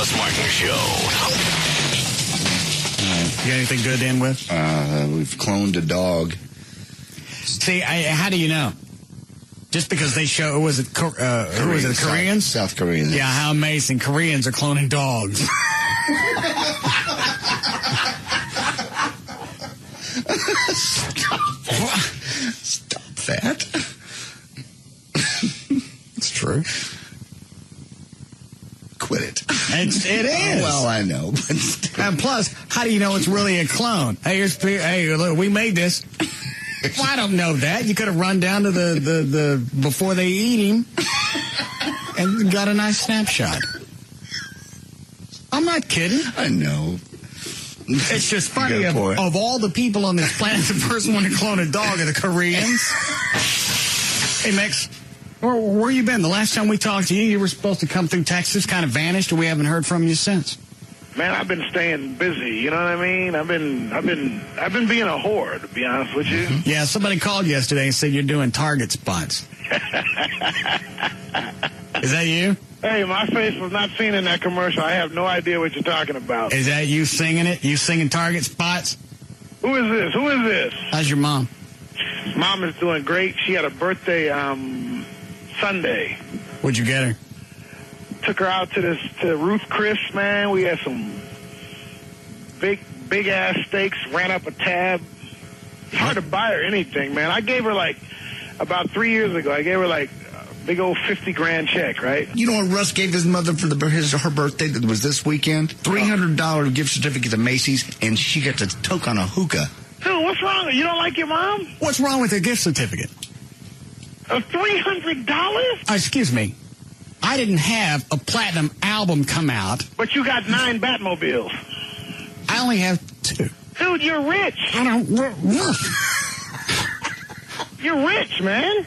Russ Martin Show. You got anything good to end with? We've cloned a dog. See, how do you know? Just because they show, who was it, the Koreans? South Koreans. Yeah, how amazing. Koreans are cloning dogs. Stop that. It's true. Quit it. It is. Well, I know. But and plus, how do you know it's really a clone? Hey, look, we made this. Well, I don't know that. You could have run down to the before they eat him and got a nice snapshot. I'm not kidding. I know. It's just funny. Of all the people on this planet, the first one to clone a dog are the Koreans. Hey, Mix, where you been? The last time we talked to you, you were supposed to come through Texas, kind of vanished, and we haven't heard from you since. Man, I've been staying busy. You know what I mean? I've been being a whore, to be honest with you. Yeah, somebody called yesterday and said you're doing Target spots. Is that you? Hey, my face was not seen in that commercial. I have no idea what you're talking about. Is that you singing it? You singing Target spots? Who is this? Who is this? How's your mom? Mom is doing great. She had a birthday Sunday. What'd you get her? Took her out to Ruth Chris, man. We had some big ass steaks, ran up a tab. It's hard to buy her anything, man. I gave her about 3 years ago, I gave her a big old $50,000 check, right? you know what Russ gave his mother for her birthday that was this weekend? $300 gift certificate to Macy's, and she got to toke on a hookah. Dude, what's wrong? You don't like your mom? What's wrong with a gift certificate? $300? Excuse me. I didn't have a platinum album come out. But you got 9 Batmobiles. I only have 2. Dude, you're rich. I don't. You're rich, man.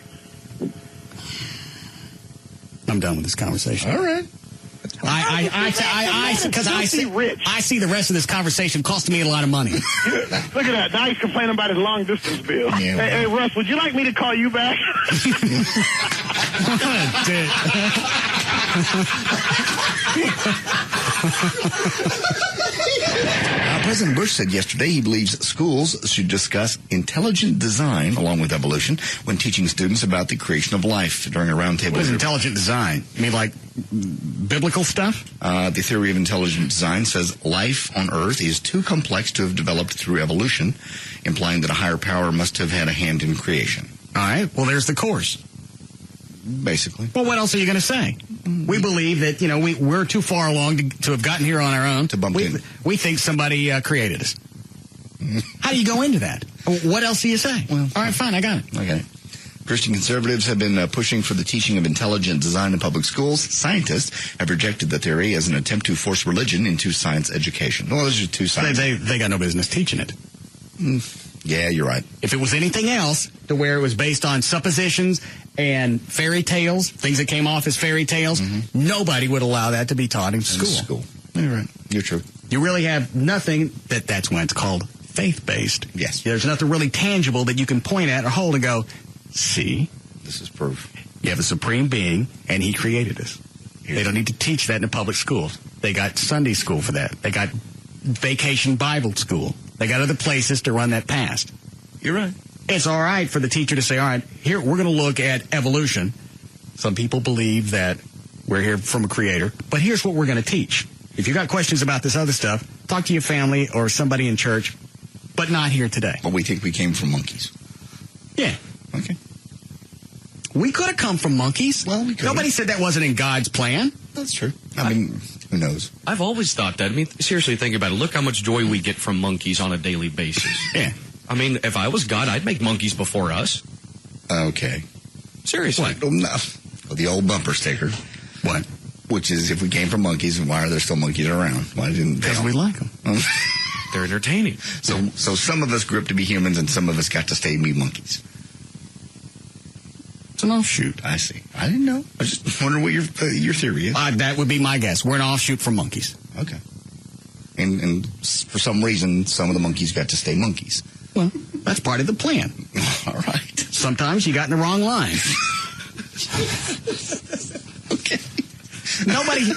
I'm done with this conversation. All right. I see the rest of this conversation costing me a lot of money. Look at that. Now he's complaining about his long distance bill. Yeah, hey, Russ, would you like me to call you back? President Bush said yesterday he believes schools should discuss intelligent design along with evolution when teaching students about the creation of life during a roundtable. What is intelligent design? You mean like biblical stuff? The theory of intelligent design says life on Earth is too complex to have developed through evolution, implying that a higher power must have had a hand in creation. All right. Well, there's the course. Basically. Well, what else are you going to say? We believe that, we're too far along to have gotten here on our own. To bump in. We think somebody created us. How do you go into that? What else do you say? Well, all right, fine, I got it. Okay. Christian conservatives have been pushing for the teaching of intelligent design in public schools. Scientists have rejected the theory as an attempt to force religion into science education. Well, those are two sides. They got no business teaching it. Yeah, you're right. If it was anything else, to where it was based on suppositions and fairy tales, things that came off as fairy tales, nobody would allow that to be taught in school. You're right. You're true. You really have nothing that's when it's called faith-based. Yes. There's nothing really tangible that you can point at or hold and go, see? This is proof. You have a supreme being, and he created us. They don't need to teach that in the public schools. They got Sunday school for that. They got vacation Bible school. They got other places to run that past. You're right. It's all right for the teacher to say, all right, here, we're going to look at evolution. Some people believe that we're here from a creator, but here's what we're going to teach. If you got questions about this other stuff, talk to your family or somebody in church, but not here today. But we think we came from monkeys. Yeah. Okay. We could have come from monkeys. Well, we could. Nobody said that wasn't in God's plan. That's true. I mean, who knows? I've always thought that. I mean, seriously, think about it. Look how much joy we get from monkeys on a daily basis. Yeah. I mean, if I was God, I'd make monkeys before us. Okay. Seriously. Well, no. Well, the old bumper sticker. What? Which is, if we came from monkeys, why are there still monkeys around? Why didn't they? Because we like them. They're entertaining. So some of us grew up to be humans, and some of us got to stay and be monkeys. It's an offshoot. I see. I didn't know. I was just wondering what your theory is. That would be my guess. We're an offshoot from monkeys. Okay. And for some reason, some of the monkeys got to stay monkeys. Well, that's part of the plan. All right. Sometimes you got in the wrong line. Okay. Nobody.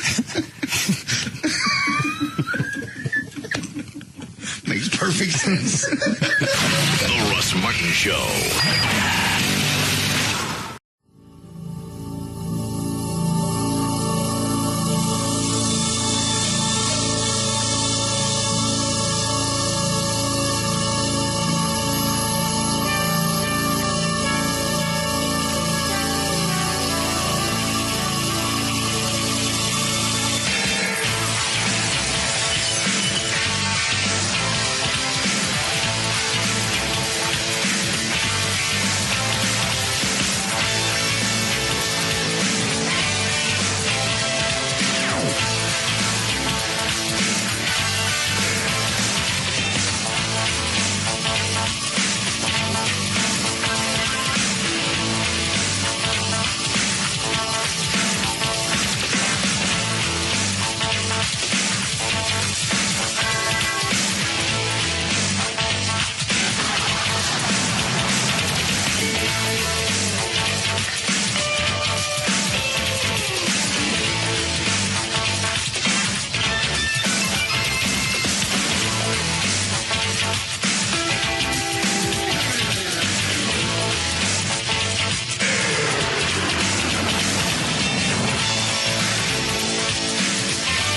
perfect sense. The Russ Martin Show.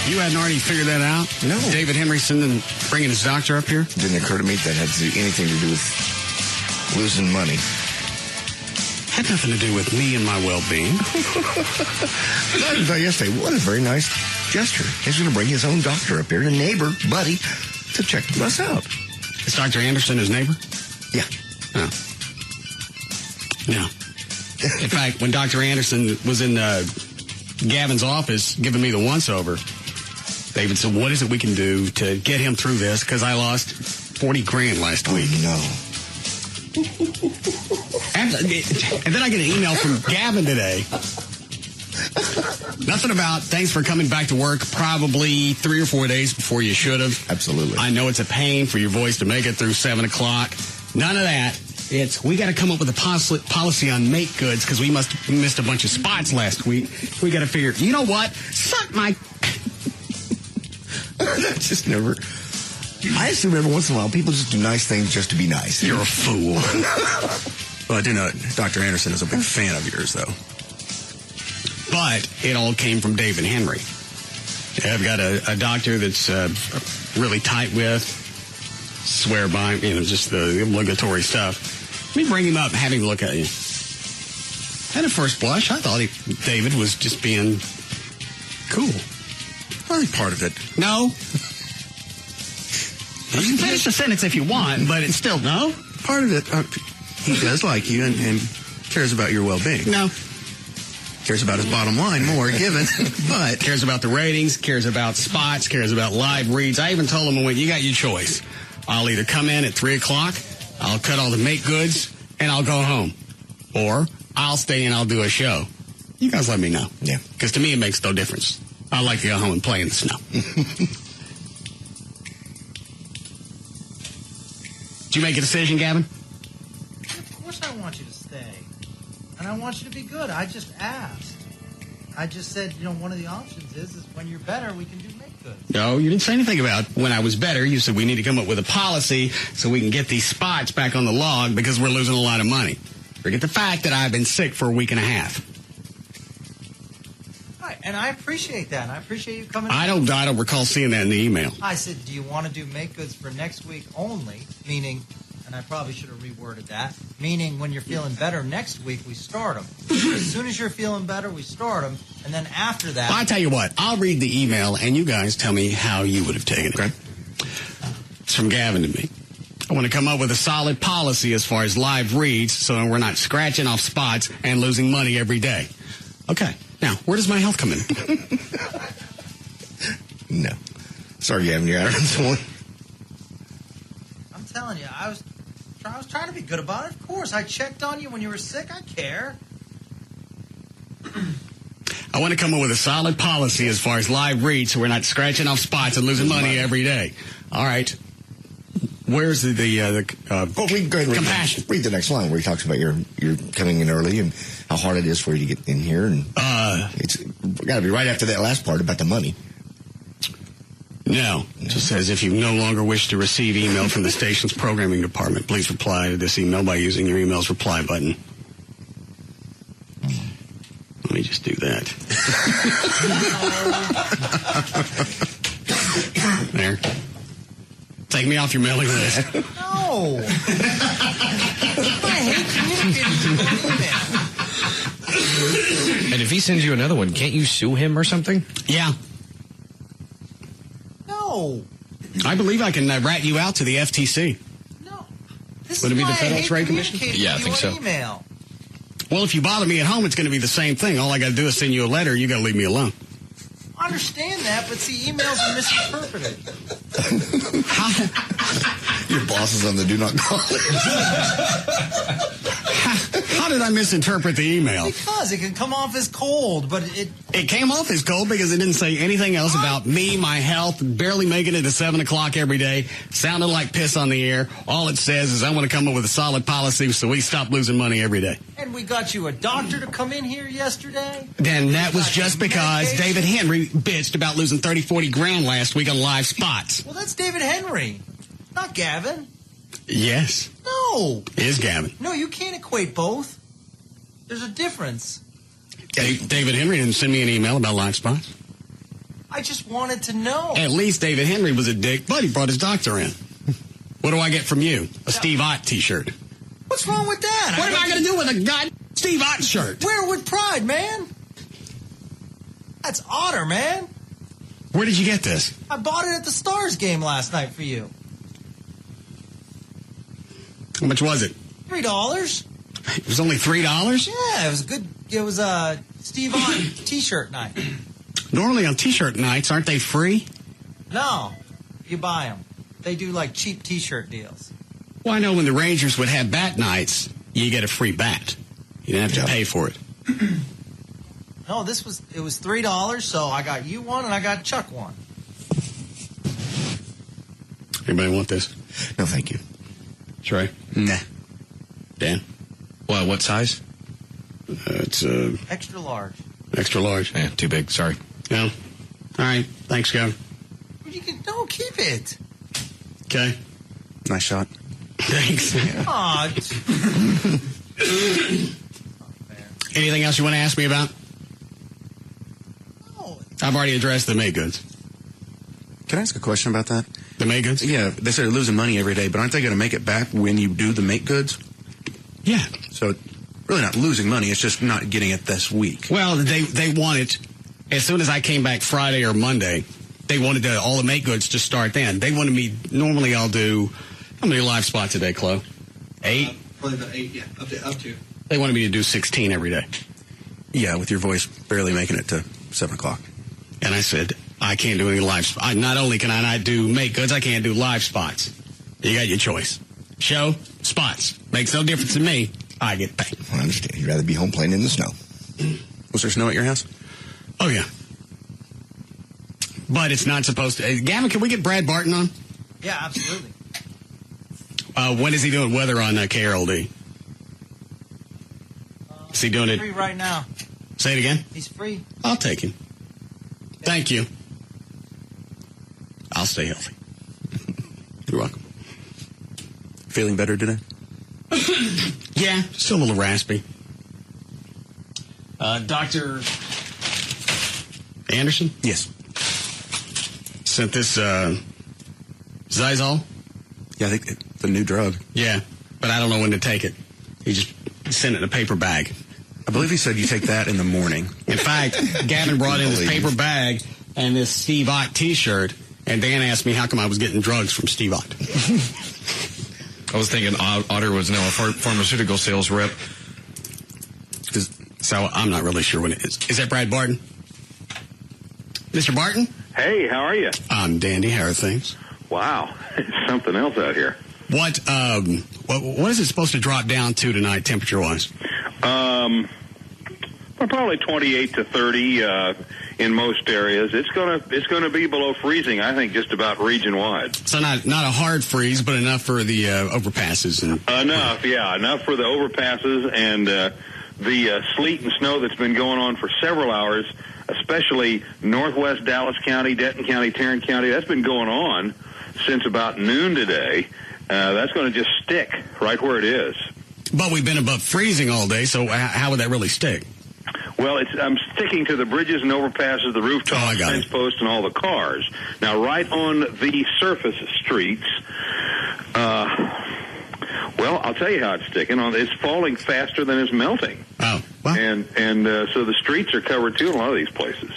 You hadn't already figured that out? No. David Henryson and bringing his doctor up here? Didn't occur to me that had to do anything to do with losing money. Had nothing to do with me and my well-being. I thought yesterday, what a very nice gesture. He's going to bring his own doctor up here, a neighbor, buddy, to check us out. Is Dr. Anderson his neighbor? Yeah. Oh. No. In fact, when Dr. Anderson was in Gavin's office giving me the once-over, David said, what is it we can do to get him through this? Because I lost $40,000 last week. No. And then I get an email from Gavin today. Nothing about, thanks for coming back to work probably 3 or 4 days before you should have. Absolutely. I know it's a pain for your voice to make it through 7 o'clock. None of that. It's, we got to come up with a policy on make goods because we missed a bunch of spots last week. We got to figure, you know what? Suck my... That just never... I assume every once in a while people just do nice things just to be nice. You're a fool. Well, I do know Dr. Anderson is a big fan of yours, though. But it all came from David Henry. I've got a doctor that's really tight with, swear by, just the obligatory stuff. Let me bring him up and have him look at you. And at first blush, I thought David was just being cool. I think part of it. No. You can finish the sentence if you want, but it's still no. Part of it, he does like you and cares about your well-being. No. Cares about his bottom line more, given, but... Cares about the ratings, cares about spots, cares about live reads. I even told him, you got your choice. I'll either come in at 3 o'clock, I'll cut all the make goods, and I'll go home. Or I'll stay and I'll do a show. You guys let me know. Yeah. Because to me, it makes no difference. I like to go home and play in the snow. Did you make a decision, Gavin? Of course I want you to stay. And I want you to be good. I just asked. I just said, one of the options is when you're better, we can do make goods. No, you didn't say anything about when I was better. You said we need to come up with a policy so we can get these spots back on the log because we're losing a lot of money. Forget the fact that I've been sick for a week and a half. Right, and I appreciate that. And I appreciate you coming. I don't recall seeing that in the email. I said, do you want to do make goods for next week only? Meaning, and I probably should have reworded that, meaning when you're feeling better next week, we start them. As soon as you're feeling better, we start them. And then after that... Well, I tell you what, I'll read the email, and you guys tell me how you would have taken it. Okay. It's from Gavin to me. I want to come up with a solid policy as far as live reads so we're not scratching off spots and losing money every day. Okay. Now, where does my health come in? No. Sorry, Gavin, you're out on someone. I'm telling you, I was trying to be good about it. Of course, I checked on you when you were sick. I care. I want to come up with a solid policy as far as live reads so we're not scratching off spots and losing money every day. All right. Where's the we can go ahead and compassion? Read the next line where he talks about your coming in early and how hard it is for you to get in here. And it's got to be right after that last part about the money. No. It just says, if you no longer wish to receive email from the station's programming department, please reply to this email by using your email's reply button. Let me just do that. There. Take me off your mailing list. No. I hate communicating through email. And if he sends you another one, can't you sue him or something? Yeah. No. I believe I can rat you out to the FTC. No. This Would it is be the why Federal I hate Trade Commission? communicating Yeah, I with think you so. on email. Well, if you bother me at home, it's going to be the same thing. All I got to do is send you a letter. You got to leave me alone. I understand that, but see, emails are misinterpreted. Your boss is on the do not call list. How did I misinterpret the email? Because it can come off as cold, but It came off as cold because it didn't say anything else about me, my health, barely making it to 7 o'clock every day, sounded like piss on the air. All it says is I want to come up with a solid policy so we stop losing money every day. And we got you a doctor to come in here yesterday. Then that was just because David Henry bitched about losing 30, 40 grand last week on live spots. Well, that's David Henry, not Gavin. Yes, No. is Gavin. No, you can't equate both. There's a difference. David Henry didn't send me an email about live spots. I just wanted to know. At least David Henry was a dick, but he brought his doctor in. What do I get from you? A Steve Ott t-shirt. What's wrong with that? What am I going to do with a god Steve Ott shirt? Wear it with pride, man. That's Otter, man. Where did you get this? I bought it at the Stars game last night for you. How much was it? $3. It was only $3? Yeah, it was good. It was a Steve Ott t-shirt night. Normally on t-shirt nights, aren't they free? No, you buy them. They do like cheap t-shirt deals. Well, I know when the Rangers would have bat nights, you get a free bat. You didn't have to pay for it. No, it was $3, so I got you one and I got Chuck one. Anybody want this? No, thank you. Trey? Nah. Dan? Well, what size? It's Extra large. extra large. Yeah, too big. Sorry. No? All right. Thanks, Gavin. No, keep it. Okay. Nice shot. Thanks. Aw. Anything else you want to ask me about? No. I've already addressed the May goods. Can I ask a question about that? The May goods? Yeah, they say they're losing money every day, but aren't they going to make it back when you do the make goods? Yeah. So really not losing money, it's just not getting it this week. Well, they want it as soon as I came back Friday or Monday. They wanted all the make goods to start then. They wanted me, normally I'll do, how many live spots a day, Chloe? 8? Probably about 8, yeah, up to. They wanted me to do 16 every day. Yeah, with your voice barely making it to 7 o'clock. And I said, I can't do any live spots. Not only can I not do make goods, I can't do live spots. You got your choice. Show, spots. Makes no difference to me. I get paid. I understand. You'd rather be home playing in the snow. Was there snow at your house? Oh, yeah. But it's not supposed to. Gavin, can we get Brad Barton on? Yeah, absolutely. When is he doing weather on KRLD? Is he doing it? Free right now. Say it again? He's free. I'll take him. Thank you. I'll stay healthy. You're welcome. Feeling better today? Yeah, still a little raspy. Dr. Anderson? Yes. Sent this Zizol? Yeah, I think it's a new drug. Yeah, but I don't know when to take it. He just sent it in a paper bag. I believe he said you take that in the morning. In fact, Gavin brought in this paper bag and this Steve Ott t-shirt, and Dan asked me how come I was getting drugs from Steve Ott. I was thinking Otter was now a pharmaceutical sales rep. So I'm not really sure when it is. Is that Brad Barton? Mr. Barton? Hey, how are you? I'm dandy. How are things? Wow, it's something else out here. What is it supposed to drop down to tonight, temperature-wise? Well, probably 28 to 30 in most areas. It's gonna be below freezing, I think, just about region-wide. So not a hard freeze, but enough for the overpasses. Enough for the overpasses and the sleet and snow that's been going on for several hours. especially northwest Dallas County, Denton County, Tarrant County. That's been going on since about noon today. That's going to just stick right where it is. But we've been above freezing all day, so how would that really stick? Well, I'm sticking to the bridges and overpasses, the rooftops, fence posts, and all the cars. Now, right on the surface streets, well, I'll tell you how it's sticking. It's falling faster than it's melting. Oh, well. And so the streets are covered, too, in a lot of these places.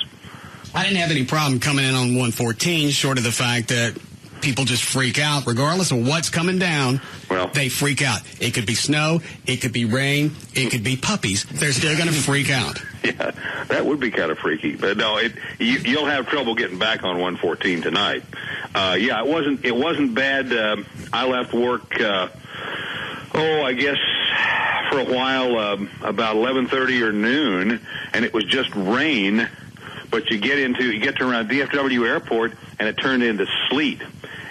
I didn't have any problem coming in on 114, short of the fact that people just freak out. Regardless of what's coming down, they freak out. It could be snow, it could be rain, it could be puppies. They're still going to freak out. Yeah, that would be kind of freaky. But no, you'll have trouble getting back on 114 tonight. Yeah, it wasn't bad. I left work, I guess for a while, about 11:30 or noon, and it was just rain. But you get to around DFW Airport, and it turned into sleet.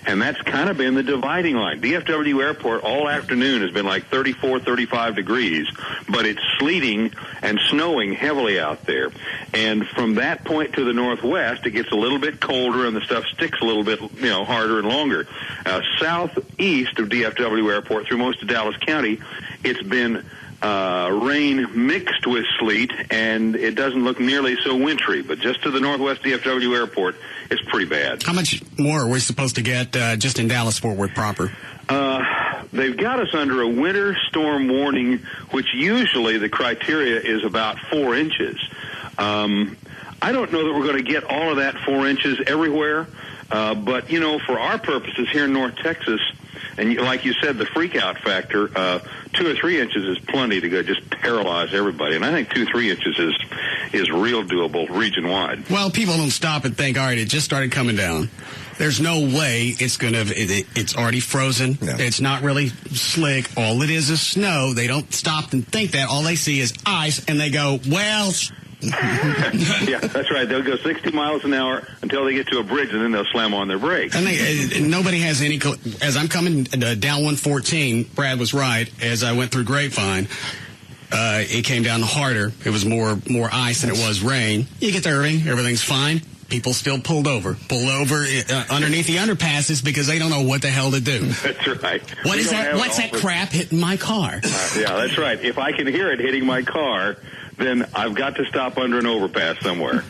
And that's kind of been the dividing line. DFW Airport all afternoon has been like 34, 35 degrees, but it's sleeting and snowing heavily out there. And from that point to the northwest, it gets a little bit colder and the stuff sticks a little bit, harder and longer. Southeast of DFW Airport through most of Dallas County, it's been rain mixed with sleet, and it doesn't look nearly so wintry. But just to the northwest DFW Airport, it's pretty bad. How much more are we supposed to get just in Dallas-Fort Worth proper? They've got us under a winter storm warning, which usually the criteria is about 4 inches. I don't know that we're going to get all of that 4 inches everywhere, but, for our purposes here in North Texas, and like you said, the freak-out factor, 2 or 3 inches is plenty to go just paralyze everybody. And I think 2-3 inches is real doable region-wide. Well, people don't stop and think, all right, it just started coming down. There's no way it's already frozen. No. It's not really slick. All it is snow. They don't stop and think that. All they see is ice, and they go, well... Yeah, that's right. They'll go 60 miles an hour until they get to a bridge, and then they'll slam on their brakes. And nobody has any... As I'm coming down 114, Brad was right, as I went through Grapevine, it came down harder. It was more ice than it was rain. You get to Irving, everything's fine. People still pulled over underneath the underpasses because they don't know what the hell to do. That's right. What's that crap hitting my car? Yeah, that's right. If I can hear it hitting my car, then I've got to stop under an overpass somewhere.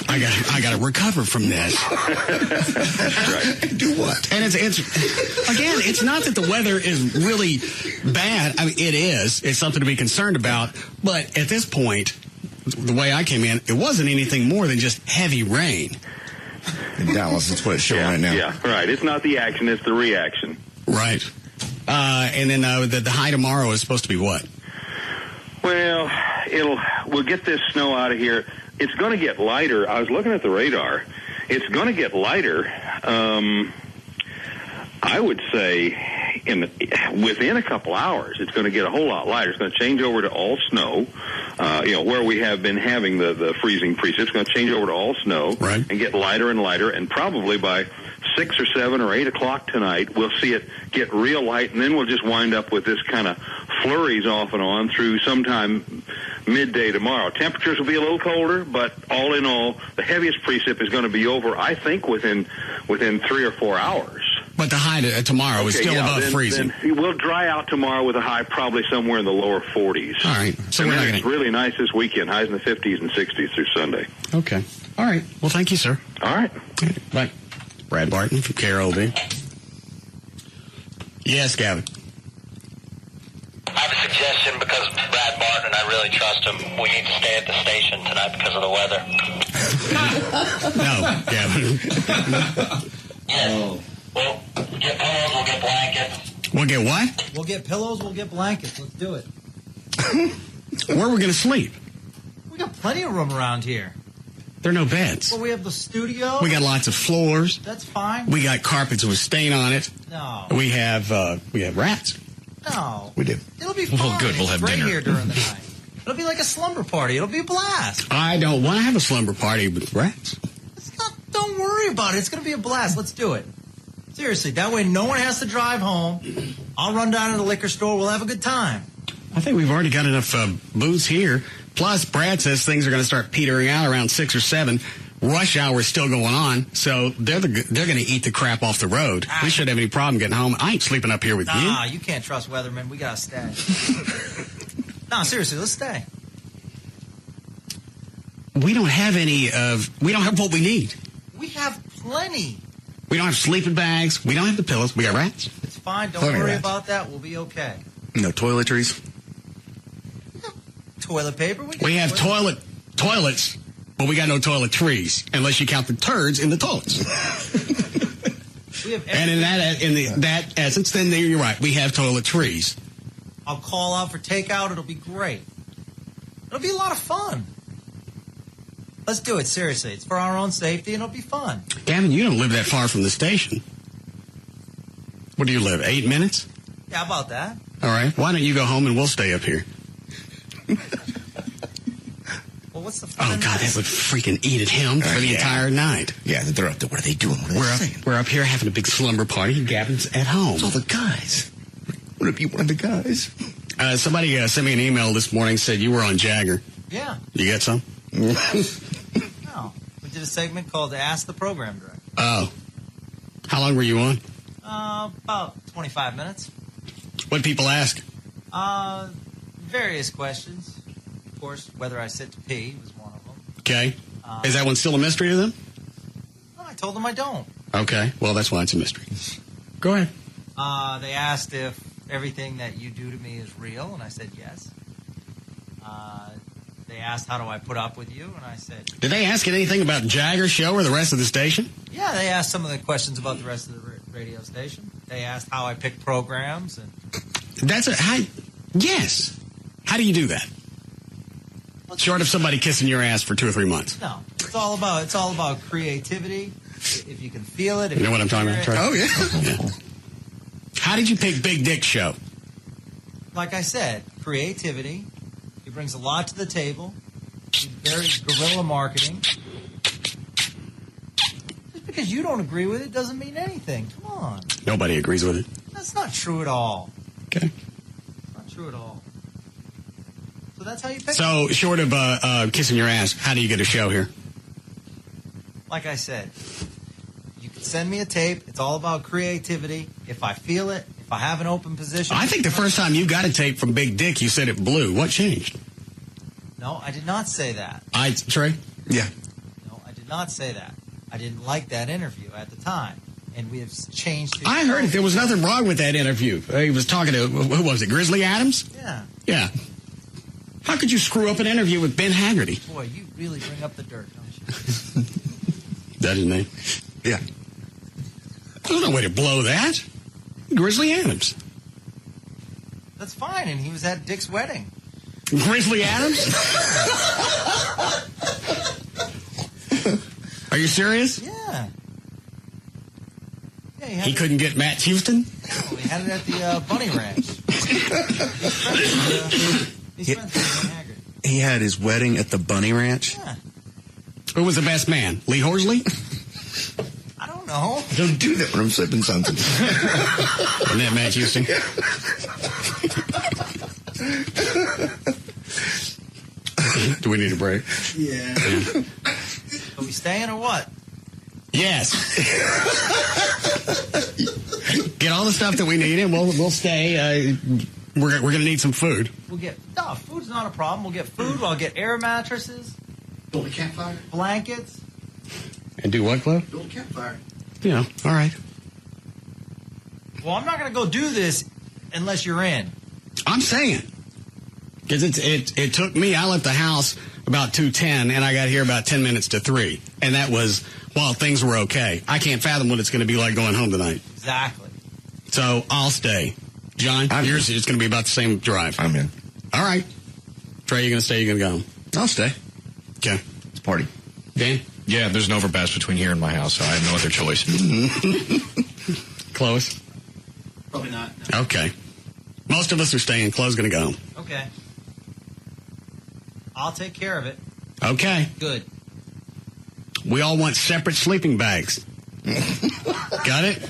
I got to recover from this. That's right. Do what? And it's again, it's not that the weather is really bad. I mean, it is. It's something to be concerned about. But at this point, the way I came in, it wasn't anything more than just heavy rain. In Dallas, that's what it's showing right now. Yeah, right. It's not the action, it's the reaction. Right. And then the high tomorrow is supposed to be what? Well, we'll get this snow out of here. It's going to get lighter. I was looking at the radar. It's going to get lighter. I would say within a couple hours, it's going to get a whole lot lighter. It's going to change over to all snow. Where we have been having the freezing precip, it's going to change over to all snow and get lighter and lighter. And probably by 6 or 7 or 8 o'clock tonight, we'll see it get real light, and then we'll just wind up with this kind of flurries off and on through sometime midday tomorrow. Temperatures will be a little colder, but all in all, the heaviest precip is going to be over, I think, within 3 or 4 hours. But the high tomorrow is still above freezing. Then we'll dry out tomorrow with a high probably somewhere in the lower 40s. All right. So it's really nice this weekend. Highs in the 50s and 60s through Sunday. Okay. All right. Well, thank you, sir. All right. Bye. Brad Barton from KLLI. Yes, Gavin. I have a suggestion because Brad Barton and I really trust him. We need to stay at the station tonight because of the weather. No, Gavin. Yes. We'll get pillows, we'll get blankets. We'll get what? We'll get pillows, we'll get blankets. Let's do it. Where are we going to sleep? We got plenty of room around here. There are no beds. Well, we have the studio. We got lots of floors. That's fine. We got carpets with stain on it. No. We have rats. No. We do. It'll be fine. Well, good. We'll have it's dinner here during the night. It'll be like a slumber party. It'll be a blast. I don't want to have a slumber party with rats. Don't worry about it. It's going to be a blast. Let's do it. Seriously. That way no one has to drive home. I'll run down to the liquor store. We'll have a good time. I think we've already got enough booze here Plus, Brad says things are going to start petering out around 6 or 7. Rush hour is still going on, so they're going to eat the crap off the road. We shouldn't have any problem getting home. I ain't sleeping up here with you. Nah, you can't trust weathermen. We got to stay. No, seriously, let's stay. We don't have we don't have what we need. We have plenty. We don't have sleeping bags. We don't have the pillows. We got rats. It's fine. Don't worry about that. We'll be okay. No toiletries. Toilet paper. We have toilets, but we got no toiletries unless you count the turds in the toilets. We have and in that essence, then you're right. We have toiletries. I'll call out for takeout. It'll be great. It'll be a lot of fun. Let's do it, seriously. It's for our own safety, and it'll be fun. Gavin, you don't live that far from the station. Where do you live, 8 minutes? Yeah, how about that? All right. Why don't you go home and we'll stay up here? Well, what's the fun? Oh, God, that would freaking eat at him for the entire night. Yeah, they're up there. What are they doing? What are they saying? We're up here having a big slumber party, and Gavin's at home. It's all the guys. Would it be one of the guys? Somebody sent me an email this morning, said you were on Jagger. Yeah. You get some? No. We did a segment called Ask the Program Director. Oh. How long were you on? About 25 minutes. What did people ask? Various questions. Of course, whether I sit to pee was one of them. Okay. Is that one still a mystery to them? No, I told them I don't. Okay. Well, that's why it's a mystery. Go ahead. They asked if everything that you do to me is real, and I said yes. They asked, how do I put up with you? And I said... Did they ask you anything about Jagger Show or the rest of the station? Yeah, they asked some of the questions about the rest of the radio station. They asked how I pick programs. And yes. How do you do that? Short of somebody kissing your ass for 2 or 3 months. No. It's all about creativity. If you can feel it. If you know what I'm talking about, Trey? Oh, yeah. How did you pick Big Dick Show? Like I said, creativity. He brings a lot to the table. He's very guerrilla marketing. Just because you don't agree with it doesn't mean anything. Come on. Nobody agrees with it. That's not true at all. Okay. Not true at all. So that's how you pick So, it. short of kissing your ass, how do you get a show here? Like I said, you can send me a tape. It's all about creativity. If I feel it, if I have an open position. I think the first time you got a tape from Big Dick, you said it blew. What changed? No, I did not say that. Trey? Yeah. No, I did not say that. I didn't like that interview at the time. And we have changed it. I heard it. There was nothing wrong with that interview. He was talking to, who was it, Grizzly Adams? Yeah. Yeah. How could you screw up an interview with Ben Haggerty? Boy, you really bring up the dirt, don't you? That's his name? Yeah. There's no way to blow that. Grizzly Adams. That's fine, and he was at Dick's wedding. Grizzly Adams? Are you serious? Yeah. He couldn't get Matt Houston? No, he had it at the Bunny Ranch. He's friends with Ben Haggerty. He had his wedding at the Bunny Ranch? Yeah. Who was the best man? Lee Horsley? I don't know. Don't do that when I'm sipping something. Wasn't that Matt Houston? Do we need a break? Yeah. Are we staying or what? Yes. Get all the stuff that we need, and we'll stay. We're going to need some food. Food's not a problem. We'll get food. I'll get air mattresses. Build a campfire. Blankets. And do what, Cliff? Build a campfire. Yeah, all right. Well, I'm not going to go do this unless you're in. I'm saying. Because it took me, I left the house about 2:10, and I got here about 10 minutes to 3. And that was while things were okay. I can't fathom what it's going to be like going home tonight. Exactly. So I'll stay. John, yours is going to be about the same drive. I'm in. All right. Trey, you going to stay? You going to go home? I'll stay. Okay. It's a party. Dan? Yeah, there's an overpass between here and my house, so I have no other choice. Chloe? Probably not. No. Okay. Most of us are staying. Chloe's going to go home. Okay. I'll take care of it. Okay. Good. We all want separate sleeping bags. Got it?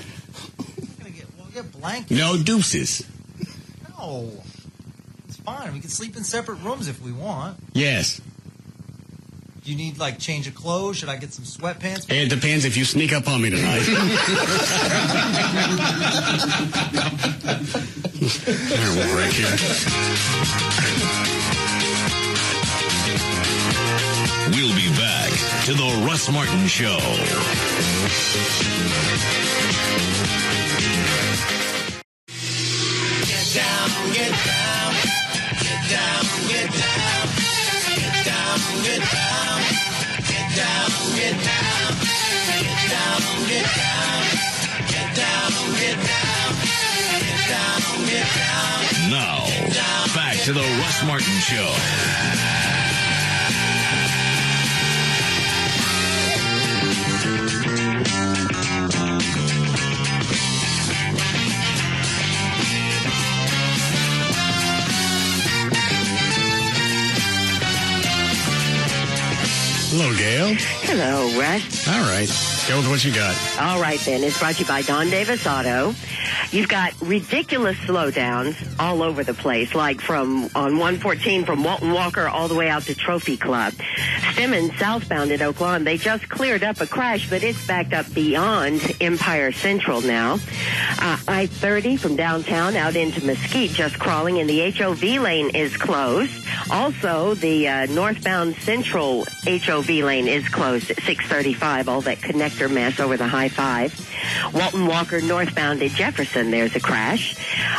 We'll get blankets. No deuces. No. It's fine. We can sleep in separate rooms if we want. Yes. Do you need, like, change of clothes? Should I get some sweatpants? It depends if you sneak up on me tonight. Right here. We'll be back to the Russ Martin Show. Get down, get down, get down, get down, get down, get down, get down, get down, get down, get down, get down, get down, get down, get down. Now, back to the Russ Martin Show. Hello, Gail. Hello, Russ. All right. Go with what you got. All right, then. It's brought to you by Don Davis Auto. You've got ridiculous slowdowns all over the place, like on 114 from Walton Walker all the way out to Trophy Club. Stemmons southbound at Oak Lawn, they just cleared up a crash, but it's backed up beyond Empire Central now. I-30 from downtown out into Mesquite just crawling, and the HOV lane is closed. Also, the northbound Central HOV lane is closed at 635, all that connector mess over the High-5. Walton Walker northbound at Jefferson, there's a crash.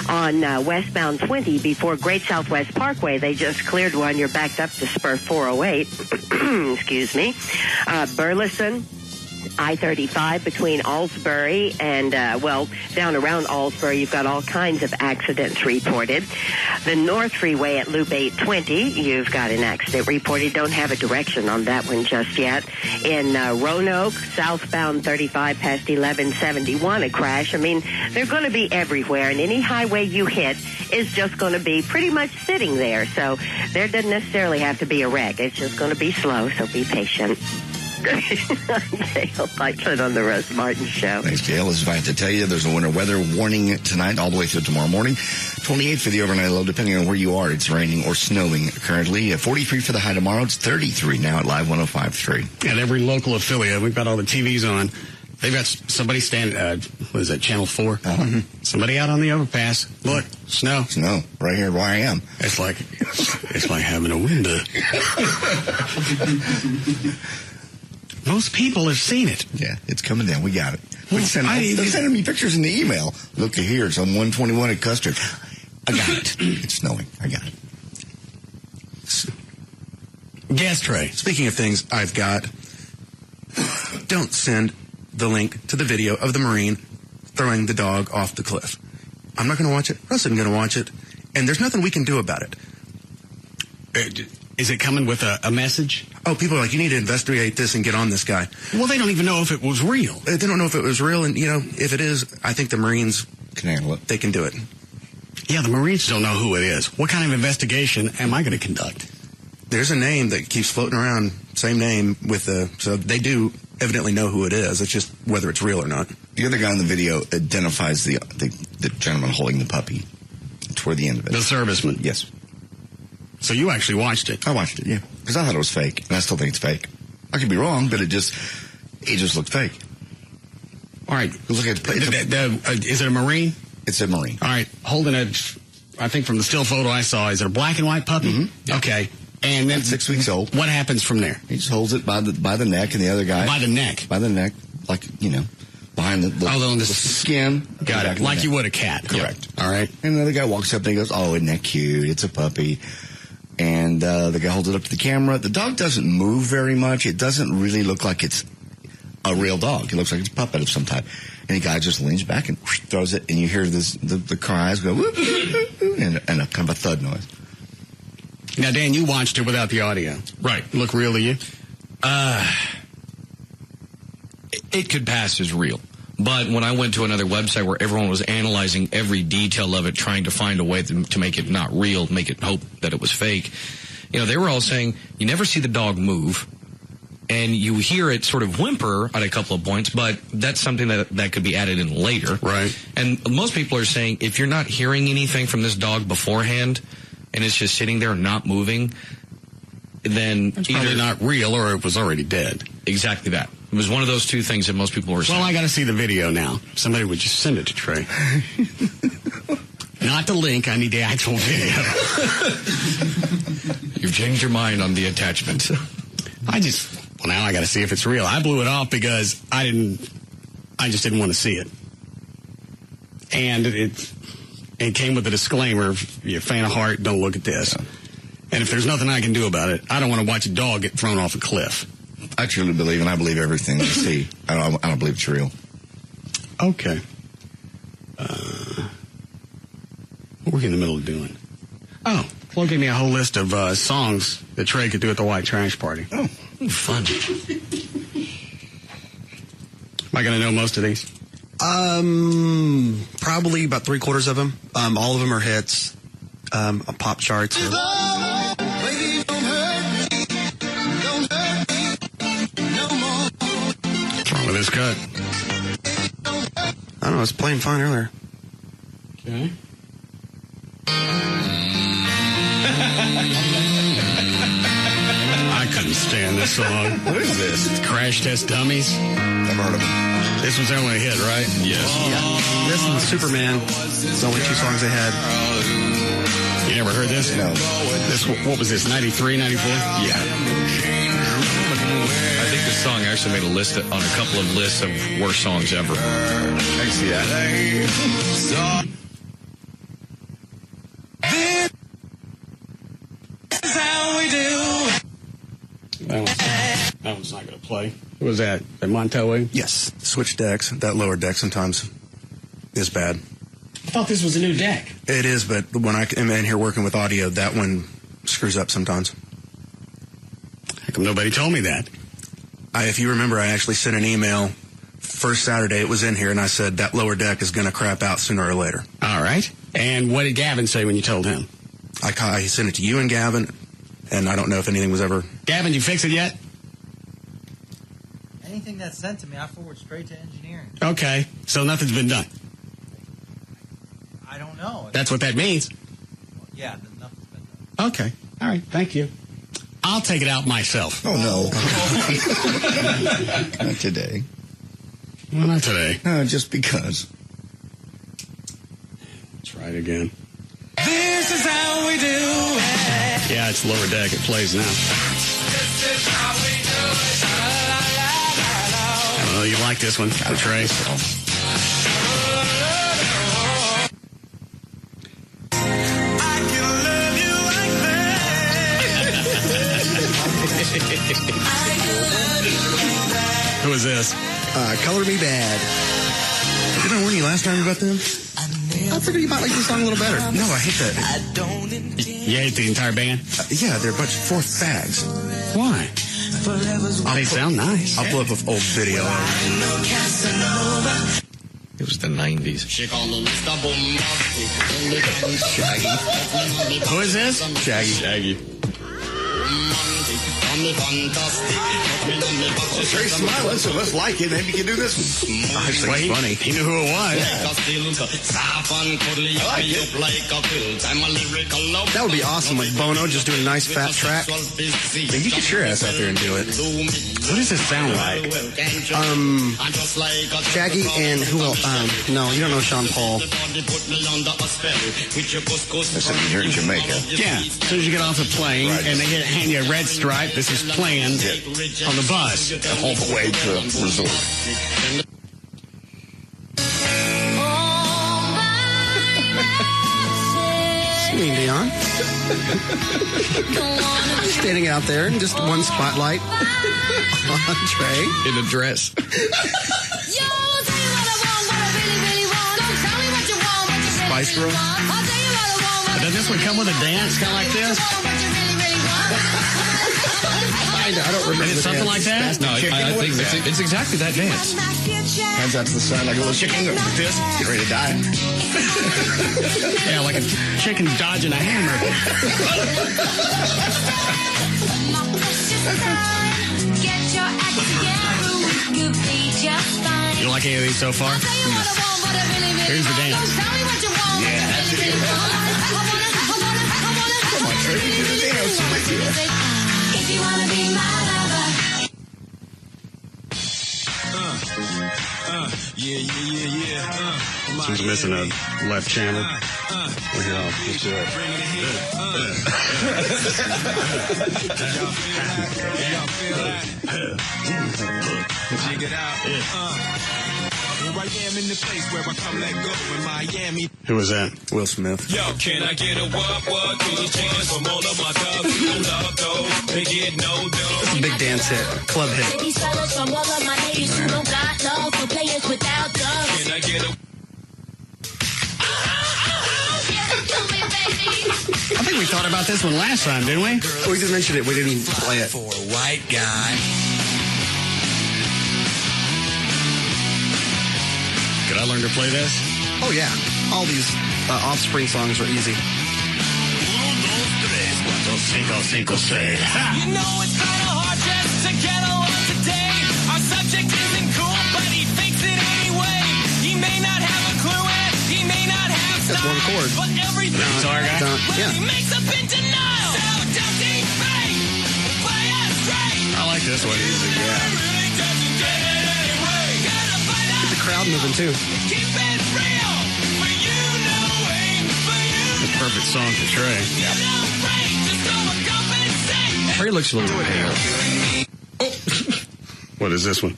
On westbound 20 before Great Southwest Parkway, they just cleared one. You're backed up to Spur 408. Excuse me. Burleson, I-35 between Alsbury and, down around Alsbury, you've got all kinds of accidents reported. The North Freeway at Loop 820, you've got an accident reported. Don't have a direction on that one just yet. In Roanoke, southbound 35 past 1171, a crash. I mean, they're going to be everywhere, and any highway you hit is just going to be pretty much sitting there. So there doesn't necessarily have to be a wreck. It's just going to be slow, so be patient. I'm Gail Lightfoot on the Russ Martin Show. Thanks, Gail. As I have to tell you, there's a winter weather warning tonight all the way through tomorrow morning. 28 for the overnight low, depending on where you are. It's raining or snowing currently. 43 for the high tomorrow. It's 33 now at Live 105.3. At every local affiliate, we've got all the TVs on. They've got somebody standing, what is that, Channel 4? Uh-huh. Somebody out on the overpass. Look, snow. Snow, right here where I am. It's like having a window. Most people have seen it. Yeah, it's coming down. We got it. They're sending me pictures in the email. Look here, it's on 121 at Custard. I got it. It's snowing. I got it. Gas tray. Speaking of things I've got, don't send the link to the video of the Marine throwing the dog off the cliff. I'm not going to watch it. Russ isn't going to watch it. And there's nothing we can do about it. Is it coming with a message? Oh, people are like, you need to investigate this and get on this guy. Well, they don't even know if it was real. They don't know if it was real, and, if it is, I think the Marines can handle it. They can do it. Yeah, the Marines don't know who it is. What kind of investigation am I going to conduct? There's a name that keeps floating around, same name, so they do evidently know who it is. It's just whether it's real or not. The other guy in the video identifies the gentleman holding the puppy toward the end of it. The serviceman? Yes. So you actually watched it? I watched it, yeah. Because I thought it was fake, and I still think it's fake. I could be wrong, but it just looked fake. All right. Look at is it a Marine? It's a Marine. All right. Holding it, I think from the still photo I saw, is it a black and white puppy? Mm-hmm. Yeah. Okay. And then 6 weeks old. What happens from there? He just holds it by the neck, and the other guy... By the neck? By the neck, like, behind the skin. Got it. Like you would a cat. Correct. Yep. All right. And another guy walks up and he goes, "Oh, isn't that cute? It's a puppy." And the guy holds it up to the camera. The dog doesn't move very much. It doesn't really look like it's a real dog. It looks like it's a puppet of some type. And the guy just leans back and throws it, and you hear the cries go, whoop, whoop, whoop, and a kind of a thud noise. Now, Dan, you watched it without the audio. Right. Look real to you? It could pass as real. But when I went to another website where everyone was analyzing every detail of it, trying to find a way to make it not real, make it hope that it was fake, they were all saying you never see the dog move, and you hear it sort of whimper at a couple of points, but that's something that could be added in later. Right. And most people are saying if you're not hearing anything from this dog beforehand, and it's just sitting there not moving, then It's probably not real, or it was already dead. Exactly that. It was one of those two things that most people were saying. Well, I got to see the video now. Somebody would just send it to Trey. Not the link. I need the actual video. You've changed your mind on the attachment. Now I got to see if it's real. I blew it off because I just didn't want to see it. And it came with a disclaimer: if you're a fan of Heart, don't look at this. Yeah. And if there's nothing I can do about it, I don't want to watch a dog get thrown off a cliff. I truly believe, and I believe everything I see. I don't believe it's real. Okay. What were we in the middle of doing? Oh, Flo gave me a whole list of songs that Trey could do at the white trash party. Oh, fun. Am I going to know most of these? Probably about 3/4 of them. All of them are hits. Pop charts. What's wrong with this cut? I don't know. It's playing fine earlier. Okay. I couldn't stand this song. What is this? Crash Test Dummies. Never heard of it. This was their only hit, right? Yes. Yeah. This and Superman. It's the only 2 songs they had. You never heard this? No. What was this, 93, 94? Yeah. I think this song actually made a list on a couple of lists of worst songs ever. I can see that. That one's not going to play. What was that? At Montelway? Yes. Switch decks. That lower deck sometimes is bad. I thought this was a new deck. It is, but when I am in here working with audio, that one screws up sometimes. How come nobody told me that? If you remember, I actually sent an email first Saturday it was in here, and I said that lower deck is going to crap out sooner or later. All right. And what did Gavin say when you told him? I sent it to you and Gavin, and I don't know if anything was ever... Gavin, you fix it yet? Anything that's sent to me, I forward straight to engineering. Okay. So nothing's been done. I don't know. That's what that means. Yeah, nothing's been done. Okay. All right. Thank you. I'll take it out myself. Oh, no. Not today. Well, not today. No, just because. Try it again. This is how we do it. Yeah, it's lower deck. It plays now. This is how we do it. I don't know. You like this one, Trey? Who is this? Color Me Bad. Didn't I warn you last time about them? I figured you might like this song a little better. No, I hate that. You hate the entire band? Yeah, they're a bunch of fourth fags. Why? They sound nice. I'll pull up an old video. It was the 90s. Who is this? Shaggy. Trey's smiling, so let's like it. Maybe you can do this one. Well, funny. He knew who it was. That would be awesome, like Bono just doing a nice fat track. Then you get your ass out there and do it. What does this sound like? Shaggy and who else? No, you don't know Sean Paul. That's something here in Jamaica. Yeah. As soon as you get off the plane and they hand you a red stripe, this is playing on the bus. All the way to the resort. Celine Dion. Standing out there in just one spotlight on Trey. In a dress. Spice Girls. Does this one come with a dance kind of like this? I don't remember. Is it something like that? No, I think it's exactly that dance. Hands out to the side like a little chicken. Go like this. Get ready to die. Yeah, like a chicken dodging a hammer. You like any of these so far? Here's the dance. Yeah, that's it. If you wanna be my lover. She's missing a left channel. Well, here, I'll just do it. Jig it out. Here I am in the place where I come let go in Miami. Who was that? Will Smith. Yo, can I get a what? Can you change from all of my thugs who love those? They get no dough. It's a big dance hit, club hit. These fellas from all of my ladies who don't got love for players without thugs. Can I get a I think we thought about this one last time, didn't we? We just mentioned it. We didn't play it. For a white guy. Could I learn to play this? Oh, yeah. All these Offspring songs are easy. You know it's kind of hard just to get along today. Our subject isn't cool, but he thinks it anyway. He may not have a clue and he may not have style. That's one chord. But everything Guitar guy? Yeah. he makes up in denial. So don't think fake. Play us straight. I like this one. Really doesn't get it anyway. Gotta find out. Get the crowd moving, too. Keep it real. For you know ain't for you. The perfect song for Trey. You know break. Just overcompensate. Trey looks a little pale. What is this one?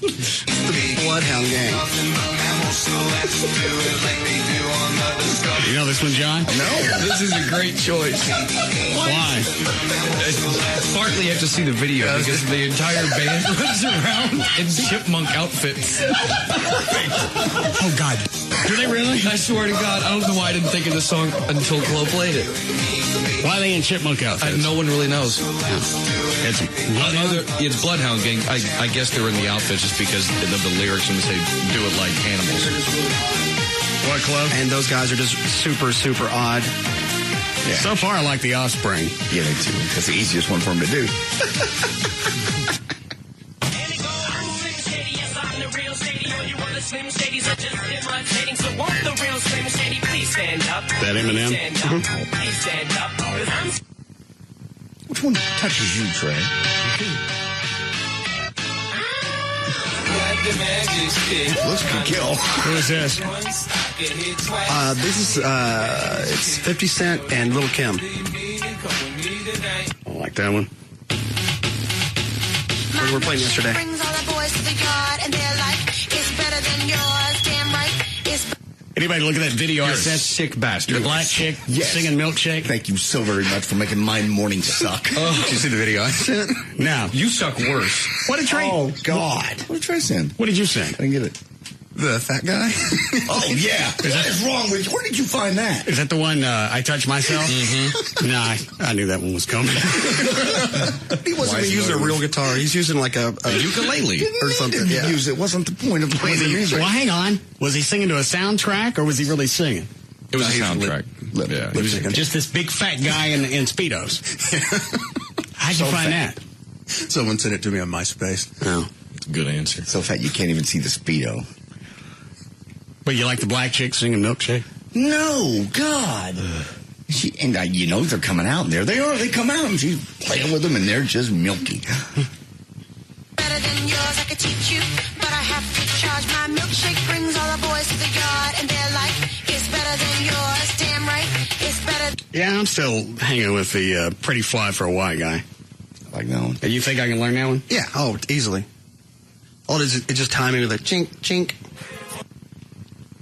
The Bloodhound Gang. You know this one, John? No, this is a great choice. Why? Partly you have to see the video because the entire band runs around in chipmunk outfits. Oh, God. Do they really? I swear to God, I don't know why I didn't think of the song until Chloe played it. Why are they in chipmunk outfits? No one really knows. It's It's Bloodhound Gang. I guess they're in the outfits just because of the lyrics when they say do it like animals. What, Club? And those guys are just super, super odd. Yeah. So far, I like the Offspring. Yeah, me too. That's the easiest one for him to do. That Eminem? Which one touches you, Trey? Looks could kill. Who is this? This is, it's 50 Cent and Lil' Kim. I like that one. We were playing yesterday. Anybody look at that video I sent? Sick bastard. The black chick singing Milkshake? Thank you so very much for making my morning suck. Did you see the video I sent? Now, You suck worse. what did Trey? Oh, God. What did Trey send? What did you send? I didn't get it. The fat guy? Oh, yeah. What is wrong with you? Where did you find that? Is that the one I touched myself? Mm-hmm. Nah, I knew that one was coming. He wasn't even using a real guitar. He's using like a Ukulele. or something. Yeah. Use it wasn't the point of playing the music. Well, hang on. Was he singing to a soundtrack or was he really singing? It was a soundtrack. Yeah. He was Just this big fat guy in Speedos. How'd you find that? Someone sent it to me on MySpace. Oh. Good answer. So fat you can't even see the Speedo. But you like the black chick singing Milkshake? No, God. You know they're coming out, and there they are. They come out, and she's playing with them, and they're just milky. Better than yours, I could teach you, but I have to charge. My milkshake brings all the boys to the yard, and they're like, it's better than yours. Damn right, it's better. Yeah, I'm still hanging with the pretty fly for a white guy. I like that one. You think I can learn that one? Yeah, oh, easily. All it is, it's just timing with a chink, chink.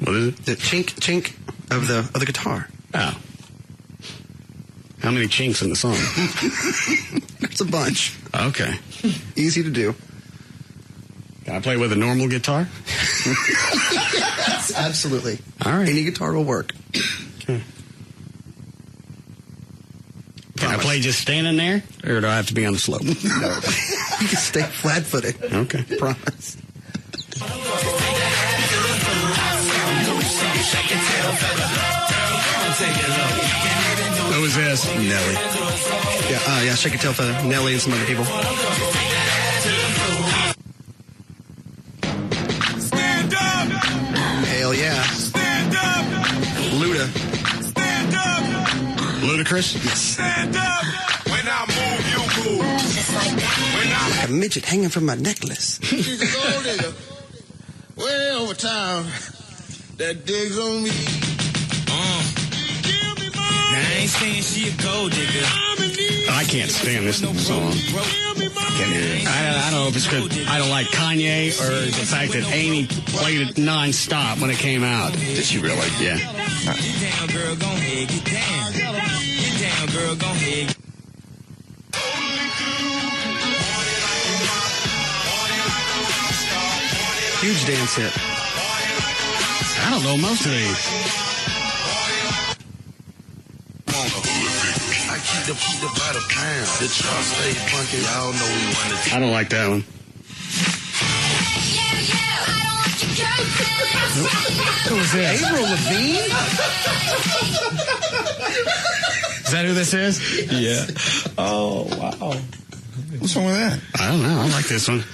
What is it? The chink, chink of the guitar. Oh. How many chinks in the song? It's a bunch. Okay. Easy to do. Can I play with a normal guitar? Absolutely. All right. Any guitar will work. Okay. Can I play just standing there, or do I have to be on the slope? No. You can stay flat-footed. Okay. Promise. Who was this? Nelly. Yeah, Shake Your Tail Feather. Nelly and some other people. Stand up! Hell yeah. Stand up! Luda. Stand up! Ludacris? Yes. Stand up. When I move, you move. Just like that. Like a midget hanging from my necklace. She's a gold digger. Way over town. That digs on me. Now, I ain't saying she a gold digger. I can't stand this song. I don't know if it's because I don't like Kanye or the fact that Amy played it nonstop when it came out. Did she really? Yeah. Get down, girl, go ahead, get down. Get down, girl, go ahead. Huge dance hit. I don't know most of these. I keep the by the pound. The truck stay funky. Y'all know we want to. I don't like that one. Who was this? Avril Lavigne? Is that who this is? Yeah. Oh, wow. What's wrong with that? I don't know. I like this one.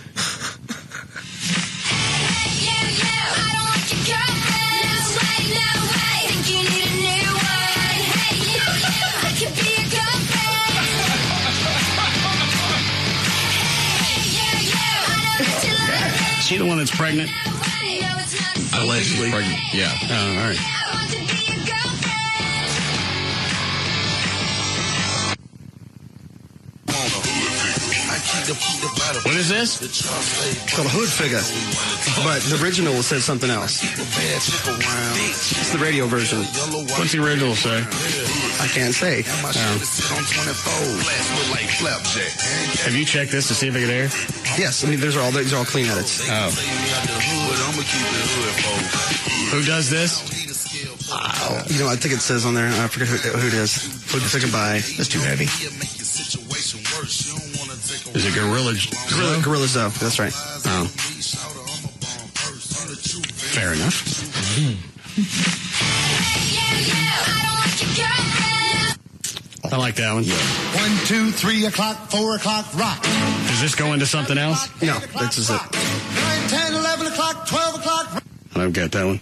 Is she the one that's pregnant? Allegedly pregnant. Yeah. Oh, all right. What is this? It's called a hood figure. But the original says something else. It's the radio version. What's the original say? I can't say. Have you checked this to see if it could air? Yes, I mean these are all clean edits. Oh. Who does this? You know, I think it says on there. I forget who it is. Hood figure by. That's too heavy. Is it Gorilla Zoe? That's right. Oh. Fair enough. I like that one. 1, 2, 3 o'clock, 4 o'clock, rock. Does this go into something else? No, this is it. 9, 10, 11 o'clock, 12 o'clock. I don't get that one.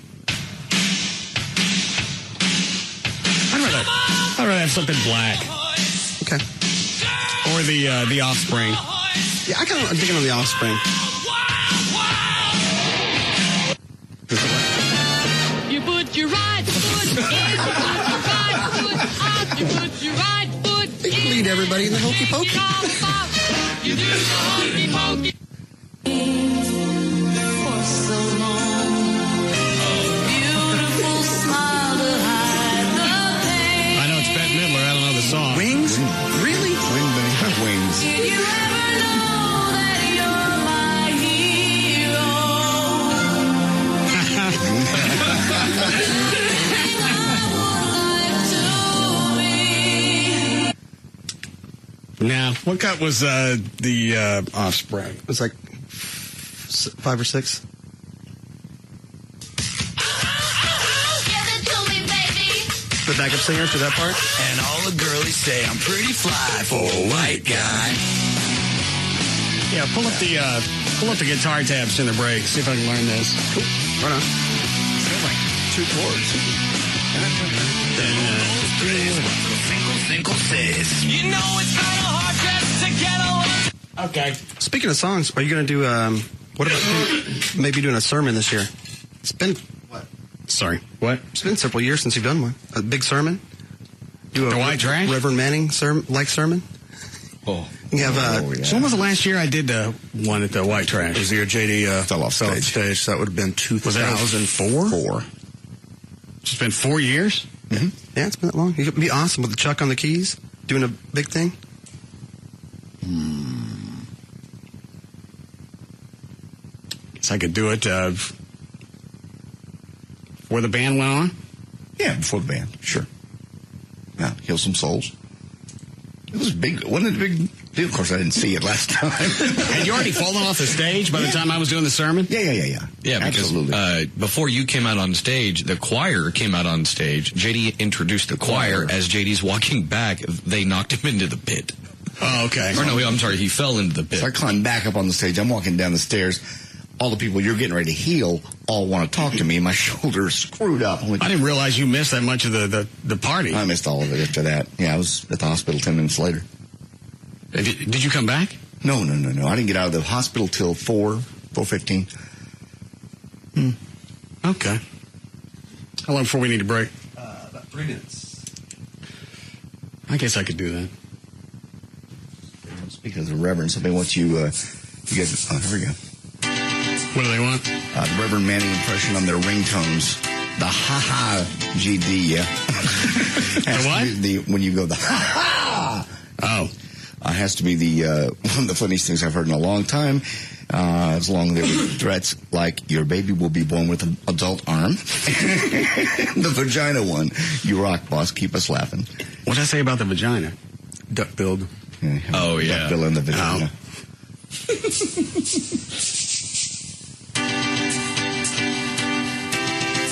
I'd rather have something black. Okay. Or the Offspring. Yeah, I'm thinking of the Offspring. You put your right foot in, you put your right foot They can lead everybody in the hokey pokey. You do the hokey pokey. For so long, beautiful smile to hide the pain. I know it's Bette Midler. I don't know the song. Wings? Really? Wings. Did you ever know that you're my hero? Now, what cut was the Offspring? It was like 5 or 6. The backup singer to that part? And all the girlies say I'm pretty fly for a white guy. Yeah, pull up the guitar tabs in the break. See if I can learn this. Cool. Right on. Sounds like 2 chords. Says, you know it's kind of hard just to get along. Okay. Speaking of songs, are you going to do, what about maybe doing a sermon this year? It's been, Sorry. What? It's been several years since you've done one. A big sermon? Do a The White Trash? Reverend Manning sermon? Oh. You have, So when was the last year I did one at the White Trash? Was the year JD fell off stage? So that would have been 2004? 4. It's been 4 years? Mm-hmm. Yeah, it's been that long. You could be awesome with Chuck on the keys, doing a big thing. Guess I could do it before the band went on? Yeah, before the band. Sure. Yeah, Heal Some Souls. It was big. Wasn't it a big deal? Of course, I didn't see it last time. Had you already fallen off the stage by the time I was doing the sermon? Yeah. Yeah, because before you came out on stage, the choir came out on stage. JD introduced the choir. As JD's walking back, they knocked him into the pit. Oh, okay. Or no, I'm sorry, he fell into the pit. So I climbed back up on the stage. I'm walking down the stairs. all the people you're getting ready to heal all want to talk to me. My shoulder's screwed up. I didn't realize you missed that much of the party. I missed all of it after that. Yeah, I was at the hospital 10 minutes later. Did you come back? No. I didn't get out of the hospital till 4:15. Okay. How long before we need a break? About 3 minutes. I guess I could do that. Speaking of the Reverend, somebody wants you guys, here we go. What do they want? The Reverend Manning impression on their ringtones. The ha-ha GD, yeah. The what? When you go the ha-ha. Oh. Has to be one of the funniest things I've heard in a long time. As long as there were threats like, your baby will be born with an adult arm. The vagina one. You rock, boss. Keep us laughing. What did I say about the vagina? Duck-billed. Oh, yeah. Duck bill in the vagina.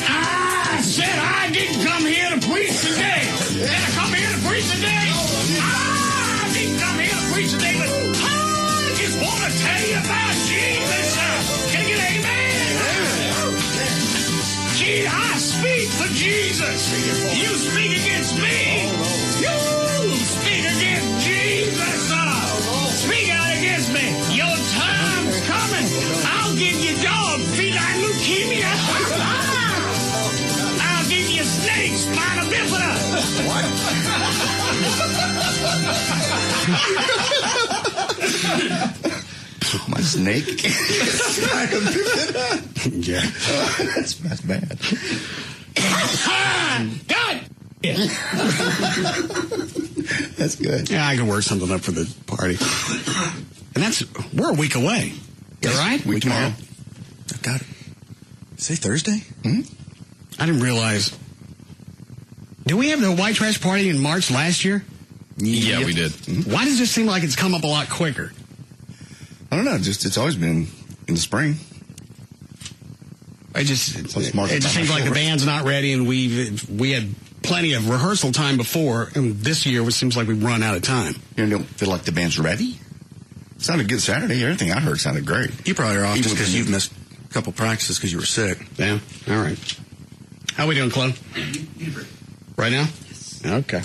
I said I didn't come here to preach today. Did I come here to preach today? I didn't come here to preach today, but I just want to tell you about Jesus. Can I get an amen? Gee, I speak for Jesus. You speak against me. You speak against Jesus. Speak out against me. Your time's coming. I'll give you dog feline leukemia. I'll give you snake spina bifida. My snake? Yeah. That's bad. God! That's good. Yeah, I can work something up for the party. And we're a week away. Yes, right? Week tomorrow. I got it. Say Thursday? I didn't realize. Did we have the white trash party in March last year? Yeah, we did. Why does it seem like it's come up a lot quicker? I don't know. It's always been in the spring. It just seems like the band's not ready, and we had plenty of rehearsal time before, and this year it seems like we've run out of time. You don't feel like the band's ready? Sounded good Saturday. Everything I heard sounded great. You probably are off just because you've missed a couple practices because you were sick. Yeah. All right. How we doing, Chloe? Right now? Yes. Okay.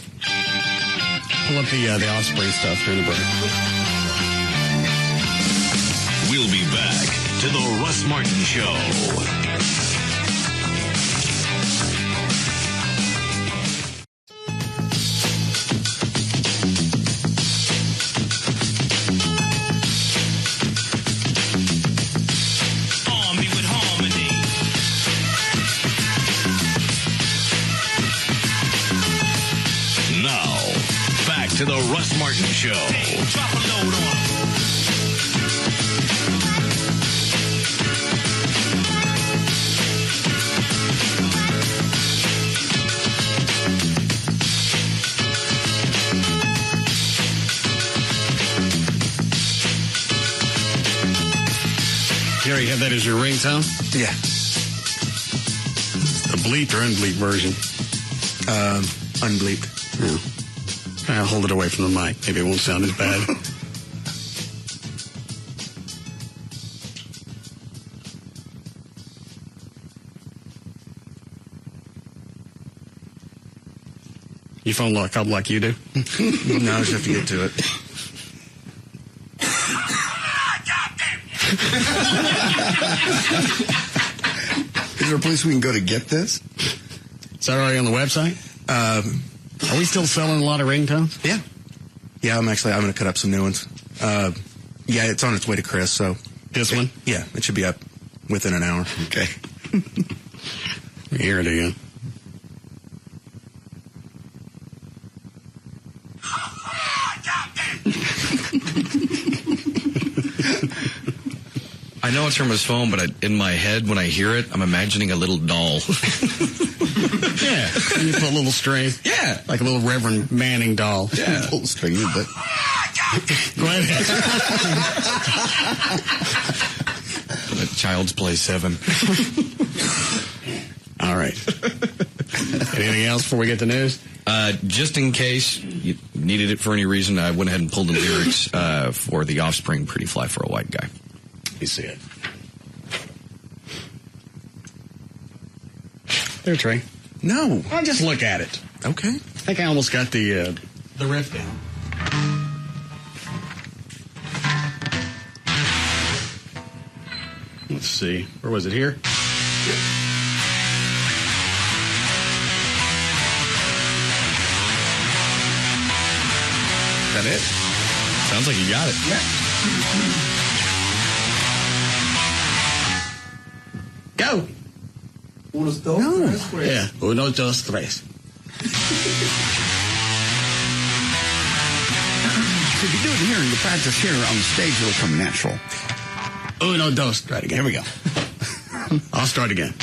Pull up the Osprey stuff during the break. We'll be back to the Russ Martin Show. To the Russ Martin Show. Hey, drop a load on him. Gary, you have that as your ringtone? Yeah. The bleeped or unbleeped version? Unbleeped. Yeah. I'll hold it away from the mic. Maybe it won't sound as bad. You phone lock up like you do? No, I just have to get to it. Is there a place we can go to get this? Is that already on the website? Are we still selling a lot of ringtones? Yeah. Yeah, I'm going to cut up some new ones. Yeah, it's on its way to Chris, so. This one? Yeah, it should be up within an hour. Okay. Hear it again. I know it's from his phone, but in my head, when I hear it, I'm imagining a little doll. Yeah. And you put a little string. Yeah. Like a little Reverend Manning doll. Yeah. A little string, but... Go ahead. Child's Play 7. All right. Anything else before we get to news? Just in case you needed it for any reason, I went ahead and pulled the lyrics for The Offspring, Pretty Fly for a White Guy. You see it. There, Trey. No. I'll just look at it. Okay. I think I almost got the riff down. Let's see. Where was it here? Is that it? Sounds like you got it. Yeah. Go. Uno, dos, tres. Yeah. Uno, dos, tres. So if you do it here and you practice here on the stage, it'll come natural. Uno, dos, try it again. Here we go. I'll start again.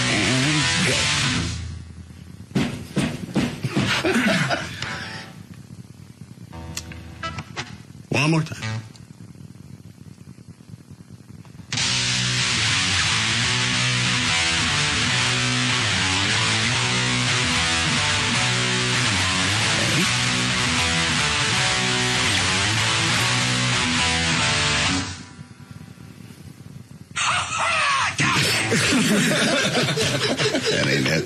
And go. One more time. That ain't it.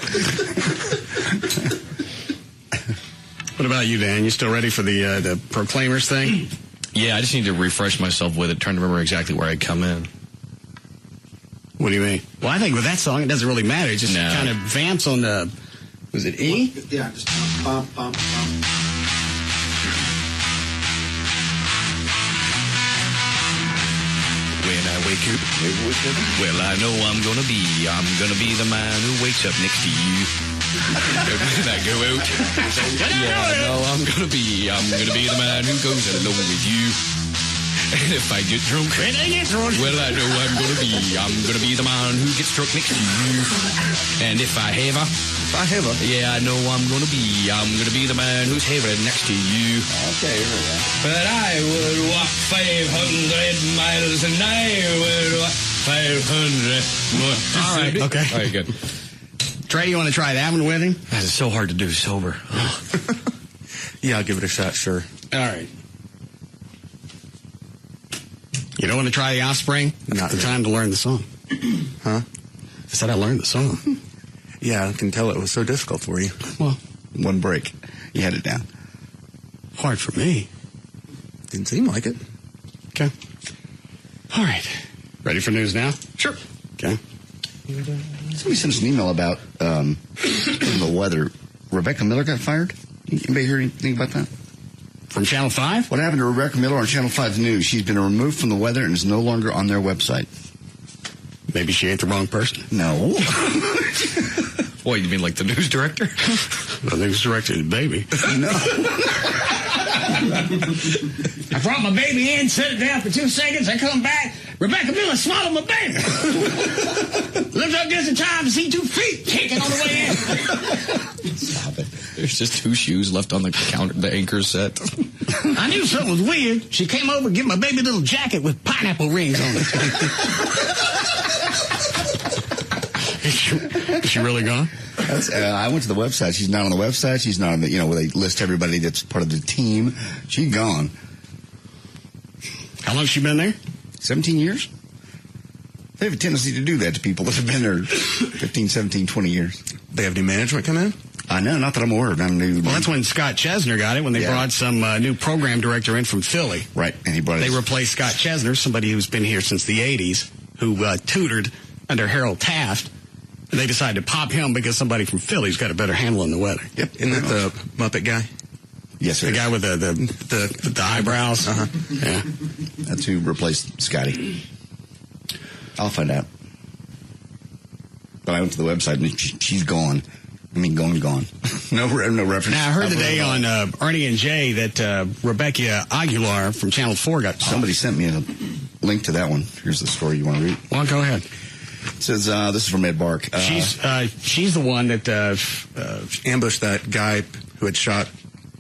What about you, Dan? You still ready for the Proclaimers thing? Yeah, I just need to refresh myself with it, trying to remember exactly where I come in. What do you mean? Well, I think with that song, it doesn't really matter. It just kind of vamps on the, was it E? Yeah, just bump, bump, bump. When I wake up, well, I know I'm gonna be the man who wakes up next to you. When I go out, yeah, I know I'm gonna be the man who goes alone with you. And if I get drunk, well, I know I'm gonna be the man who gets drunk next to you. And if I have yeah, I know I'm gonna be the man who's having next to you. Okay, here we go. But I would walk 500 miles and I would walk 500 more. All right, okay. All right, good. Trey, you want to try that one with him? That is so hard to do sober. Yeah, I'll give it a shot, sure. All right. You don't want to try the Offspring? Not the really. time to learn the song. Huh? I said I learned the song. Yeah, I can tell it was so difficult for you. Well, one break. You had it down. Hard for me. Didn't seem like it. Okay. All right. Ready for news now? Sure. Okay. Somebody sent us an email about the weather. Rebecca Miller got fired. Anybody hear anything about that? From Channel 5? What happened to Rebecca Miller on Channel 5 News? She's been removed from the weather and is no longer on their website. Maybe she ain't the wrong person. No. What, you mean like the news director? The news director is baby. No. I brought my baby in, set it down for 2 seconds. I come back. Rebecca Miller swallowed my baby. Looked up just in time to see 2 feet kicking on the way in. Stop it. There's just 2 shoes left on the counter, the anchor set. I knew something was weird. She came over and gave my baby a little jacket with pineapple rings on it. Is she really gone? I went to the website. She's not on the website. She's not on the, where they list everybody that's part of the team. She's gone. How long has she been there? 17 years. They have a tendency to do that to people that have been there 15, 17, 20 years. They have new management come in? I know, not that I'm aware of. Not a new. Well, that's when Scott Chesner got it, when they brought some new program director in from Philly. Right, and he brought it. They replaced Scott Chesner, somebody who's been here since the 80s, who tutored under Harold Taft. And they decided to pop him because somebody from Philly's got a better handle on the weather. Yep. Isn't that the Muppet guy? Yes, sir. The guy with the eyebrows? Uh-huh. Yeah. That's who replaced Scotty. I'll find out. But I went to the website and she's gone. I mean, gone. No reference. Now, I heard today on Ernie and Jay that Rebecca Aguilar from Channel 4 got... Somebody sent me a link to that one. Here's the story you want to read. Well, go ahead. It says, this is from Ed Bark. She's the one that... ambushed that guy who had shot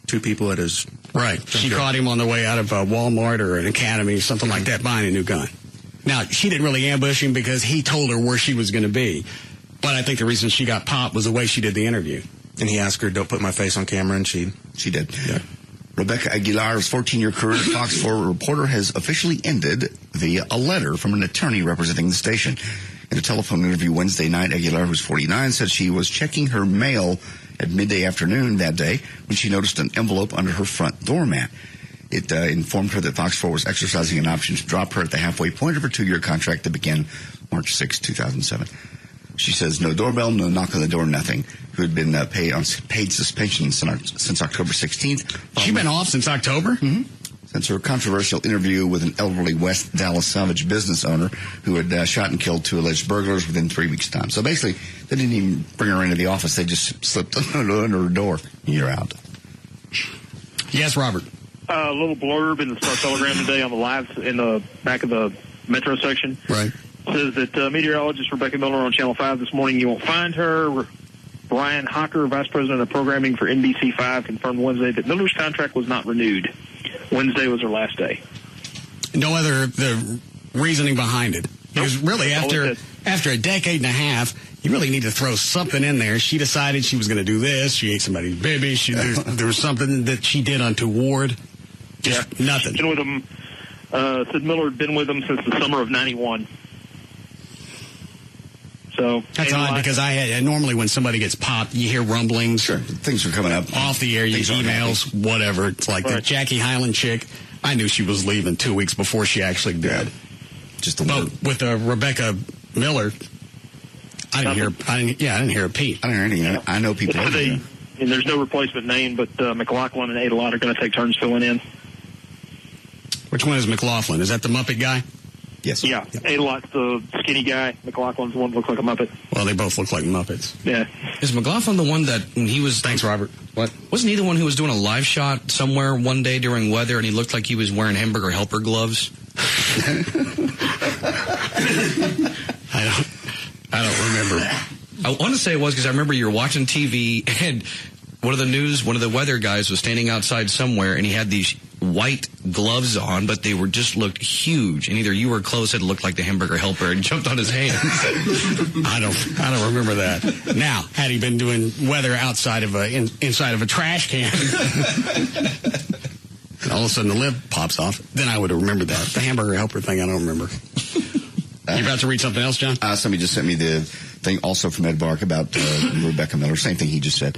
2 people at his... Right. She caught him on the way out of Walmart or an academy, something like that, buying a new gun. Now, she didn't really ambush him because he told her where she was going to be. But I think the reason she got popped was the way she did the interview. And he asked her, don't put my face on camera, and she did. Yeah. Rebecca Aguilar's 14-year career as Fox 4 reporter has officially ended via a letter from an attorney representing the station. In a telephone interview Wednesday night, Aguilar, who's 49, said she was checking her mail at midday afternoon that day when she noticed an envelope under her front doormat. It informed her that Fox 4 was exercising an option to drop her at the halfway point of her 2-year contract that began March 6, 2007. She says no doorbell, no knock on the door, nothing. Who had been paid suspension since October 16th. She's been off since October? Mm-hmm. Since her controversial interview with an elderly West Dallas salvage business owner who had shot and killed 2 alleged burglars within 3 weeks' time. So basically, they didn't even bring her into the office. They just slipped under her door. You're out. Yes, Robert. A little blurb in the Star Telegram today on the live in the back of the Metro section. Right. Says that meteorologist Rebecca Miller on Channel 5 this morning, you won't find her. Brian Hocker, Vice President of Programming for NBC5, confirmed Wednesday that Miller's contract was not renewed. Wednesday was her last day. No other the reasoning behind it. Because really, after a decade and a half, you really need to throw something in there. She decided she was going to do this. She ate somebody's baby. There was something that she did untoward. Just nothing. Been with him. Said Miller had been with him since the summer of '91. So that's odd because normally when somebody gets popped, you hear rumblings. Sure, things are coming up off the air. You emails, whatever. It's like the Jackie Hyland chick. I knew she was leaving 2 weeks before she actually did. Just with Rebecca Miller, I didn't hear a peep. I didn't hear anything. I know people. And there's no replacement name, but McLaughlin and Adelot are going to take turns filling in. Which one is McLaughlin? Is that the Muppet guy? Yes. Yeah. Adelot's the skinny guy. McLaughlin's the one that looks like a Muppet. Well, they both look like Muppets. Yeah. Is McLaughlin the one that when he was... Thanks, Robert. What? Wasn't he the one who was doing a live shot somewhere one day during weather and he looked like he was wearing hamburger helper gloves? I don't remember. I want to say it was because I remember you were watching TV and one of the weather guys was standing outside somewhere and he had these white gloves on, but they just looked huge. And either you or Chloe said it looked like the hamburger helper and jumped on his hands. I don't remember that. Now, had he been doing weather outside of inside of a trash can, and all of a sudden the lid pops off, then I would have remembered that. The hamburger helper thing, I don't remember. You about to read something else, John? Somebody just sent me the thing also from Ed Bark about Rebecca Miller. Same thing he just said.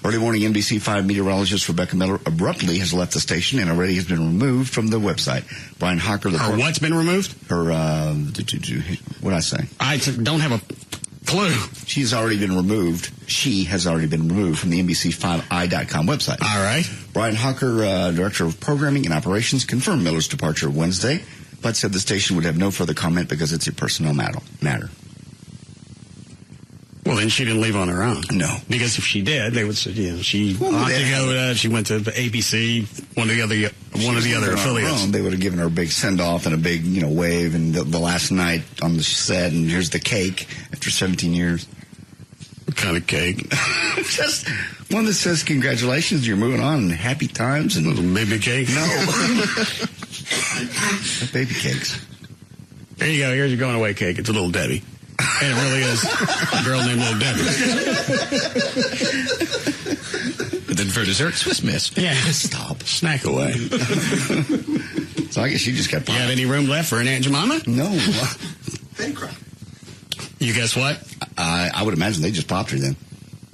Early morning, NBC5 meteorologist Rebecca Miller abruptly has left the station and already has been removed from the website. Brian Hocker... what's been removed? Her, what did I say? I don't have a clue. She's already been removed. She has already been removed from the NBC5i.com website. All right. Brian Hocker, Director of Programming and Operations, confirmed Miller's departure Wednesday, but said the station would have no further comment because it's a personnel matter. Well, then she didn't leave on her own. No. Because if she did, they would say, she went to ABC, one of the other affiliates. They would have given her a big send-off and a big, wave, and the last night on the set, and here's the cake after 17 years. What kind of cake? Just one that says, congratulations, you're moving on, and happy times. And little baby cake? No. Baby cakes. There you go. Here's your going-away cake. It's a Little Debbie. And it really is a girl named Little Debbie. And then for dessert, Swiss Miss. Yeah, stop. Snack away. So I guess you just got popped. You have any room left for an Aunt Jemima? No. Bankrupt. You guess what? I would imagine they just popped her then.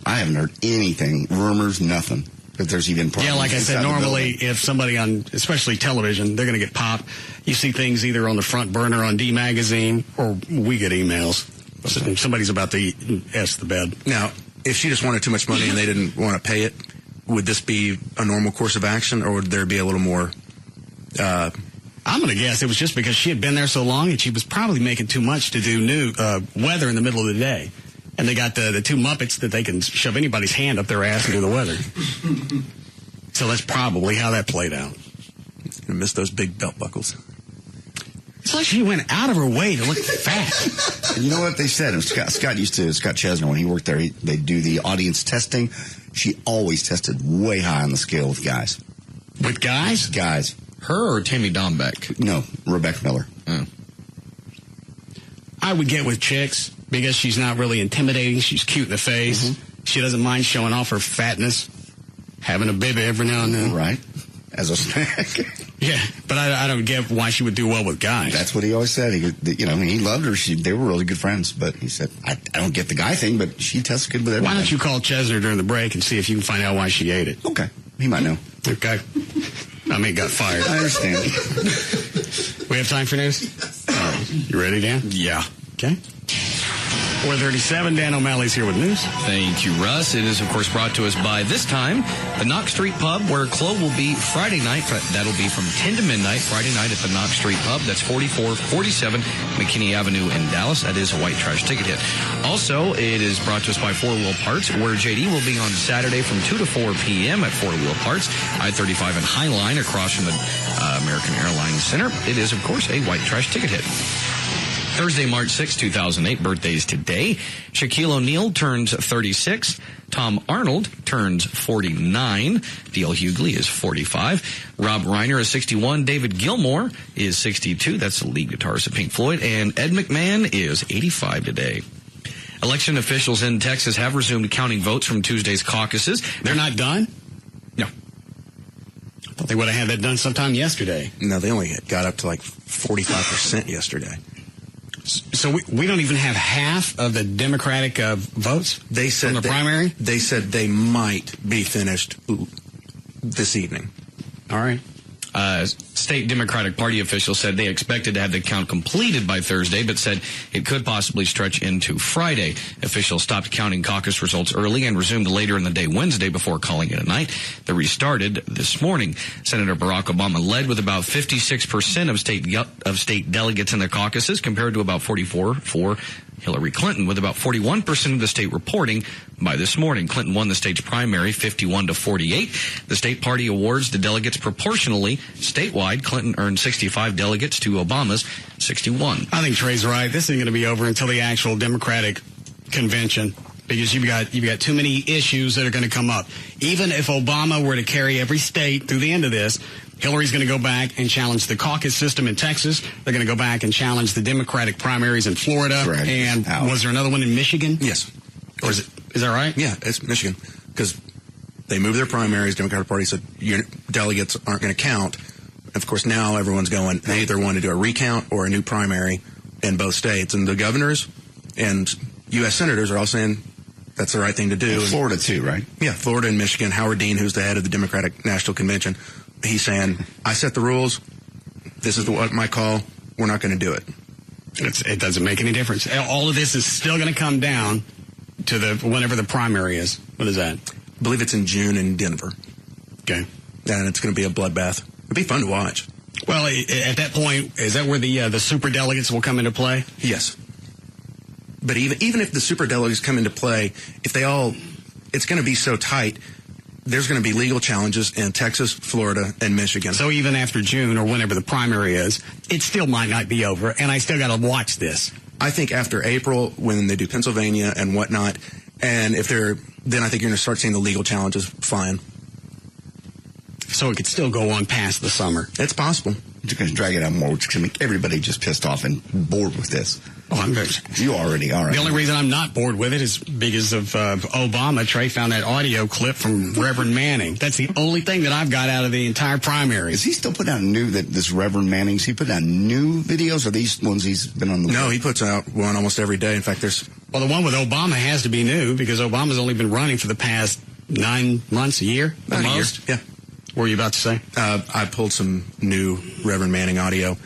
I haven't heard anything, rumors, nothing. That there's even problems. Yeah, like I said, normally if somebody on, especially television, they're going to get popped. You see things either on the front burner on D Magazine, or we get emails. Somebody's about to S the bed. Now, if she just wanted too much money and they didn't want to pay it, would this be a normal course of action, or would there be a little more? I'm going to guess it was just because she had been there so long and she was probably making too much to do new weather in the middle of the day. And they got the two Muppets that they can shove anybody's hand up their ass and do the weather. So that's probably how that played out. I miss those big belt buckles. It's like she went out of her way to look fat. You know what they said? Scott Chesner, when he worked there, they do the audience testing. She always tested way high on the scale with guys. With guys? Guys. Her or Tammy Dombeck? No, Rebecca Miller. Oh. I would get with chicks because she's not really intimidating. She's cute in the face. Mm-hmm. She doesn't mind showing off her fatness, having a baby every now and then. Right. as a snack. Yeah, but I don't get why she would do well with guys. That's what he always said. He loved her. They were really good friends. But he said, I don't get the guy thing, but she tested good with everything. Why don't you call Chesner during the break and see if you can find out why she ate it? Okay. He might know. Okay. Got fired. I understand. We have time for news? You ready, Dan? Yeah. Okay. 4:37, Dan O'Malley's here with news. Thank you, Russ. It is, of course, brought to us by, this time, the Knox Street Pub, where Chloe will be Friday night. That'll be from 10 to midnight, Friday night at the Knox Street Pub. That's 4447 McKinney Avenue in Dallas. That is a white trash ticket hit. Also, it is brought to us by Four Wheel Parts, where JD will be on Saturday from 2 to 4 p.m. at Four Wheel Parts, I-35 and Highline, across from the American Airlines Center. It is, of course, a white trash ticket hit. Thursday, March 6, 2008, birthdays today. Shaquille O'Neal turns 36. Tom Arnold turns 49. D.L. Hughley is 45. Rob Reiner is 61. David Gilmour is 62. That's the lead guitarist of Pink Floyd. And Ed McMahon is 85 today. Election officials in Texas have resumed counting votes from Tuesday's caucuses. They're not done? No. I thought they would have had that done sometime yesterday. No, they only got up to like 45% yesterday. So we don't even have half of the Democratic votes they said from the primary? They said they might be finished this evening. All right. State Democratic Party officials said they expected to have the count completed by Thursday, but said it could possibly stretch into Friday. Officials stopped counting caucus results early and resumed later in the day Wednesday before calling it a night. They restarted this morning. Senator Barack Obama led with about 56% of state delegates in the caucuses, compared to about 44% for Hillary Clinton, with about 41% of the state reporting by this morning. Clinton won the state's primary 51-48. The state party awards the delegates proportionally. Statewide, Clinton earned 65 delegates to Obama's 61. I think Trey's right. This isn't going to be over until the actual Democratic convention, because you've got too many issues that are going to come up. Even if Obama were to carry every state through the end of this, Hillary's going to go back and challenge the caucus system in Texas. They're going to go back and challenge the Democratic primaries in Florida. Correct. And was there another one in Michigan? Yes. Or is that right? Yeah, it's Michigan. Because they moved their primaries. Democratic Party said your delegates aren't going to count. Of course, now everyone's going, they either want to do a recount or a new primary in both states. And the governors and U.S. senators are all saying that's the right thing to do. And Florida, too, right? Yeah, Florida and Michigan. Howard Dean, who's the head of the Democratic National Convention, he's saying, I set the rules. This is my call. We're not going to do it. It doesn't make any difference. All of this is still going to come down to whenever the primary is. What is that? I believe it's in June in Denver. Okay. And it's going to be a bloodbath. It'd be fun to watch. Well, at that point, is that where the super delegates will come into play? Yes. But even if the super delegates come into play, it's going to be so tight, there's going to be legal challenges in Texas, Florida, and Michigan. So even after June or whenever the primary is, it still might not be over, and I still got to watch this. I think after April, when they do Pennsylvania and whatnot, and then I think you're going to start seeing the legal challenges flying. So it could still go on past the summer. It's possible. You're going to drag it out more. It's going to make everybody just pissed off and bored with this. Oh, I'm very. You already are. The only reason I'm not bored with it is because of Obama. Trey found that audio clip from Reverend Manning. That's the only thing that I've got out of the entire primary. Is he still putting out this Reverend Manning? Is he putting out new videos, or these ones he's been on the? No, he puts out one almost every day. In fact, Well, the one with Obama has to be new because Obama's only been running for the past 9 months, a year, about at most. a year. Yeah. What were you about to say? I pulled some new Reverend Manning audio.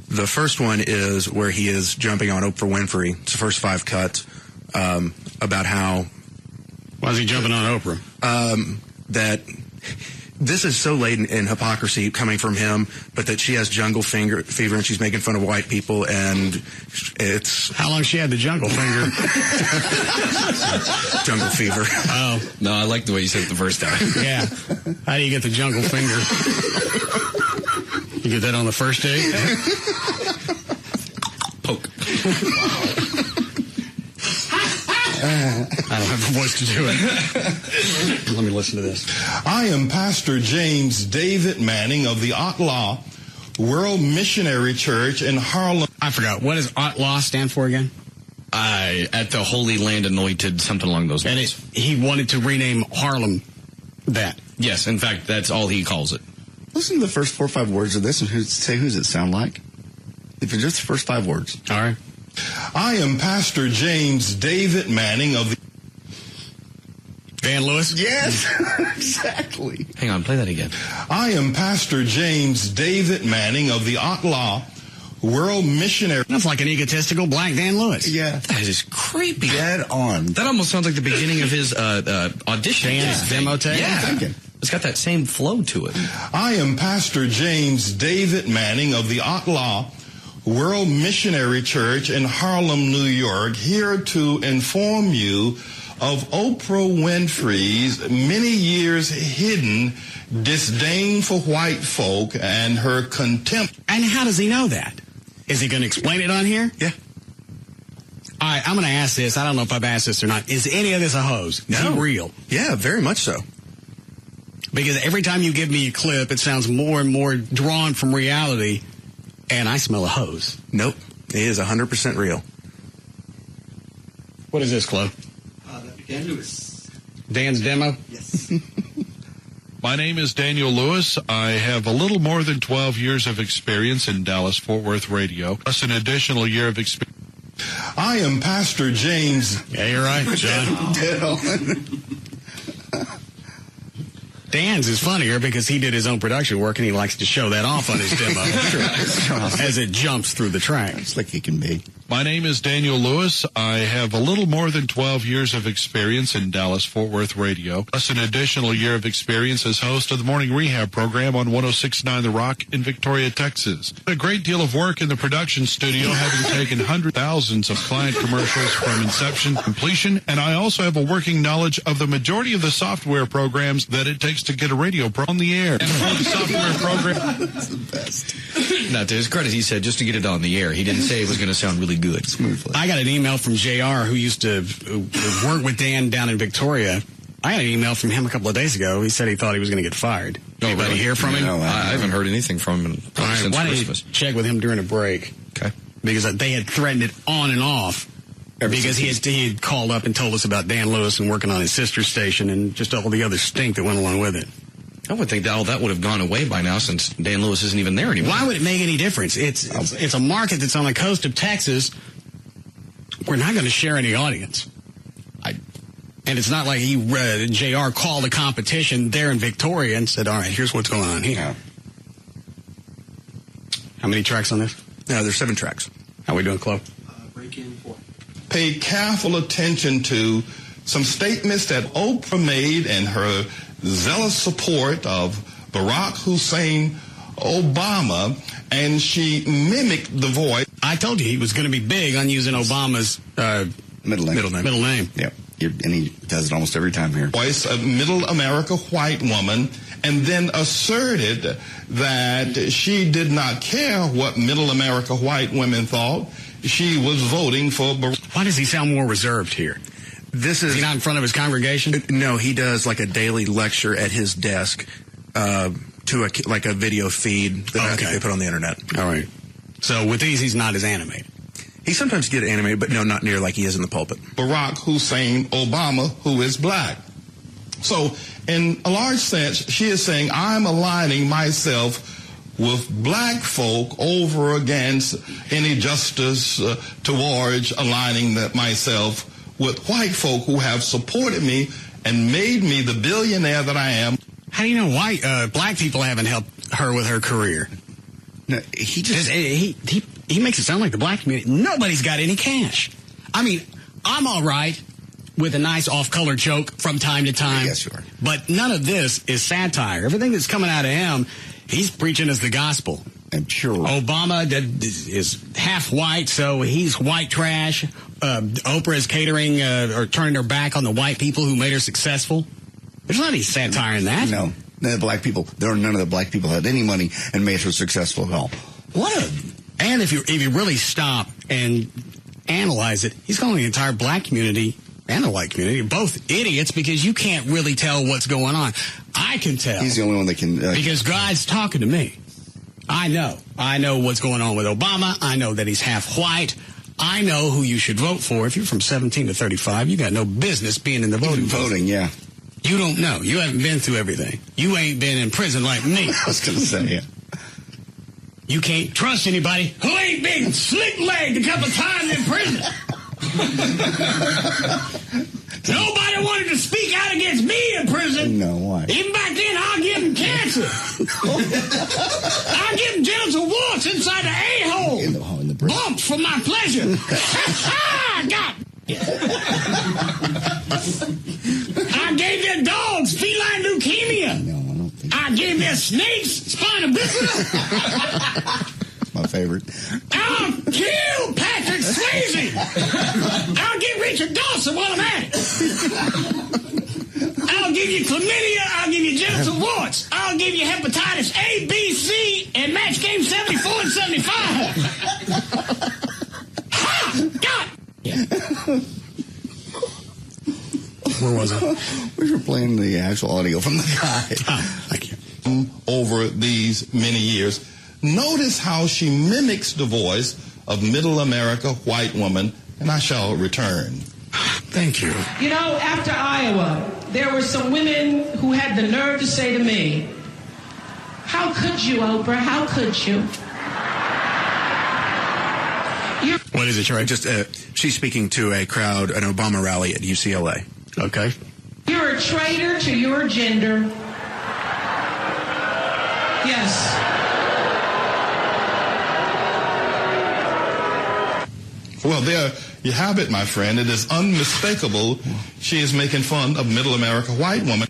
The first one is where he is jumping on Oprah Winfrey. It's the first 5 cuts about how... Why is he jumping on Oprah? That this is so laden in hypocrisy coming from him, but that she has jungle fever and she's making fun of white people, and it's... How long she had the jungle finger? Jungle fever. Oh. No, I like the way you said it the first time. Yeah. How do you get the jungle finger? You get that on the first date? Poke. I don't have a voice to do it. Let me listen to this. I am Pastor James David Manning of the Atla World Missionary Church in Harlem. I forgot. What does Atla stand for again? At the Holy Land Anointed, something along those lines. And he wanted to rename Harlem that. Yes, in fact, that's all he calls it. Listen to the first 4 or 5 words of this and say who's it sound like. If it's just the first 5 words. All right. I am Pastor James David Manning of the... Van Lewis? Yes, exactly. Hang on, play that again. I am Pastor James David Manning of the Atla World Missionary... That's like an egotistical black Van Lewis. Yeah. That is creepy. Dead on. That almost sounds like the beginning of his audition. Dan's demo tape? Yeah. It's got that same flow to it. I am Pastor James David Manning of the Atla World Missionary Church in Harlem, New York, here to inform you of Oprah Winfrey's many years hidden disdain for white folk and her contempt. And how does he know that? Is he going to explain it on here? Yeah. All right, I'm going to ask this. I don't know if I've asked this or not. Is any of this a hose? Is he real? Yeah, very much so. Because every time you give me a clip, it sounds more and more drawn from reality, and I smell a hose. Nope. It is 100% real. What is this, Chloe? Dan Lewis. Dan's demo? Yes. My name is Daniel Lewis. I have a little more than 12 years of experience in Dallas-Fort Worth radio, plus an additional year of experience. I am Pastor James. Yeah, you're right, John. Dead on. Dan's is funnier because he did his own production work and he likes to show that off on his demo as it jumps through the track. It's like he can be. My name is Daniel Lewis. I have a little more than 12 years of experience in Dallas-Fort Worth radio, plus an additional year of experience as host of the morning rehab program on 106.9 The Rock in Victoria, Texas. A great deal of work in the production studio, having taken hundreds of thousands of client commercials from inception to completion, and I also have a working knowledge of the majority of the software programs that it takes to get a radio on the air. And for the software program... That's the best. Now, to his credit, he said just to get it on the air. He didn't say it was going to sound really good. Smoothly. I got an email from JR who used to work with Dan down in Victoria. I got an email from him a couple of days ago. He said he thought he was going to get fired. Anybody hear from him? No, I haven't heard anything from him since why don't you Christmas. check with him during a break? Okay. Because they had threatened it on and off. Because he had called up and told us about Dan Lewis and working on his sister station and just all the other stink that went along with it. I would think that all that would have gone away by now since Dan Lewis isn't even there anymore. Why would it make any difference? It's a market that's on the coast of Texas. We're not going to share any audience. And it's not like JR called a competition there in Victoria and said, all right, here's what's going on here. Yeah. How many tracks on this? No, there's 7 tracks. How we doing, Chloe? Break in 4. Pay careful attention to some statements that Oprah made in her zealous support of Barack Hussein Obama, and she mimicked the voice. I told you he was going to be big on using Obama's Middle name. Yep. And he does it almost every time here. Voice of middle America white woman, and then asserted that she did not care what middle America white women thought. She was voting for Barack. Why does he sound more reserved here? Is he not in front of his congregation? No, he does like a daily lecture at his desk to a video feed that they put on the internet. All right. So with these, he's not as animated. He sometimes gets animated, but no, not near like he is in the pulpit. Barack Hussein Obama, who is black. So in a large sense, she is saying, I'm aligning myself with black folk over against any justice towards aligning myself with white folk who have supported me and made me the billionaire that I am. How do you know black people haven't helped her with her career? No, he makes it sound like the black community. Nobody's got any cash. I mean, I'm all right with a nice off-color joke from time to time. Yes, you are. But none of this is satire. Everything that's coming out of him, he's preaching as the gospel. I'm sure. Obama is half white, so he's white trash. Oprah is catering or turning her back on the white people who made her successful. There's not any satire in that. No. None of the black people. There are none of the black people had any money and made her successful at all. And if you really stop and analyze it, he's calling the entire black community and the white community both idiots because you can't really tell what's going on. I can tell. He's the only one that can. Because God's talking to me. I know what's going on with Obama. I know that he's half white. I know who you should vote for. If you're from 17 to 35, you got no business being in the voting. Yeah. You You don't know. You haven't been through everything. You ain't been in prison like me. I was going to say, yeah. You can't trust anybody who ain't been slick-legged a couple times in prison. Nobody wanted to speak out against me in prison. No, why? Even back then, I'll give them cancer. I'll give them genital warts inside the a-hole. In the brain. Bumps for my pleasure. God. I gave their dogs feline leukemia. No, I don't think I gave their snakes spina bifida. my favorite. I'll kill Patrick Swayze. I'll get Richard Dawson while I'm at it. I'll give you chlamydia. I'll give you genital warts. I'll give you hepatitis A, B, C, and match game 74 and 75. Ha! God! Yeah. Where was I? We were playing the actual audio from the guy. Oh, thank you. Over these many years, notice how she mimics the voice of middle America white woman, and I shall return. Thank you. You know, after Iowa, there were some women who had the nerve to say to me, "How could you, Oprah? How could you?" What is it, Troy? Just she's speaking to a crowd, an Obama rally at UCLA. Okay. You're a traitor to your gender. Yes. Well, there you have it, my friend. It is unmistakable. She is making fun of middle America white woman.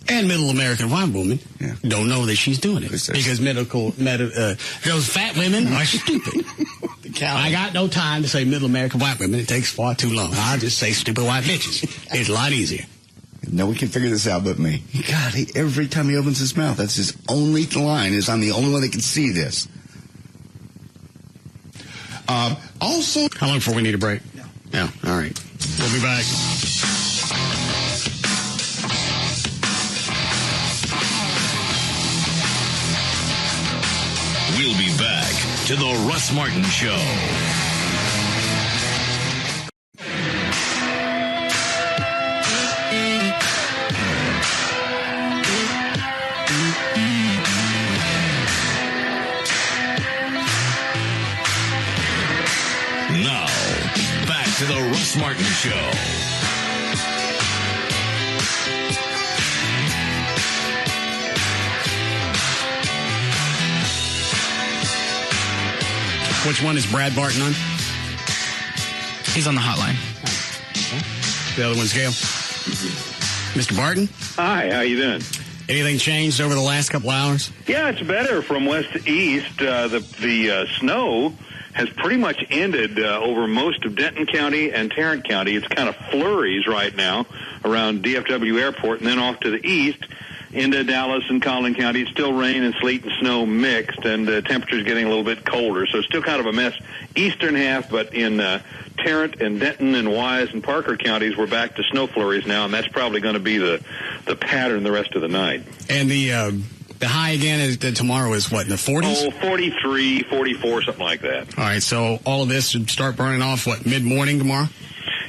And middle American white woman don't know that she's doing it. Because those fat women are stupid. I got no time to say middle American white women. It takes far too long. I'll just say stupid white bitches. It's a lot easier. No one can figure this out but me. God, every time he opens his mouth, that's his only line, is I'm the only one that can see this. Also... How long before we need a break? Yeah. All right. We'll be back. We'll be back to the Russ Martin Show. Now, back to the Russ Martin Show. Which one is Brad Barton on? He's on the hotline. The other one's Gail. Mr. Barton? Hi, how you doing? Anything changed over the last couple hours? Yeah, it's better from west to east. The snow has pretty much ended over most of Denton County and Tarrant County. It's kind of flurries right now around DFW Airport, and then off to the east into Dallas and Collin County. It's still rain and sleet and snow mixed, and the temperature's getting a little bit colder. So still kind of a mess eastern half, but in Tarrant and Denton and Wise and Parker counties, we're back to snow flurries now, and that's probably going to be the pattern the rest of the night. And the high again is tomorrow is what, in the 40s? Oh, 43, 44, something like that. All right, so all of this should start burning off, what, mid-morning tomorrow?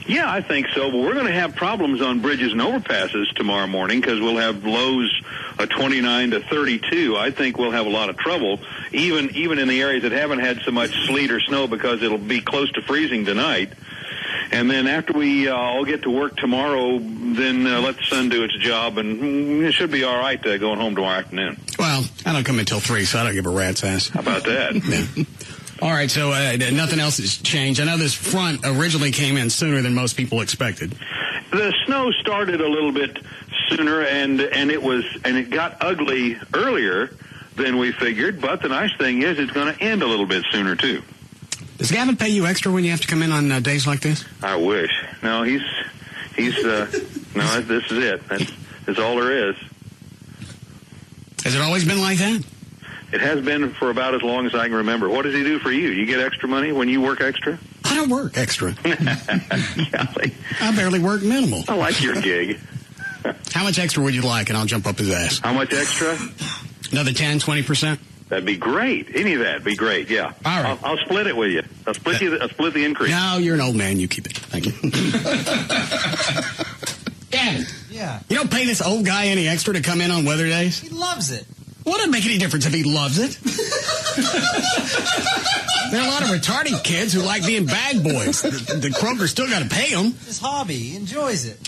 Yeah, I think so. But we're going to have problems on bridges and overpasses tomorrow morning because we'll have lows of 29 to 32. I think we'll have a lot of trouble, even in the areas that haven't had so much sleet or snow, because it'll be close to freezing tonight. And then after we all get to work tomorrow, then let the sun do its job, and it should be all right going home tomorrow afternoon. Well, I don't come until 3, so I don't give a rat's ass. How about that? Yeah. All right, so nothing else has changed. I know this front originally came in sooner than most people expected. The snow started a little bit sooner, and it got ugly earlier than we figured. But the nice thing is, it's going to end a little bit sooner too. Does Gavin pay you extra when you have to come in on days like this? I wish. No, he's no. This is it. That's all there is. Has it always been like that? It has been for about as long as I can remember. What does he do for you? You get extra money when you work extra? I don't work extra. Golly. I barely work minimal. I like your gig. How much extra would you like, and I'll jump up his ass? How much extra? Another 10, 20%? That'd be great. Any of that'd be great, yeah. All right. I'll split it with you. I'll split the increase. No, you're an old man. You keep it. Thank you. Gavin. Yeah. Yeah. You don't pay this old guy any extra to come in on weather days? He loves it. Well, it doesn't make any difference if he loves it. There are a lot of retarded kids who like being bag boys. The Kroger's still got to pay them. His hobby. He enjoys it.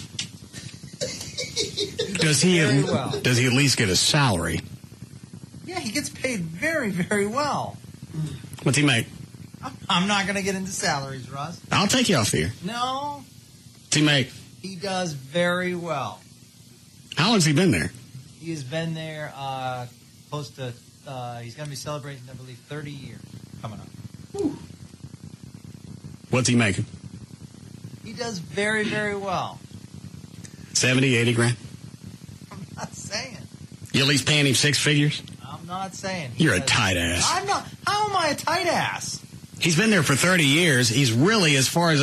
Does he very well. Does he at least get a salary? Yeah, he gets paid very, very well. What's he make? I'm not going to get into salaries, Russ. I'll take you off the air. No, What's he make? he does very well. How long's he been there? He has been there close to, he's going to be celebrating, I believe, 30 years coming up. What's he making? He does very, very well. 70, 80 grand? I'm not saying. You at least paying him six figures? I'm not saying. You're a tight ass. I'm not. How am I a tight ass? He's been there for 30 years. He's really, as far as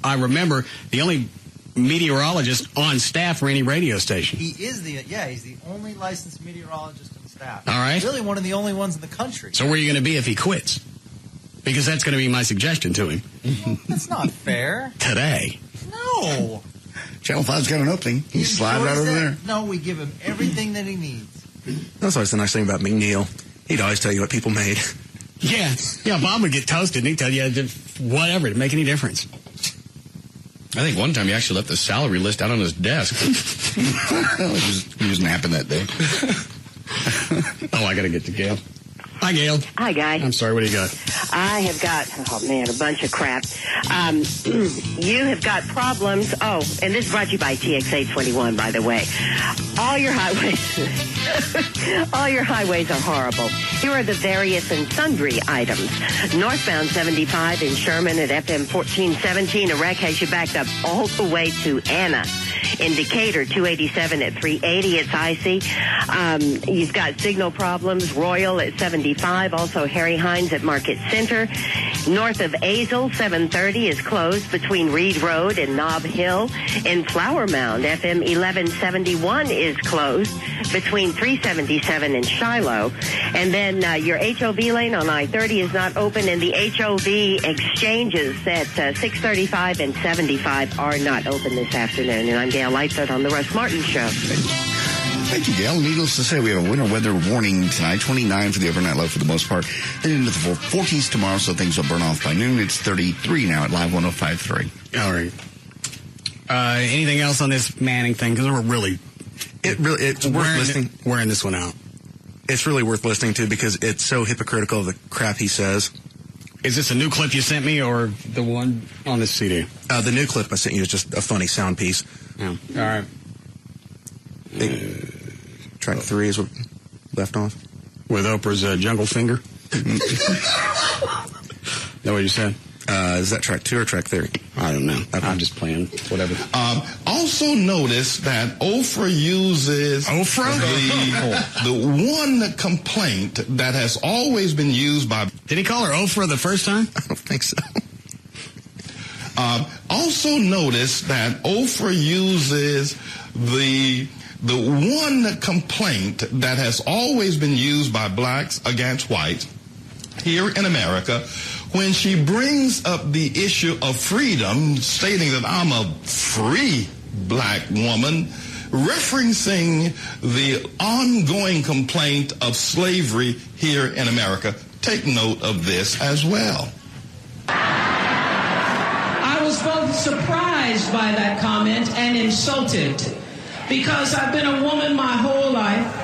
I remember, the only meteorologist on staff for any radio station. He is he's the only licensed meteorologist on staff. All right. Really one of the only ones in the country. So where are you going to be if he quits? Because that's going to be my suggestion to him. That's not fair. Today. No. Channel 5's got an opening. He slide right over there. No, we give him everything that he needs. That's always the nice thing about McNeil. He'd always tell you what people made. Yeah. Bob would get toasted and he'd tell you whatever to make any difference. I think one time he actually left the salary list out on his desk. He was napping that day. Oh, I got to get to Gail. Hi, Gail. Hi, Guy. I'm sorry, what do you got? I have got, a bunch of crap. You have got problems. Oh, and this is brought to you by TX821, by the way. All your highways are horrible. Here are the various and sundry items. Northbound 75 in Sherman at FM 1417. A wreck has you backed up all the way to Anna. In Decatur, 287 at 380. It's icy. You've got signal problems. Royal at 75. Also, Harry Hines at Market Center. North of Azle, 730 is closed between Reed Road and Nob Hill. In Flower Mound, FM 1171 is closed between 377 and Shiloh. And then your HOV lane on I-30 is not open, and the HOV exchanges at 635 and 75 are not open this afternoon. And I'm Gail Lightfoot on the Russ Martin Show. Thank you, Gail. Needless to say, we have a winter weather warning tonight. 29 for the overnight low for the most part. Then into the 40s tomorrow, so things will burn off by noon. It's 33 now at Live 105.3. All right. Anything else on this Manning thing? Because It's worth listening. Wearing this one out. It's really worth listening to because it's so hypocritical of the crap he says. Is this a new clip you sent me or the one on this CD? The new clip I sent you is just a funny sound piece. Yeah. All right. Track 3 is what left off. With Oprah's Jungle Finger? That what you said? Is that track 2 or track 3? I don't know. I'm just playing. Whatever. Also notice that Oprah uses the one complaint that has always been used by... Did he call her Oprah the first time? I don't think so. Also notice that Oprah uses the one complaint that has always been used by blacks against whites here in America when she brings up the issue of freedom, stating that I'm a free black woman, referencing the ongoing complaint of slavery here in America. Take note of this as well. I was both surprised by that comment and insulted because I've been a woman my whole life.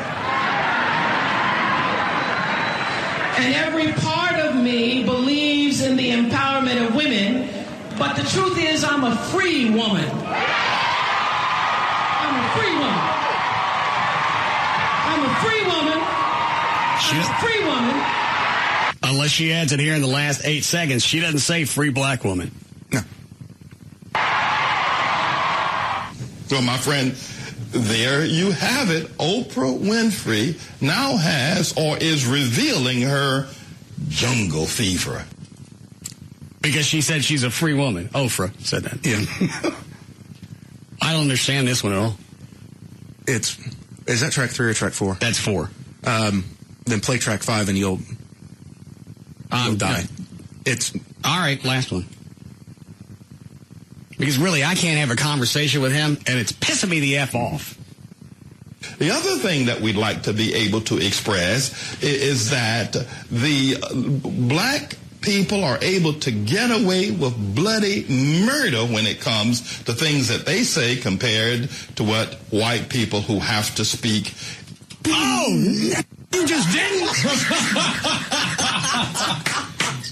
And every part of me believes in the empowerment of women, but the truth is I'm a free woman. I'm a free woman. I'm a free woman. I'm a free woman. Unless she adds it here in the last 8 seconds, she doesn't say free black woman. No. So, my friend, there you have it. Oprah Winfrey now has or is revealing her jungle fever. Because she said she's a free woman. Oprah said that. Yeah. I don't understand this one at all. Is that track 3 or track 4? That's 4. Then play track 5 and you'll die. It's all right. Last one. Because really, I can't have a conversation with him, and it's pissing me the F off. The other thing that we'd like to be able to express is that the black people are able to get away with bloody murder when it comes to things that they say compared to what white people who have to speak. Oh, you just didn't?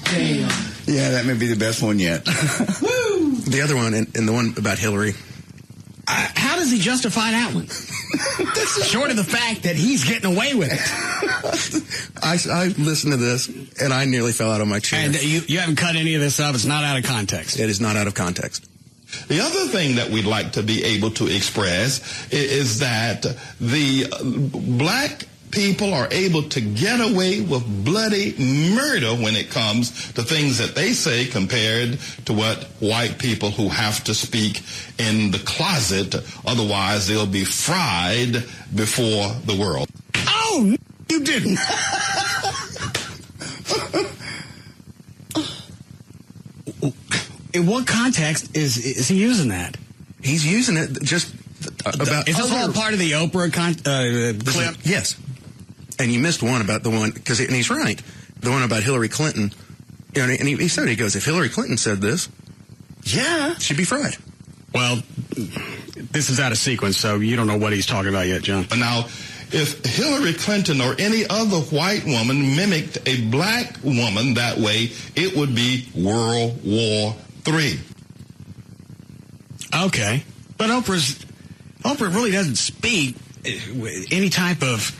Damn. Yeah, that may be the best one yet. Woo! The other one, and the one about Hillary. How does he justify that one? Short of the fact that he's getting away with it. I listened to this, and I nearly fell out of my chair. And you haven't cut any of this up. It's not out of context. It is not out of context. The other thing that we'd like to be able to express is that the black people are able to get away with bloody murder when it comes to things that they say compared to what white people who have to speak in the closet, otherwise they'll be fried before the world. Oh, you didn't. In what context is he using that? He's using it just about... Is this all part of the Oprah clip? Yes. And you missed one about the one, and he's right, the one about Hillary Clinton. You know, and he said, he goes, if Hillary Clinton said this, yeah, she'd be fried. Well, this is out of sequence, so you don't know what he's talking about yet, John. Now, if Hillary Clinton or any other white woman mimicked a black woman that way, it would be World War III. Okay. But Oprah really doesn't speak any type of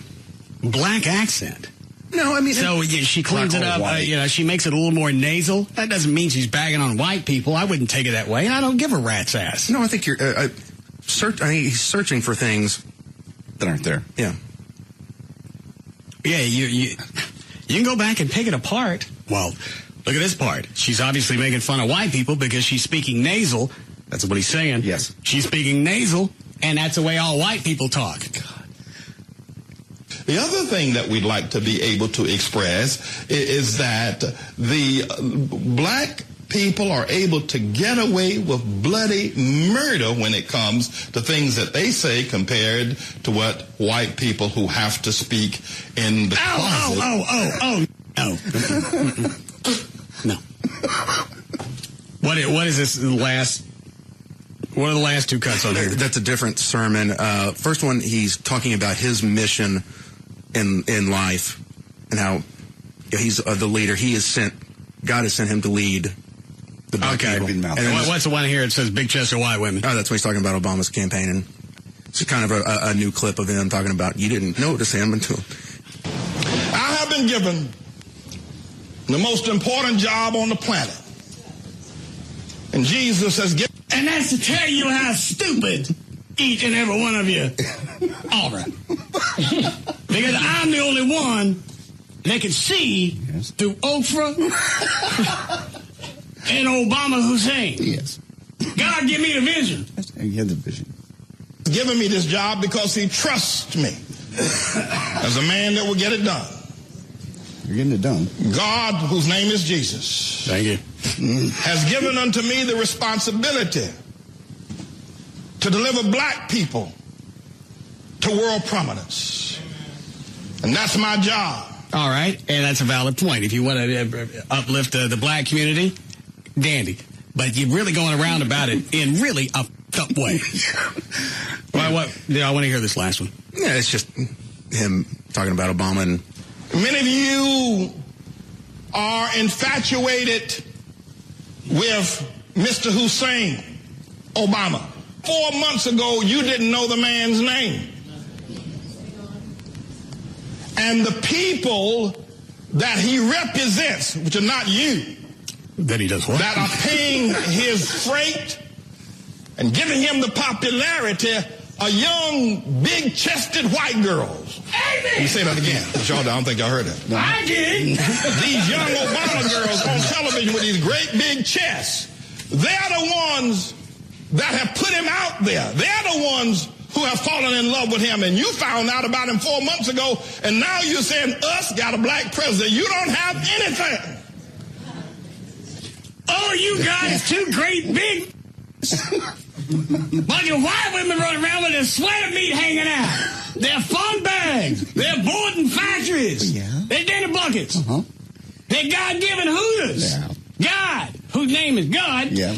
black accent. No, I mean... So she cleans it up, she makes it a little more nasal. That doesn't mean she's bagging on white people. I wouldn't take it that way. I don't give a rat's ass. No, I think you're... he's searching for things that aren't there. Yeah. Yeah, you can go back and pick it apart. Well, look at this part. She's obviously making fun of white people because she's speaking nasal. That's what he's saying. Yes. She's speaking nasal, and that's the way all white people talk. The other thing that we'd like to be able to express is that the black people are able to get away with bloody murder when it comes to things that they say compared to what white people who have to speak in the closet. No. What is this last... What are the last two cuts on here? That's a different sermon. First one, he's talking about his mission in life and how he's the leader. God has sent him to lead the black people. And what's the one here? It says big chested white women. Oh, that's when he's talking about Obama's campaign. And it's kind of a new clip of him talking about, you didn't notice him until... I have been given the most important job on the planet. And Jesus has given... And that's to tell you how stupid each and every one of you are. Because I'm the only one that can see through Oprah and Obama Hussein. Yes. God give me the vision. You have the vision. He's given me this job because he trusts me as a man that will get it done. You're getting it done. God, whose name is Jesus, thank you, has given unto me the responsibility to deliver black people to world prominence. And that's my job. All right, and that's a valid point. If you want to uplift the black community, dandy. But you're really going around about it in really a up way. I want to hear this last one. Yeah, it's just him talking about Obama. And many of you are infatuated with Mr. Hussein Obama. 4 months ago, you didn't know the man's name. And the people that he represents, which are not you, that he does what? That are paying his freight and giving him the popularity are young, big-chested white girls. Amen. Let me say that again. Y'all, I don't think y'all heard that. No. I did. These young Obama girls on television with these great big chests, they're the ones that have put him out there. They're the ones who have fallen in love with him. And you found out about him 4 months ago, and now you're saying us got a black president. You don't have anything. Oh, you guys too great big Bunch of white women running around with their sweater meat hanging out. Their phone bags. Their boarding factories. Yeah. Their dinner buckets. Their God-given hooters. Yeah. God, whose name is God, gave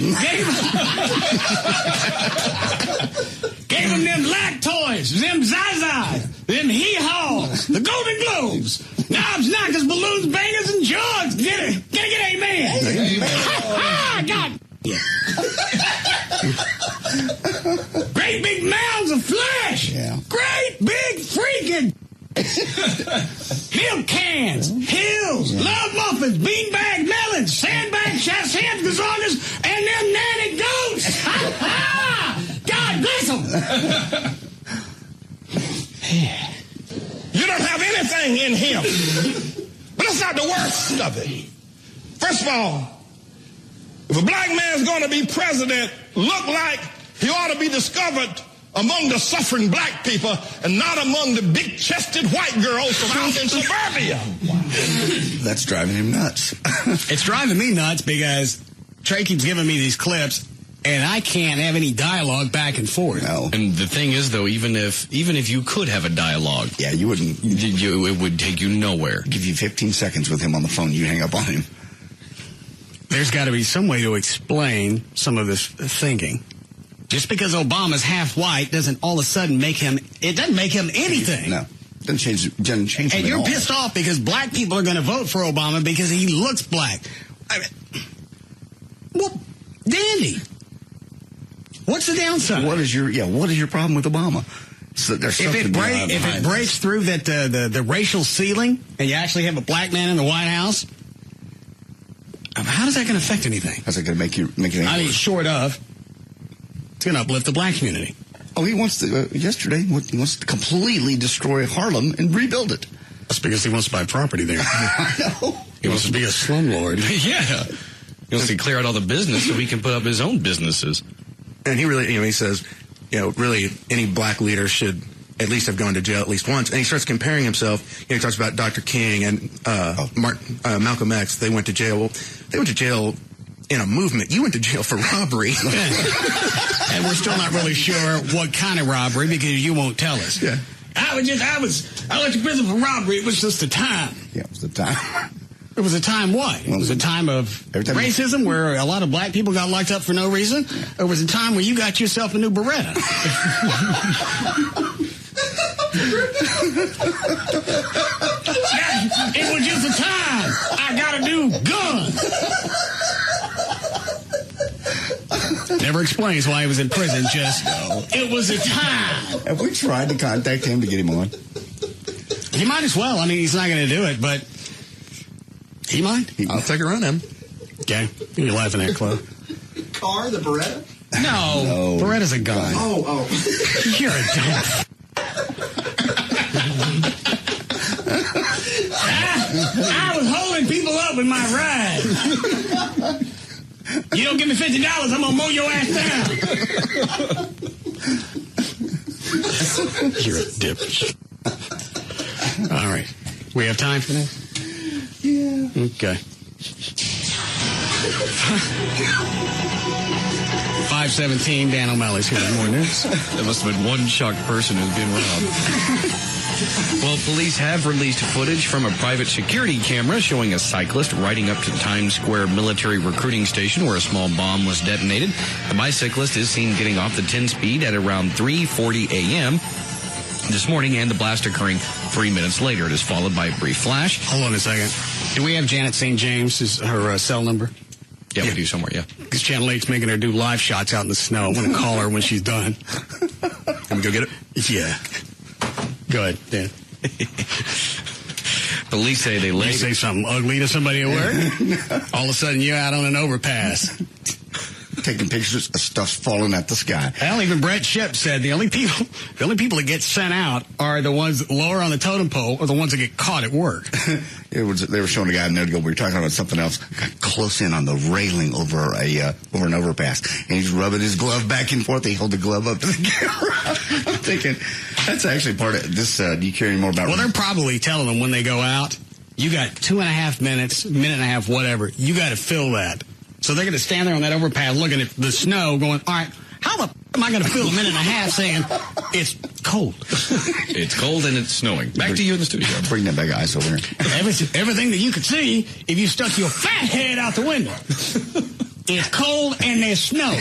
them them black toys, them Zazas, them hee-haws, the Golden Globes, knobs, knockers, balloons, bangers, and jugs. Can I get amen? Amen. God. Yeah. Great big mounds of flesh. Yeah. Great big freaking milk cans, hills, love muffins, beanbag melons, sandbag chest hens, gazongas, and them nanny goats. God bless them. You don't have anything in him. But that's not the worst of it. First of all, if a black man's going to be president, look like he ought to be discovered among the suffering black people and not among the big-chested white girls from out in suburbia. That's driving him nuts. It's driving me nuts because Trey keeps giving me these clips, and I can't have any dialogue back and forth. No. And the thing is, though, even if you could have a dialogue, yeah, you wouldn't. It would take you nowhere. Give you 15 seconds with him on the phone, you hang up on him. There's got to be some way to explain some of this thinking. Just because Obama's half white doesn't all of a sudden make him anything. No. Doesn't change him and at you're all. pissed off because black people are going to vote for Obama because he looks black. I mean, well, dandy. What's the downside? What is your problem with Obama? So if it breaks through that the racial ceiling and you actually have a black man in the White House, how does that going to affect anything? How's it going to make anything I mean, worse? short of, it's going to uplift the black community. Oh, he wants to, yesterday, he wants to completely destroy Harlem and rebuild it. That's because he wants to buy property there. I know. He wants to be a slumlord. Yeah. He wants to clear out all the business so he can put up his own businesses. And he really, he says, really any black leader should at least have gone to jail at least once. And he starts comparing himself. He talks about Dr. King and Malcolm X. They went to jail. Well, they went to jail in a movement. You went to jail for robbery. And we're still not really sure what kind of robbery because you won't tell us. Yeah. I went to prison for robbery. It was just a time. Yeah, it was the time. It was a time what? It was a time of racism where a lot of black people got locked up for no reason. It was a time where you got yourself a new Beretta. It was just a time. I got a new gun. Never explains why he was in prison. Just, it was a time. Have we tried to contact him to get him on? He might as well. I mean, he's not going to do it, but he might. I'll take a run at him. Okay. You're laughing at, Chloe. Car, the Beretta? No. Beretta's a gun. Oh. You're a dumb. I was holding people up with my ride. You don't give me $50, I'm going to mow your ass down. You're a dip. All right. We have time for this? Yeah. Okay. 5:17, Dan O'Malley's here in More News. That must have been one shocked person who's been robbed. Well, police have released footage from a private security camera showing a cyclist riding up to Times Square military recruiting station where a small bomb was detonated. The bicyclist is seen getting off the 10-speed at around 3:40 a.m. this morning, and the blast occurring 3 minutes later. It is followed by a brief flash. Hold on a second. Do we have Janet St. James, her cell number? Yeah, we do somewhere, yeah. Because Channel 8's making her do live shots out in the snow. I'm going to call her when she's done. Can we go get it? Yeah. Go ahead, Dan. Police say they You say something ugly to somebody at work? All of a sudden, you're out on an overpass. Taking pictures of stuff falling at the sky. Hell, even Brett Shipp said the only people that get sent out are the ones lower on the totem pole or the ones that get caught at work. They were showing a guy a minute ago. We were talking about something else. Got close in on the railing over an overpass, and he's rubbing his glove back and forth. He hold the glove up to the camera. I'm thinking that's actually part of this. Do you care any more about? Well, they're probably telling them when they go out, you got 2.5 minutes, minute and a half, whatever. You got to fill that. So they're going to stand there on that overpass looking at the snow going, all right, how the am I going to fill a minute and a half saying it's cold? It's cold and it's snowing. Back to you in the studio. Bring that bag of ice over here. Everything that you could see if you stuck your fat head out the window. It's cold and there's snow.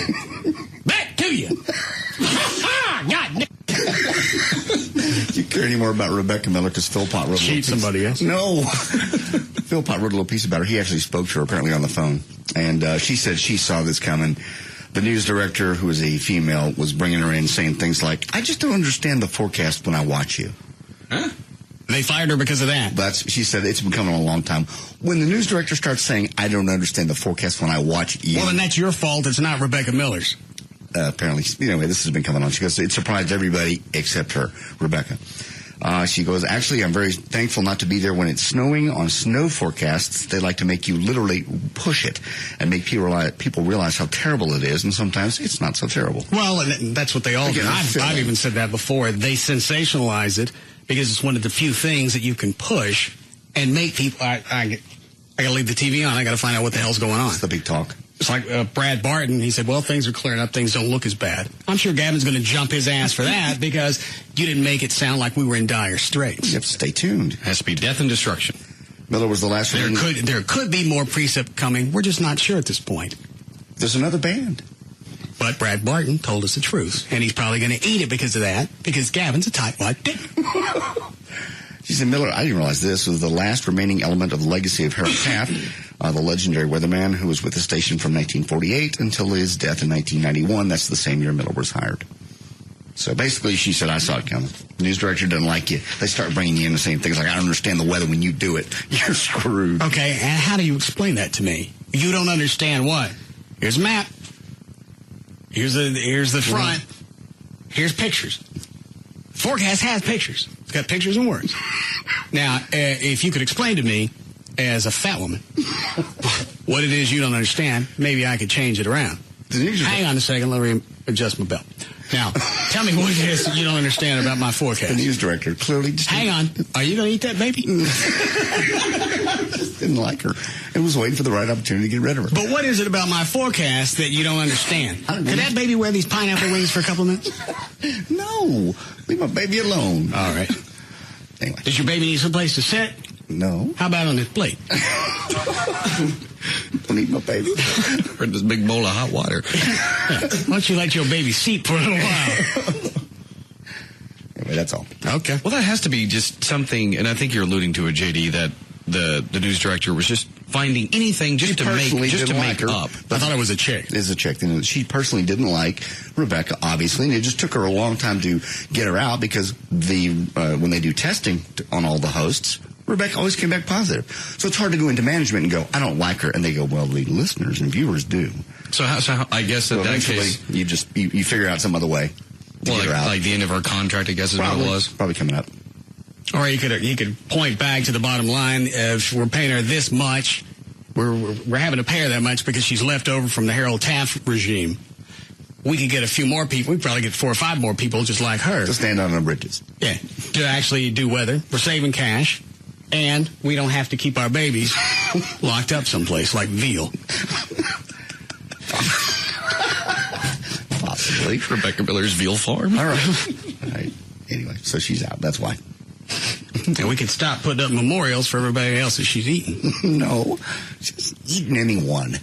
Back to you. God damn. You care any more about Rebecca Miller because Philpott wrote Cheat somebody else? No. Philpott wrote a little piece about her. He actually spoke to her apparently on the phone. And she said she saw this coming. The news director, who is a female, was bringing her in saying things like, I just don't understand the forecast when I watch you. Huh? They fired her because of that. She said it's been coming on a long time. When the news director starts saying, I don't understand the forecast when I watch you. Well, then that's your fault. It's not Rebecca Miller's. Apparently. Anyway, this has been coming on. She goes, it surprised everybody except her, Rebecca. She goes, actually, I'm very thankful not to be there when it's snowing. On snow forecasts, they like to make you literally push it and make people realize how terrible it is, and sometimes it's not so terrible. Well, and that's what they all do. I've even said that before. They sensationalize it because it's one of the few things that you can push and make people, I got to leave the TV on. I got to find out what the hell's going on. It's the big talk. It's like Brad Barton. He said, well, things are clearing up. Things don't look as bad. I'm sure Gavin's going to jump his ass for that because you didn't make it sound like we were in dire straits. You have to stay tuned. It has to be death and destruction. Miller was the last one. There could be more precip coming. We're just not sure at this point. There's another band. But Brad Barton told us the truth. And he's probably going to eat it because of that, because Gavin's a tightwad dick. She said, Miller, I didn't realize this was the last remaining element of the legacy of Harold Taft, the legendary weatherman who was with the station from 1948 until his death in 1991. That's the same year Miller was hired. So basically, she said, I saw it coming. The news director doesn't like you. They start bringing you in the same things like, I don't understand the weather when you do it. You're screwed. Okay, and how do you explain that to me? You don't understand what? Here's a map. Here's the front. Here's pictures. Forecast has pictures. It's got pictures and words. Now, if you could explain to me, as a fat woman, what it is you don't understand, maybe I could change it around. Hang on a second. Let me adjust my belt. Now, tell me what it is that you don't understand about my forecast. The news director clearly just... Hang on. Are you going to eat that baby? Just didn't like her. And was waiting for the right opportunity to get rid of her. But what is it about my forecast that you don't understand? Could that baby wear these pineapple wings for a couple of minutes? No. Leave my baby alone. All right. Anyway. Does your baby need someplace to sit? No. How about on this plate? Don't eat my baby. Or this big bowl of hot water. Why don't you let your baby seep for a little while? Anyway, that's all. Okay. Well, that has to be just something, and I think you're alluding to it, JD, that the news director was just finding anything just to make up. I thought it was a chick. It is a chick. And she personally didn't like Rebecca, obviously, and it just took her a long time to get her out because when they do testing on all the hosts, Rebecca always came back positive. So it's hard to go into management and go, I don't like her. And they go, well, the listeners and viewers do. So I guess in that case... You figure out some other way to get her out. Like the end of her contract, I guess is what it was? Probably coming up. Or you could point back to the bottom line. If we're paying her this much, we're having to pay her that much because she's left over from the Harold Taft regime. We could get a few more people. We'd probably get 4 or 5 more people just like her. To stand on the bridges. Yeah. To actually do weather. We're saving cash. And we don't have to keep our babies locked up someplace like veal. Possibly. Rebecca Miller's veal farm. All right. Anyway, so she's out. That's why. And we could stop putting up memorials for everybody else that she's eating. No. She's eating anyone.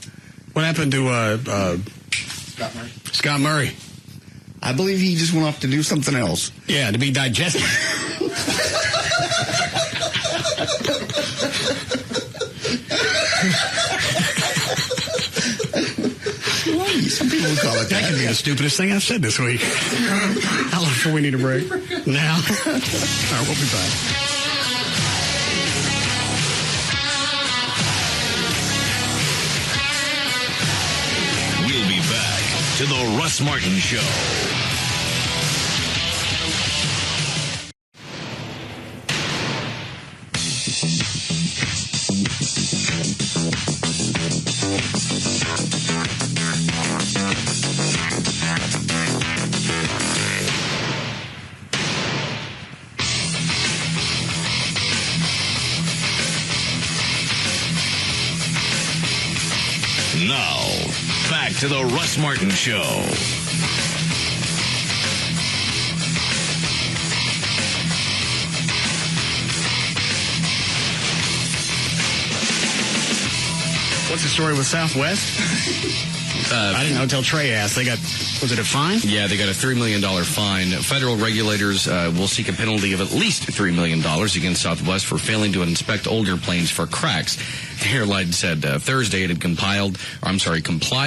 What happened to Scott Murray? I believe he just went off to do something else. Yeah, to be digested. Some people would call it that. Could be the stupidest thing I've said this week. How long before we need a break? Now? All right, we'll be back. We'll be back to the Russ Martin Show. Now, back to the Russ Martin Show. What's the story with Southwest? I didn't know until Trey asked. Was it a fine? Yeah, they got a $3 million fine. Federal regulators will seek a penalty of at least $3 million against Southwest for failing to inspect older planes for cracks. The airline said Thursday it had complied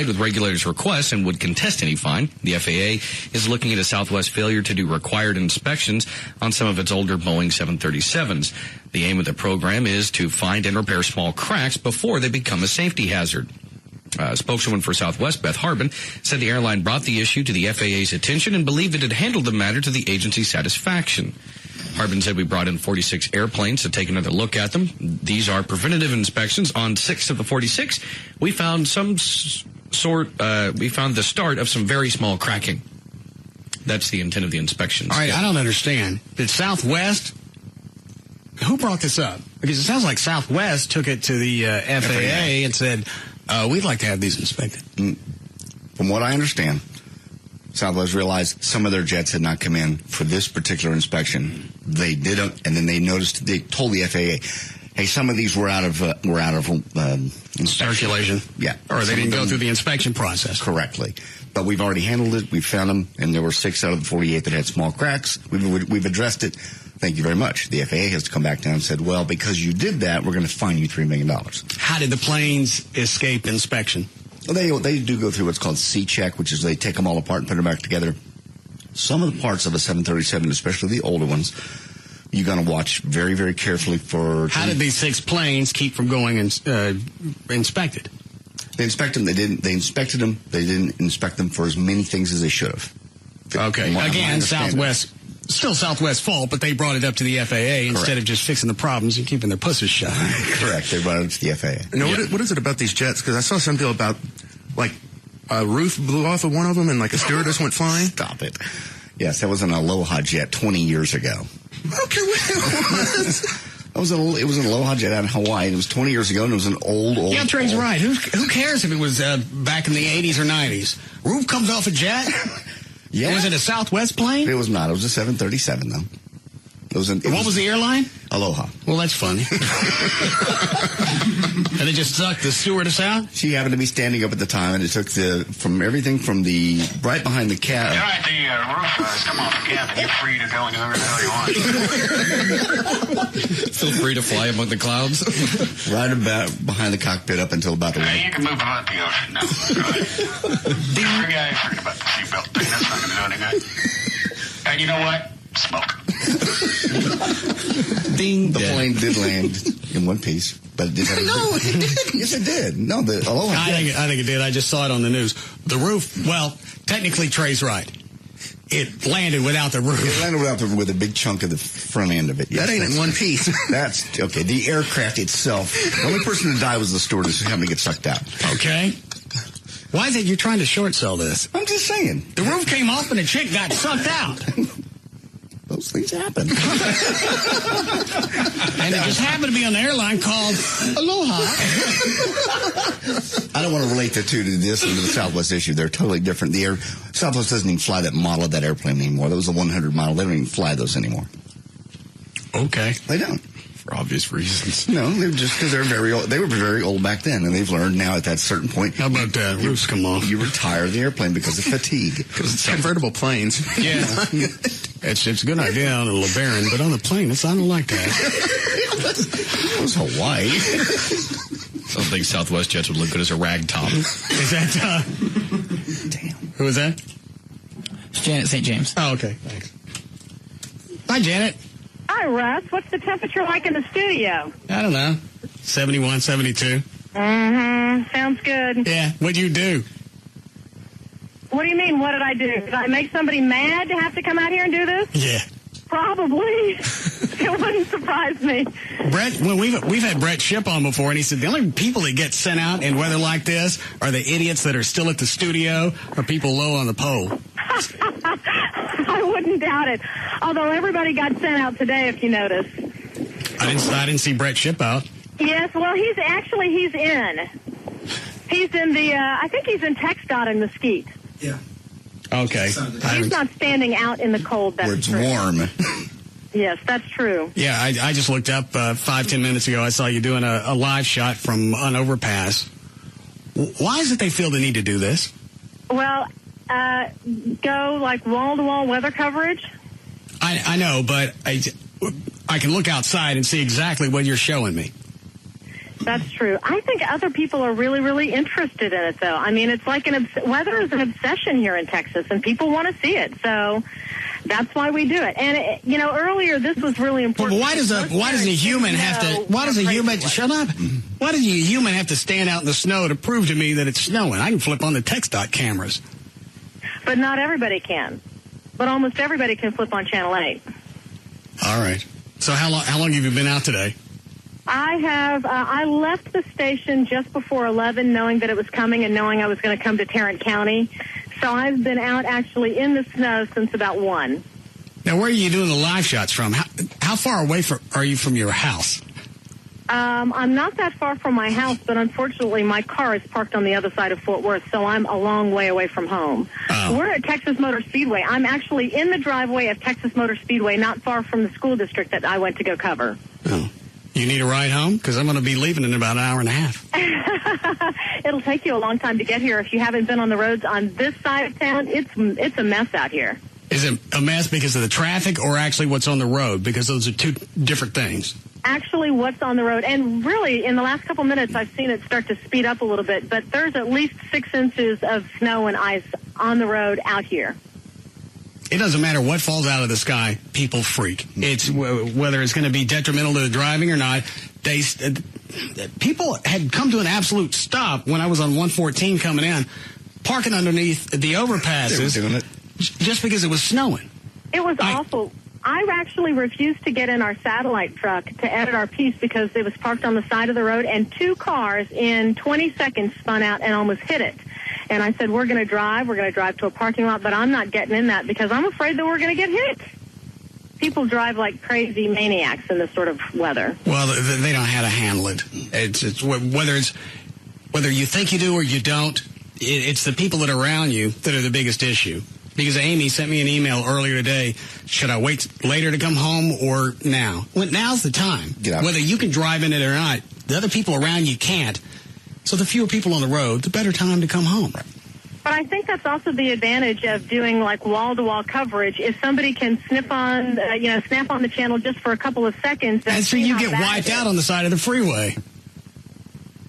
with regulators' requests and would contest any fine. The FAA is looking at a Southwest failure to do required inspections on some of its older Boeing 737s. The aim of the program is to find and repair small cracks before they become a safety hazard. Spokeswoman for Southwest, Beth Harbin, said the airline brought the issue to the FAA's attention and believed it had handled the matter to the agency's satisfaction. Harbin said we brought in 46 airplanes to take another look at them. These are preventative inspections. On 6 of the 46, we found the start of some very small cracking. That's the intent of the inspections. All right, I don't understand. Did Southwest... Who brought this up? Because it sounds like Southwest took it to the FAA and said, we'd like to have these inspected. From what I understand, Southwest realized some of their jets had not come in for this particular inspection. They didn't, and then they told the FAA, hey, some of these were out of circulation. Yeah. Or they didn't go through the inspection process. Correctly. But we've already handled it. We've found them, and there were 6 out of the 48 that had small cracks. We've addressed it. Thank you very much. The FAA has to come back down and said, well, because you did that, we're going to fine you $3 million. How did the planes escape inspection? Well, they do go through what's called C-check, which is they take them all apart and put them back together. Some of the parts of a 737, especially the older ones, you got to watch very, very carefully for... How did these 6 planes keep from going inspected? They inspected them. They inspected them. They didn't inspect them for as many things as they should have. Okay. Again, Southwest... Still Southwest's fault, but they brought it up to the FAA instead of just fixing the problems and keeping their pussies shut. Correct. They brought it up to the FAA. Now, what is it about these jets? Because I saw some deal about, like, a roof blew off of one of them and, like, a stewardess went flying. Stop it. Yes, that was an Aloha jet 20 years ago. Okay, what? It was an Aloha jet out of Hawaii. It was 20 years ago, and it was an old... Yeah, Trey's right. Who cares if it was back in the 80s or 90s? Roof comes off a jet? Yeah. Was it a Southwest plane? It was not. It was a 737, though. What was the airline? Aloha. Well, that's funny. And they just sucked the stewardess out? She happened to be standing up at the time, and it took everything from the right behind the cab. All right, the roof has come off the cabin. You're free to go anywhere the hell you want. Feel free to fly among the clouds. Right about behind the cockpit up until about the way. You can move about the ocean now. Go ahead. Forget about the seatbelt thing. That's not going to do any good. And you know what? Smoke. Ding. The plane did land in one piece, but it did have No, it didn't. Yes, it did. No, the Aloha. I think it did. I just saw it on the news. The roof, well, technically Trey's right. It landed without the roof. It landed with a big chunk of the front end of it. Yes, that ain't in one piece. That's okay. The aircraft itself, the only person to die was the stewardess who happened to get sucked out. Okay. Why is it you're trying to short sell this? I'm just saying. The roof came off and a chick got sucked out. Those things happen. And it just happened to be on the airline called Aloha. I don't want to relate the two to this and to the Southwest issue. They're totally different. Southwest doesn't even fly that model of that airplane anymore. That was a 100 model. They don't even fly those anymore. Okay. They don't. For obvious reasons. No, they're just because they're very old. They were very old back then, and they've learned now at that certain point. How about that? Roofs come off. You retire the airplane because of fatigue. Because it's convertible planes. Yeah. It's a good idea on a LeBaron, but on a plane, I don't like that. It was Hawaii. I don't think Southwest jets would look good as a rag top. Is that, Damn. Who is that? It's Janet St. James. Oh, okay. Thanks. Hi, Janet. Hi, Russ. What's the temperature like in the studio? I don't know. 71, 72. Mm-hmm. Sounds good. Yeah. What'd you do? What do you mean, what did I do? Did I make somebody mad to have to come out here and do this? Yeah. Probably. It wouldn't surprise me. Brett, well, we've had Brett Shipp on before, and he said the only people that get sent out in weather like this are the idiots that are still at the studio or people low on the pole. I wouldn't doubt it. Although everybody got sent out today, if you notice. I didn't see Brett Shipp out. Yes, well, he's in. He's in the, I think he's in TxDOT in Mesquite. Yeah. Okay. He's not standing out in the cold. That's Where it's true. warm. Yes, that's true. Yeah, I just looked up 5-10 minutes ago. I saw you doing a live shot from an overpass. Why is it they feel the need to do this? Well, go like wall-to-wall weather coverage. I know, but I can look outside and see exactly what you're showing me. That's true. I think other people are really, really interested in it, though. I mean, it's like weather is an obsession here in Texas, and people want to see it. So that's why we do it. And earlier this was really important. But why does a human have to? Why does a human shut up? Why does a human have to stand out in the snow to prove to me that it's snowing? I can flip on the TxDOT cameras. But not everybody can. But almost everybody can flip on Channel 8. All right. So how long have you been out today? I have. I left the station just before 11, knowing that it was coming and knowing I was going to come to Tarrant County. So I've been out actually in the snow since about 1. Now, where are you doing the live shots from? How far away are you from your house? I'm not that far from my house, but unfortunately my car is parked on the other side of Fort Worth, so I'm a long way away from home. We're at Texas Motor Speedway. I'm actually in the driveway of Texas Motor Speedway, not far from the school district that I went to go cover. Oh. You need a ride home? Because I'm going to be leaving in about an hour and a half. It'll take you a long time to get here. If you haven't been on the roads on this side of town, it's a mess out here. Is it a mess because of the traffic or actually what's on the road? Because those are two different things. Actually, what's on the road. And really, in the last couple minutes, I've seen it start to speed up a little bit. But there's at least 6 inches of snow and ice on the road out here. It doesn't matter what falls out of the sky. People freak. It's whether it's going to be detrimental to the driving or not. People had come to an absolute stop when I was on 114 coming in, parking underneath the overpasses. They were doing it. Just because it was snowing. It was awful. I actually refused to get in our satellite truck to edit our piece because it was parked on the side of the road, and 2 cars in 20 seconds spun out and almost hit it. And I said, we're going to drive to a parking lot, but I'm not getting in that because I'm afraid that we're going to get hit. People drive like crazy maniacs in this sort of weather. Well, they don't know how to handle it. It's whether you think you do or you don't, it's the people that are around you that are the biggest issue. Because Amy sent me an email earlier today. Should I wait later to come home or now? Well, now's the time. Whether you can drive in it or not, the other people around you can't. So the fewer people on the road, the better time to come home. But I think that's also the advantage of doing like wall-to-wall coverage. If somebody can snap on the channel just for a couple of seconds. And so you get wiped out on the side of the freeway.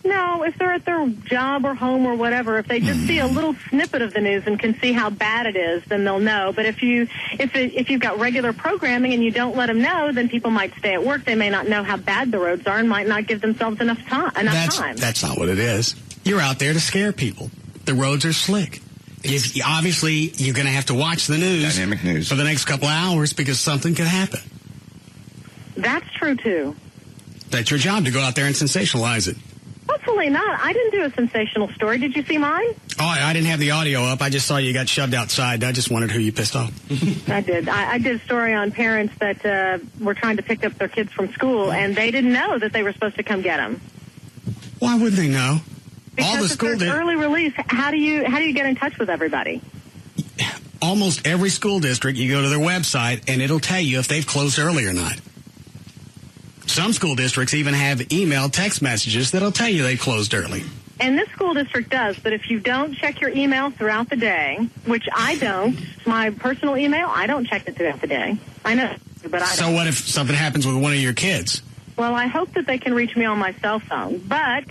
No, if they're at their job or home or whatever, if they just see a little snippet of the news and can see how bad it is, then they'll know. But if you've got regular programming and you don't let them know, then people might stay at work. They may not know how bad the roads are and might not give themselves enough time. That's not what it is. You're out there to scare people. The roads are slick. Obviously, you're going to have to watch the news, dynamic news, for the next couple of hours because something could happen. That's true too. That's your job to go out there and sensationalize it. Hopefully not. I didn't do a sensational story. Did you see mine? Oh, I didn't have the audio up. I just saw you got shoved outside. I just wondered who you pissed off. I did. I did a story on parents that were trying to pick up their kids from school, and they didn't know that they were supposed to come get them. Why wouldn't they know? Because all the school if there's early release, how do you get in touch with everybody? Almost every school district, you go to their website, and it'll tell you if they've closed early or not. Some school districts even have email text messages that'll tell you they closed early. And this school district does, but if you don't check your email throughout the day, which I don't, my personal email, I don't check it throughout the day. I know, but I don't. So what if something happens with one of your kids? Well, I hope that they can reach me on my cell phone, but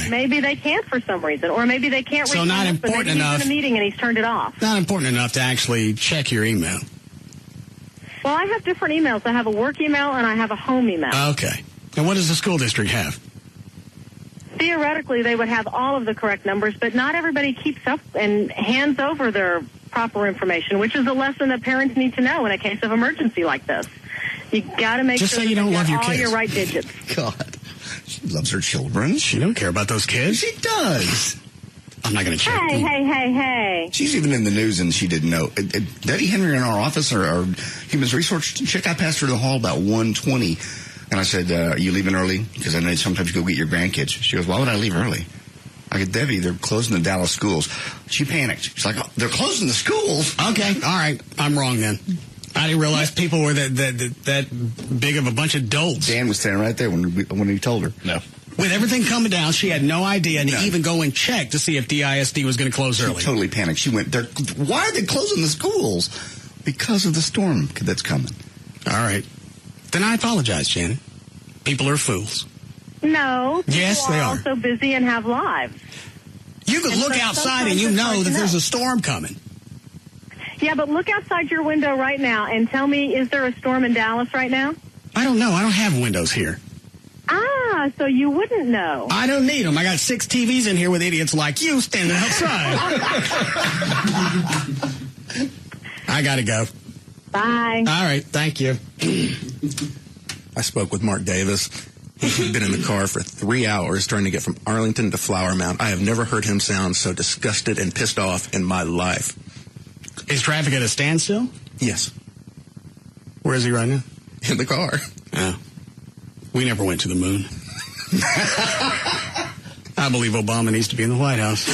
maybe they can't for some reason, or maybe they can't reach me. So not important enough. He's in a meeting and he's turned it off. Not important enough to actually check your email. Well, I have different emails. I have a work email and I have a home email. Okay. And what does the school district have? Theoretically, they would have all of the correct numbers, but not everybody keeps up and hands over their proper information, which is a lesson that parents need to know in a case of emergency like this. You got to make sure you don't love your all kids. your right digits. God, she loves her children. She don't care about those kids. She does. I'm not going to check. Hey. She's even in the news and she didn't know. Debbie Henry in our office, our human resource chick, I passed her to the hall about 1:20. And I said, are you leaving early? Because I know sometimes you go get your grandkids. She goes, why would I leave early? I get Debbie, they're closing the Dallas schools. She panicked. She's like, oh, they're closing the schools? Okay, all right. I'm wrong then. I didn't realize people were that big of a bunch of dolts. Dan was standing right there when he told her. No. With everything coming down, she had no idea to even go and check to see if DISD was going to close early. She totally panicked. She went, why are they closing the schools? Because of the storm that's coming. All right. Then I apologize, Janet. People are fools. No. Yes, people they are. also busy and have lives. You can look outside and you know that there's a storm coming. Yeah, but look outside your window right now and tell me, is there a storm in Dallas right now? I don't know. I don't have windows here. Ah, so you wouldn't know. I don't need them. I got 6 TVs in here with idiots like you standing outside. I got to go. Bye. All right. Thank you. I spoke with Mark Davis. He's been in the car for 3 hours trying to get from Arlington to Flower Mound. I have never heard him sound so disgusted and pissed off in my life. Is traffic at a standstill? Yes. Where is he right now? In the car. Oh. We never went to the moon. I believe Obama needs to be in the White House.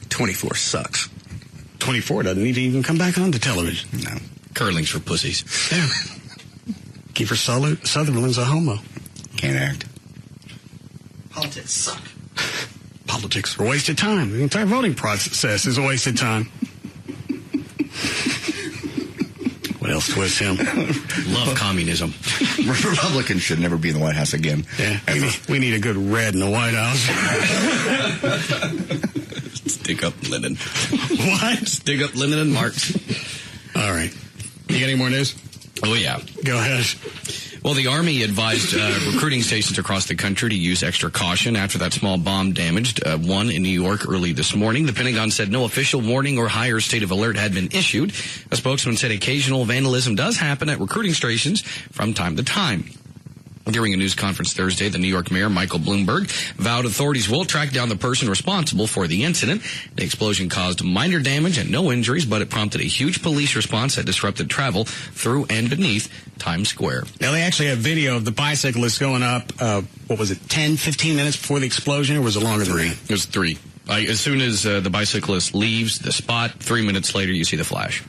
24 sucks. 24 doesn't need to even come back on the television. No. Curling's for pussies. Yeah. Kiefer Sutherland's a homo. Can't act. Politics suck. Politics are a waste of time. The entire voting process is a waste of time. What else twists him? Love communism. Republicans should never be in the White House again. Yeah, we need a good red in the White House. Stick up Lennon. What? Stick up Lennon and Marx. All right. You got any more news? Oh, yeah. Go ahead. Well, the Army advised recruiting stations across the country to use extra caution after that small bomb damaged one in New York early this morning. The Pentagon said no official warning or higher state of alert had been issued. A spokesman said occasional vandalism does happen at recruiting stations from time to time. During a news conference Thursday, the New York mayor, Michael Bloomberg, vowed authorities will track down the person responsible for the incident. The explosion caused minor damage and no injuries, but it prompted a huge police response that disrupted travel through and beneath Times Square. Now, they actually have video of the bicyclist going up, 10, 15 minutes before the explosion, or was it longer than that? It was 3. As soon as the bicyclist leaves the spot, 3 minutes later, you see the flash.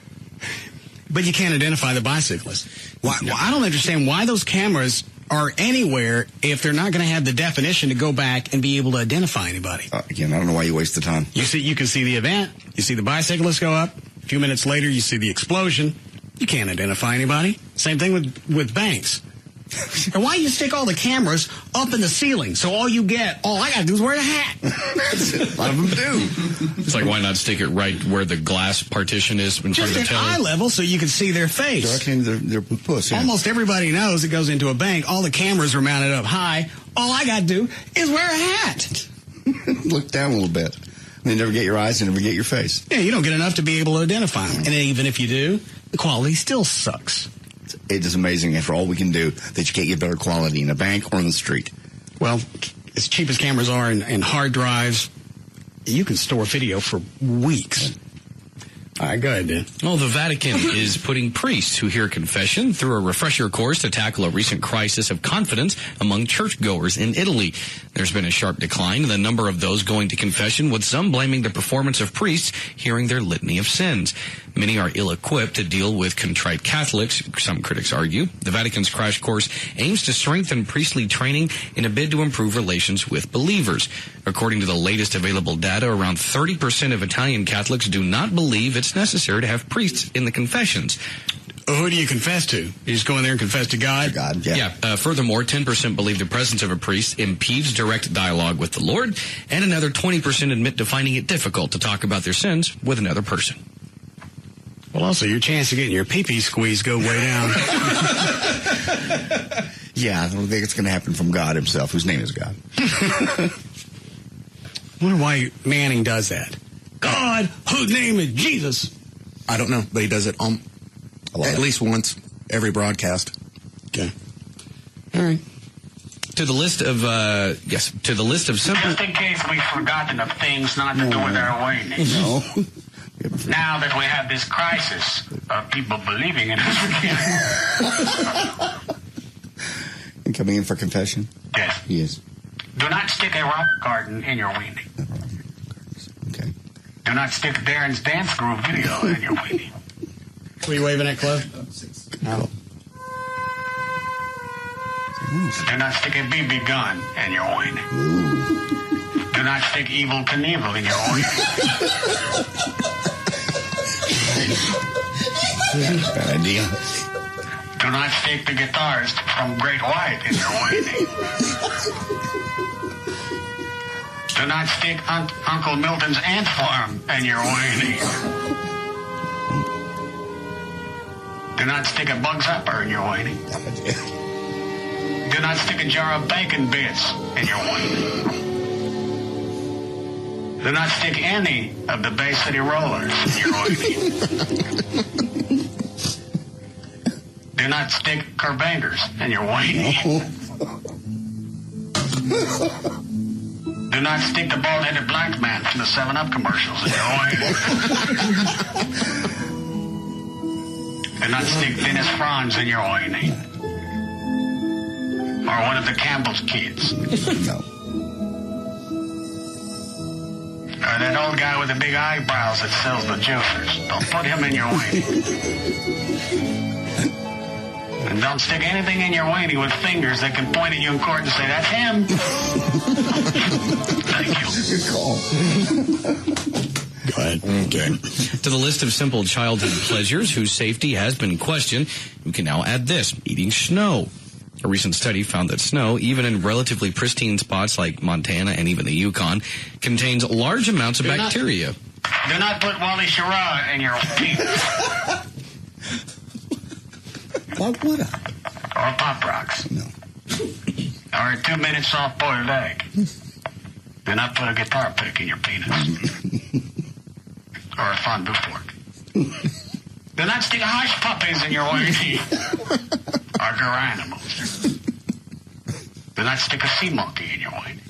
But you can't identify the bicyclist. Why, well, I don't understand why those cameras are anywhere if they're not going to have the definition to go back and be able to identify anybody. Again, I don't know why you waste the time. You can see the event. You see the bicyclist go up. A few minutes later, you see the explosion. You can't identify anybody. Same thing with banks. And why you stick all the cameras up in the ceiling so all I got to do is wear a hat? A lot of them do. It's like, why not stick it right where the glass partition is in front of the Just at telly? eye level so you can see their face. Directly into their puss, yeah. Almost everybody knows it goes into a bank. All the cameras are mounted up high. All I got to do is wear a hat. Look down a little bit. They never get your eyes and never get your face. Yeah, you don't get enough to be able to identify them. And even if you do, the quality still sucks. It is amazing after all we can do that you can't get better quality in a bank or on the street. Well, as cheap as cameras are and hard drives, you can store video for weeks. All right, go ahead, Dan. Well, the Vatican is putting priests who hear confession through a refresher course to tackle a recent crisis of confidence among churchgoers in Italy. There's been a sharp decline in the number of those going to confession, with some blaming the performance of priests hearing their litany of sins. Many are ill-equipped to deal with contrite Catholics, some critics argue. The Vatican's crash course aims to strengthen priestly training in a bid to improve relations with believers. According to the latest available data, around 30% of Italian Catholics do not believe it's necessary to have priests in the confessions. Who do you confess to? You just go in there and confess to God? To God, yeah. Furthermore, 10% believe the presence of a priest impedes direct dialogue with the Lord, and another 20% admit to finding it difficult to talk about their sins with another person. Well, also, your chance of getting your pee-pee squeezed go way down. Yeah, I don't think it's going to happen from God himself, whose name is God. I wonder why Manning does that. God, whose name is Jesus? I don't know, but he does it at least once every broadcast. Okay. All right. To the list of simple. Just in case we've forgotten of things not to do with our awareness. No. Now that we have this crisis of people believing in us again. And coming in for confession? Yes. He is. Do not stick a rock garden in your weenie. Do not stick Darren's dance groove video in your weenie. Were you waving at, Cliff? No. Do not stick a BB gun in your weenie. Do not stick Evil Knievel in your weenie. Bad idea. Do not stick the guitarist from Great White in your weenie. Do not stick Uncle Milton's ant farm in your weenie. Do not stick a Bugs Upper in your weenie. Do not stick a jar of bacon bits in your weenie. Do not stick any of the Bay City Rollers in your weenie. Do not stick Curvangers in your weenie. Do not stick the bald-headed black man from the 7-Up commercials in your weenie. Do not stick Dennis Franz in your weenie. Or one of the Campbell's kids. No. Or that old guy with the big eyebrows that sells the juicers. Don't put him in your weenie. And don't stick anything in your weenie with fingers that can point at you in court and say, that's him. Thank you. Good call. Go ahead. Okay. To the list of simple childhood pleasures whose safety has been questioned, you can now add this: eating snow. A recent study found that snow, even in relatively pristine spots like Montana and even the Yukon, contains large amounts of bacteria. Do not put Wally Schirra in your penis. Why would I? Or Pop Rocks. No. Or a 2-minute soft-boiled egg. Do not put a guitar pick in your penis. Or a fondue fork. Do not stick hush puppies in your weenie. Or girl animals. Do not stick a sea monkey in your weenie.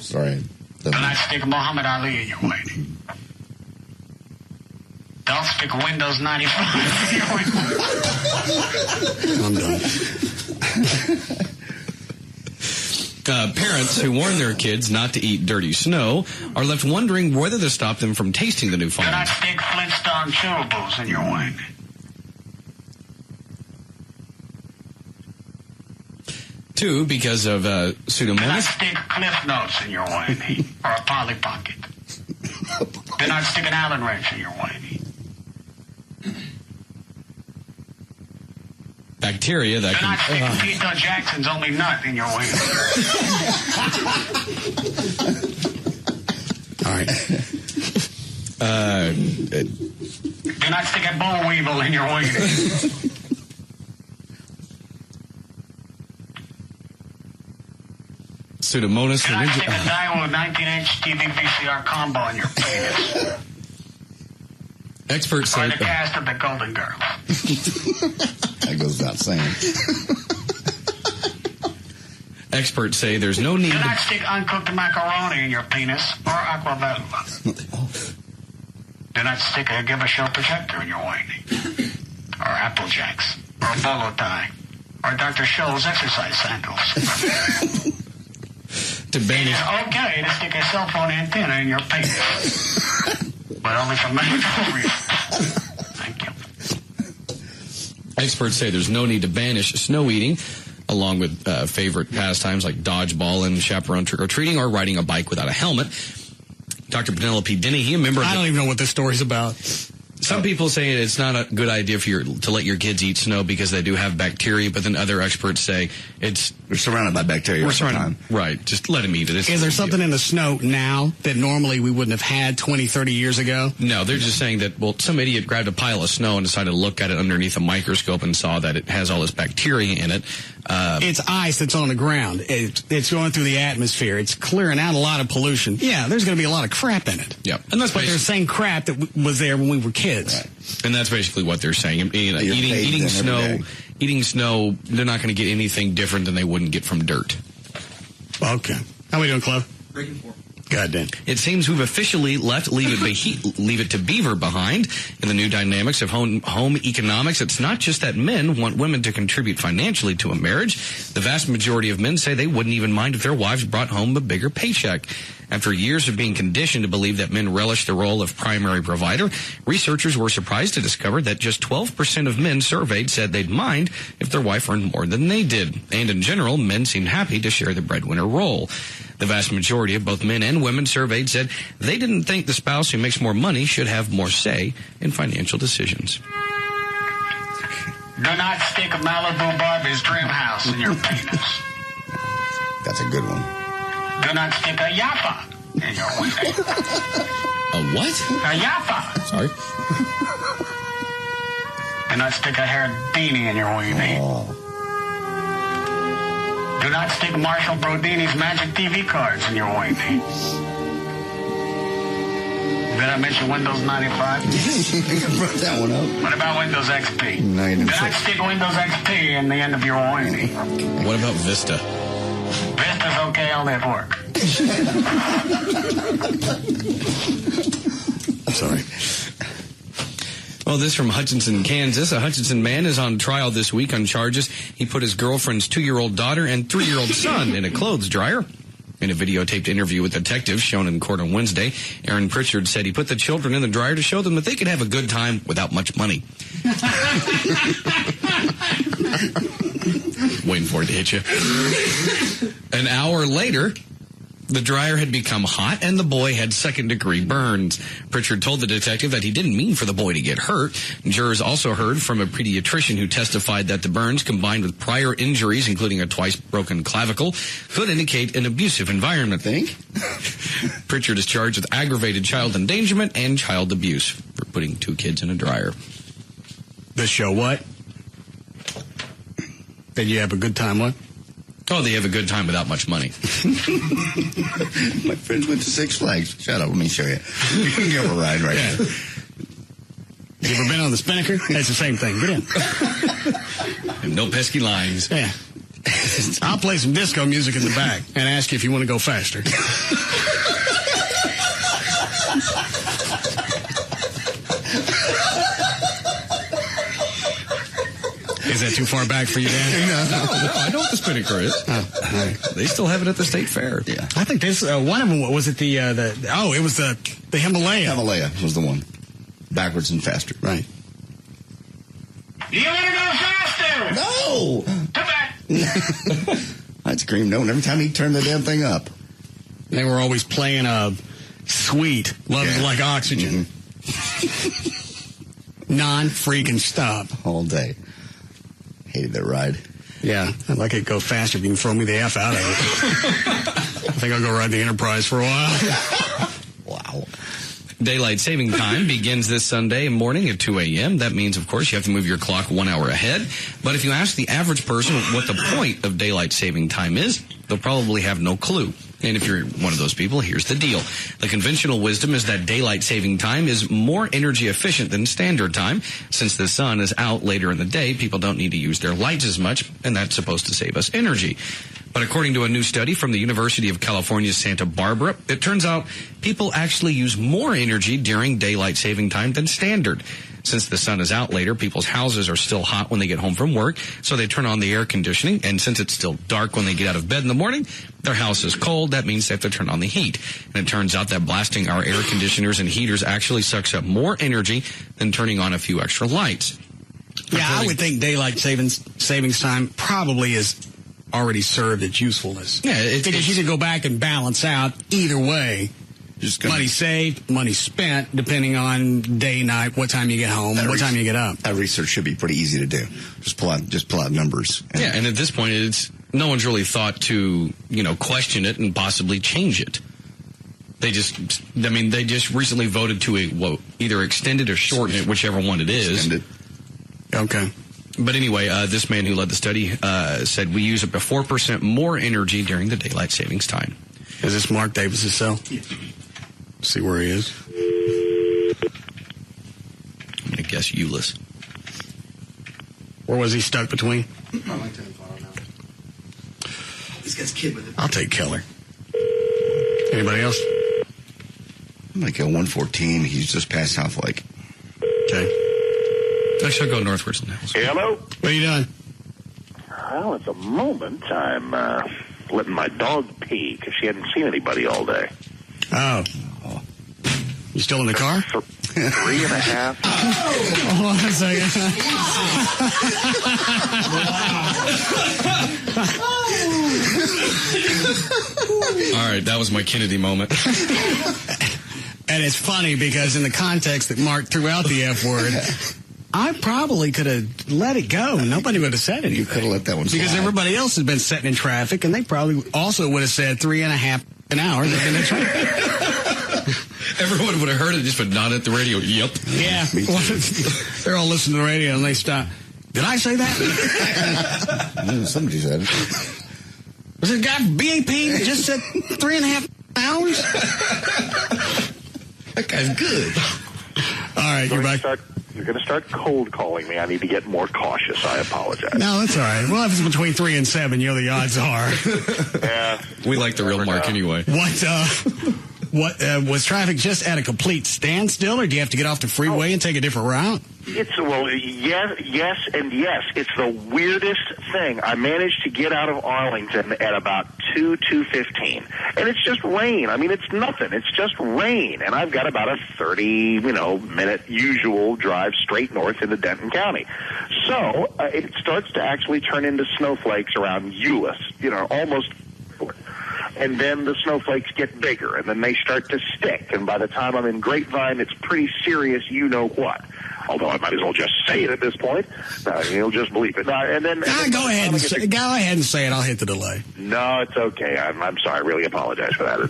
Sorry. Do not stick Muhammad Ali in your weenie. Don't stick Windows 95 in your weenie. I'm done. Parents who warn their kids not to eat dirty snow are left wondering whether to stop them from tasting the new Do not find. stick Flintstone chewables in your weenie. Two, because of Do not Pseudomonas. stick Cliff Notes in your weenie. Or a Polly Pocket. Do not stick an Allen wrench in your weenie. Bacteria that Do not stick can... Peter Jackson's Only Nut in your weenie. All right. Do not stick a boll weevil in your weenie. Pseudomonas. Do not stick a Daiwa 19-inch TV VCR combo in your penis. Experts Or say... the cast of The Golden Girls. That goes without saying. Experts say there's no need Do not to... stick uncooked macaroni in your penis or aquavella. Do not stick a Give a Show projector in your weenie. Or Apple Jacks. Or a bolo tie. Or Dr. Scholl's exercise sandals. to ban It is okay to stick a cell phone antenna in your penis. But only for medical reasons. Thank you. Experts say there's no need to banish snow eating, along with favorite pastimes like dodgeball and chaperone trick-or-treating or riding a bike without a helmet. Dr. Penelope Dennehy, a member of I don't even know what this story's about. Some people say it's not a good idea to let your kids eat snow because they do have bacteria, but then other experts say we're surrounded by bacteria all the time. Right, just let them eat it. Is there something in the snow now that normally we wouldn't have had 20, 30 years ago? No, they're just saying that, well, some idiot grabbed a pile of snow and decided to look at it underneath a microscope and saw that it has all this bacteria in it. It's ice that's on the ground. It's going through the atmosphere. It's clearing out a lot of pollution. Yeah, there's going to be a lot of crap in it. Yeah, and that's but there's the same crap that was there when we were kids. Right. And that's basically what they're saying. You know, eating snow, they're not going to get anything different than they wouldn't get from dirt. Okay. How we doing, Cliff? Breaking 4. God damn. It seems we've officially left Leave It to Beaver behind. In the new dynamics of home economics, it's not just that men want women to contribute financially to a marriage. The vast majority of men say they wouldn't even mind if their wives brought home a bigger paycheck. After years of being conditioned to believe that men relish the role of primary provider, researchers were surprised to discover that just 12% of men surveyed said they'd mind if their wife earned more than they did. And in general, men seemed happy to share the breadwinner role. The vast majority of both men and women surveyed said they didn't think the spouse who makes more money should have more say in financial decisions. Do not stick a Malibu Barbie's dream house in your penis. That's a good one. Do not stick a yappa in your weenie. A what? A yappa. Sorry. Do not stick a haired beanie in your weenie. Oh. Do not stick Marshall Brodini's magic TV cards in your weenie. Did I mention Windows 95? You brought that one up. What about Windows XP? No, you didn't. Did I stick Windows XP in the end of your weenie? What about Vista? Vista's okay, only at work. I'm sorry. Well, this from Hutchinson, Kansas. A Hutchinson man is on trial this week on charges. He put his girlfriend's 2-year-old daughter and 3-year-old son in a clothes dryer. In a videotaped interview with detectives shown in court on Wednesday, Aaron Pritchard said he put the children in the dryer to show them that they could have a good time without much money. Waiting for it to hit you. An hour later, the dryer had become hot and the boy had second-degree burns. Pritchard told the detective that he didn't mean for the boy to get hurt. Jurors also heard from a pediatrician who testified that the burns, combined with prior injuries, including a twice-broken clavicle, could indicate an abusive environment. Pritchard is charged with aggravated child endangerment and child abuse for putting 2 kids in a dryer. This show what? That you have a good time, what? Oh, they have a good time without much money. My friends went to Six Flags. Shut up, let me show you. You can give a ride right now. You ever been on the Spinnaker? It's the same thing. Get in. And no pesky lines. Yeah. I'll play some disco music in the back and ask you if you want to go faster. Is that too far back for you, Dan? No, I know what the Spinnaker is. Oh, right. They still have it at the state fair. Yeah. I think this one of them, was it the it was the Himalaya. Himalaya was the one. Backwards and faster. Right. You want to go faster? No! Come back. I'd scream no, and every time he'd turn the damn thing up. They were always playing Sweet, Love is Like Oxygen. Mm-hmm. Non-freaking stop. All day. Hated that ride. Yeah, I'd like it to go faster if you can throw me the F out of it. I think I'll go ride the Enterprise for a while. Wow. Daylight saving time begins this Sunday morning at 2 a.m. That means, of course, you have to move your clock 1 hour ahead. But if you ask the average person what the point of daylight saving time is, they'll probably have no clue. And if you're one of those people, here's the deal. The conventional wisdom is that daylight saving time is more energy efficient than standard time. Since the sun is out later in the day, people don't need to use their lights as much, and that's supposed to save us energy. But according to a new study from the University of California, Santa Barbara, it turns out people actually use more energy during daylight saving time than standard. Since the sun is out later, people's houses are still hot when they get home from work, so they turn on the air conditioning, and since it's still dark when they get out of bed in the morning, their house is cold. That means they have to turn on the heat. And it turns out that blasting our air conditioners and heaters actually sucks up more energy than turning on a few extra lights. Yeah, I would think daylight savings time probably is already served its usefulness. Yeah, because you can go back and balance out either way. Money saved, money spent, depending on day, night, what time you get home, what time you get up. That research should be pretty easy to do. Just pull out numbers. Yeah, and at this point, no one's really thought to, question it and possibly change it. They just recently voted to either extend it or shorten it, whichever one it is. Extend it. Okay. But anyway, this man who led the study said we use up to 4% more energy during the daylight savings time. Is this Mark Davis's cell? See where he is. I'm going to guess Euless. Where was he stuck between? This guy's kid with it. I'll take Keller. Anybody else? I'm going to go 114. He's just past South Lake. Okay. Actually, I'll go northwards now. Hello? What are you doing? Well, at the moment, I'm letting my dog pee because she hadn't seen anybody all day. Oh. You still in the car? 3.5. Hold on a second. All right, that was my Kennedy moment. And it's funny because in the context that Mark threw out the F word, I probably could have let it go. Nobody would have said anything. You could have let that one slide. Because everybody else has been sitting in traffic, and they probably also would have said 3.5 an hour. They've been in traffic. Everyone would have heard it, just but not at the radio. Yep. Yeah. They're all listening to the radio, and they stop. Did I say that? Somebody said it. Was it a guy from BAP that just said 3.5 hours? That guy's good. All right, you're back. You're going to start cold calling me. I need to get more cautious. I apologize. No, that's all right. Well, if it's between 3 and 7, you know the odds are. Yeah. We like the real Mark anyway. What was traffic just at a complete standstill, or do you have to get off the freeway and take a different route? Yes, and yes. It's the weirdest thing. I managed to get out of Arlington at about 2:15, and it's just rain. I mean, it's nothing. It's just rain, and I've got about a 30-minute usual drive straight north into Denton County. So it starts to actually turn into snowflakes around Euless, almost. And then the snowflakes get bigger, and then they start to stick. And by the time I'm in Grapevine, it's pretty serious, you know what. Although I might as well just say it at this point. You'll just believe it. Go ahead and say it. I'll hit the delay. No, it's okay. I'm sorry. I really apologize for that.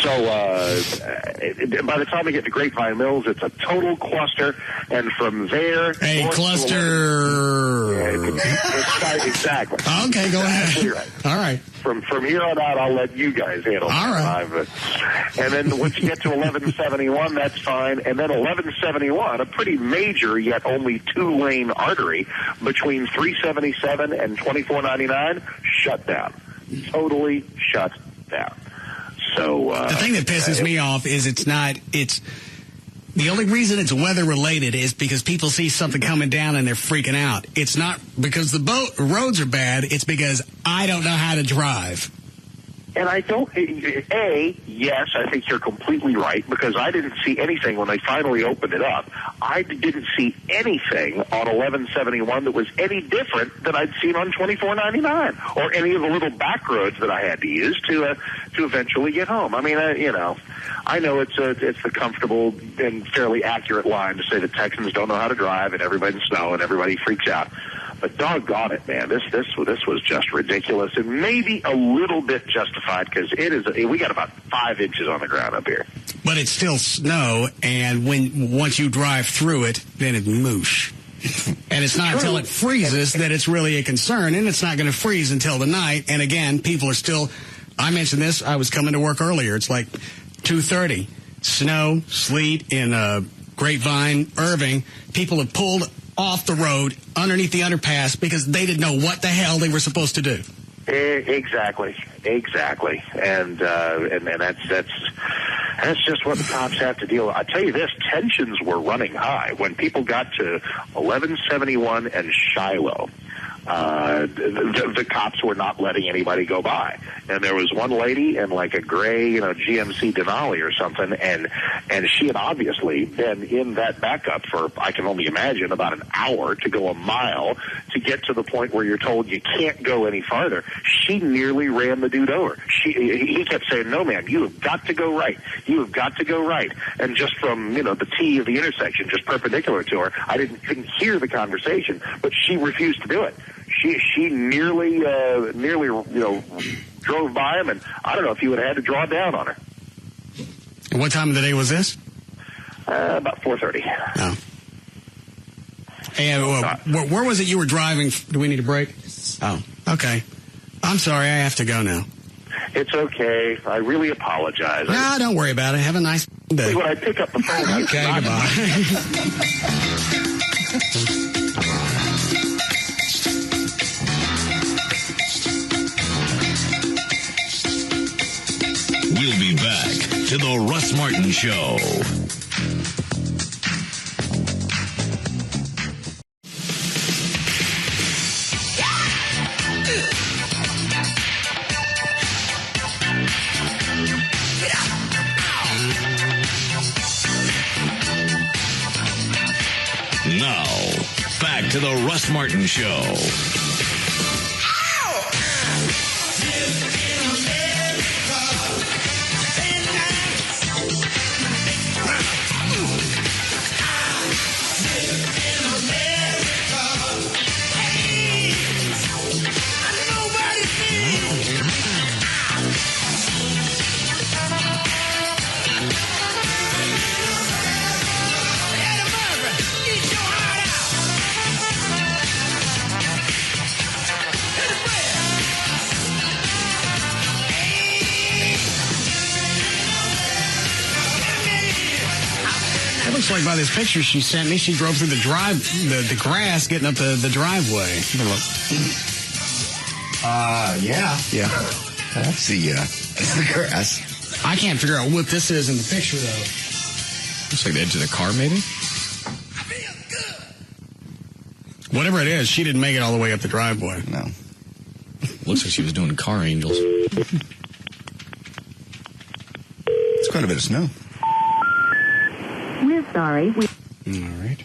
So by the time we get to Grapevine Mills, it's a total cluster. And from there... Hey, cluster... Exactly. Okay, go ahead. Exactly right. All right. From here on out, I'll let you guys handle it. All right. And then once you get to 1171, that's fine. And then 1171, a pretty major yet only 2-lane artery between 377 and 2499, shut down. Totally shut down. So the thing that pisses me off is the only reason it's weather related is because people see something coming down and they're freaking out. It's not because the roads are bad. It's because I don't know how to drive. And I don't, yes, I think you're completely right, because I didn't see anything when they finally opened it up. I didn't see anything on 1171 that was any different than I'd seen on 2499 or any of the little back roads that I had to use to eventually get home. I mean, I know it's the comfortable and fairly accurate line to say that Texans don't know how to drive and everybody's snow and everybody freaks out. But doggone it, man, this was just ridiculous, and maybe a little bit justified because we got about 5 inches on the ground up here. But it's still snow, and once you drive through it, then it's moosh. And it's not until it freezes that it's really a concern, and it's not going to freeze until the night. And again, people are still. I mentioned this. I was coming to work earlier. It's like 2:30, snow, sleet in Grapevine, Irving. People have pulled off the road underneath the underpass because they didn't know what the hell they were supposed to do. Exactly, and that's just what the cops have to deal with. I tell you this, tensions were running high when people got to 1171 and Shiloh. The cops were not letting anybody go by, and there was one lady in like a gray, GMC Denali or something, and she had obviously been in that backup for, I can only imagine, about an hour to go a mile to get to the point where you're told you can't go any farther. She nearly ran the dude over. He kept saying, "No, ma'am, you have got to go right. You have got to go right." And just from the T of the intersection, just perpendicular to her, I couldn't hear the conversation, but she refused to do it. She nearly drove by him, and I don't know if he would have had to draw down on her. And what time of the day was this? About 4:30. Oh. And where was it you were driving? Do we need a break? Oh, okay. I'm sorry, I have to go now. It's okay. I really apologize. No, don't worry about it. Have a nice day. When I pick up the phone, okay, goodbye. We'll be back to the Russ Martin Show. to the Russ Martin Show. It looks like by this picture she sent me, she drove through the grass getting up the driveway. Yeah. Yeah. That's the grass. I can't figure out what this is in the picture, though. Looks like the edge of the car, maybe? Whatever it is, she didn't make it all the way up the driveway. No. Looks like she was doing car angels. It's quite a bit of snow. We're sorry. All right.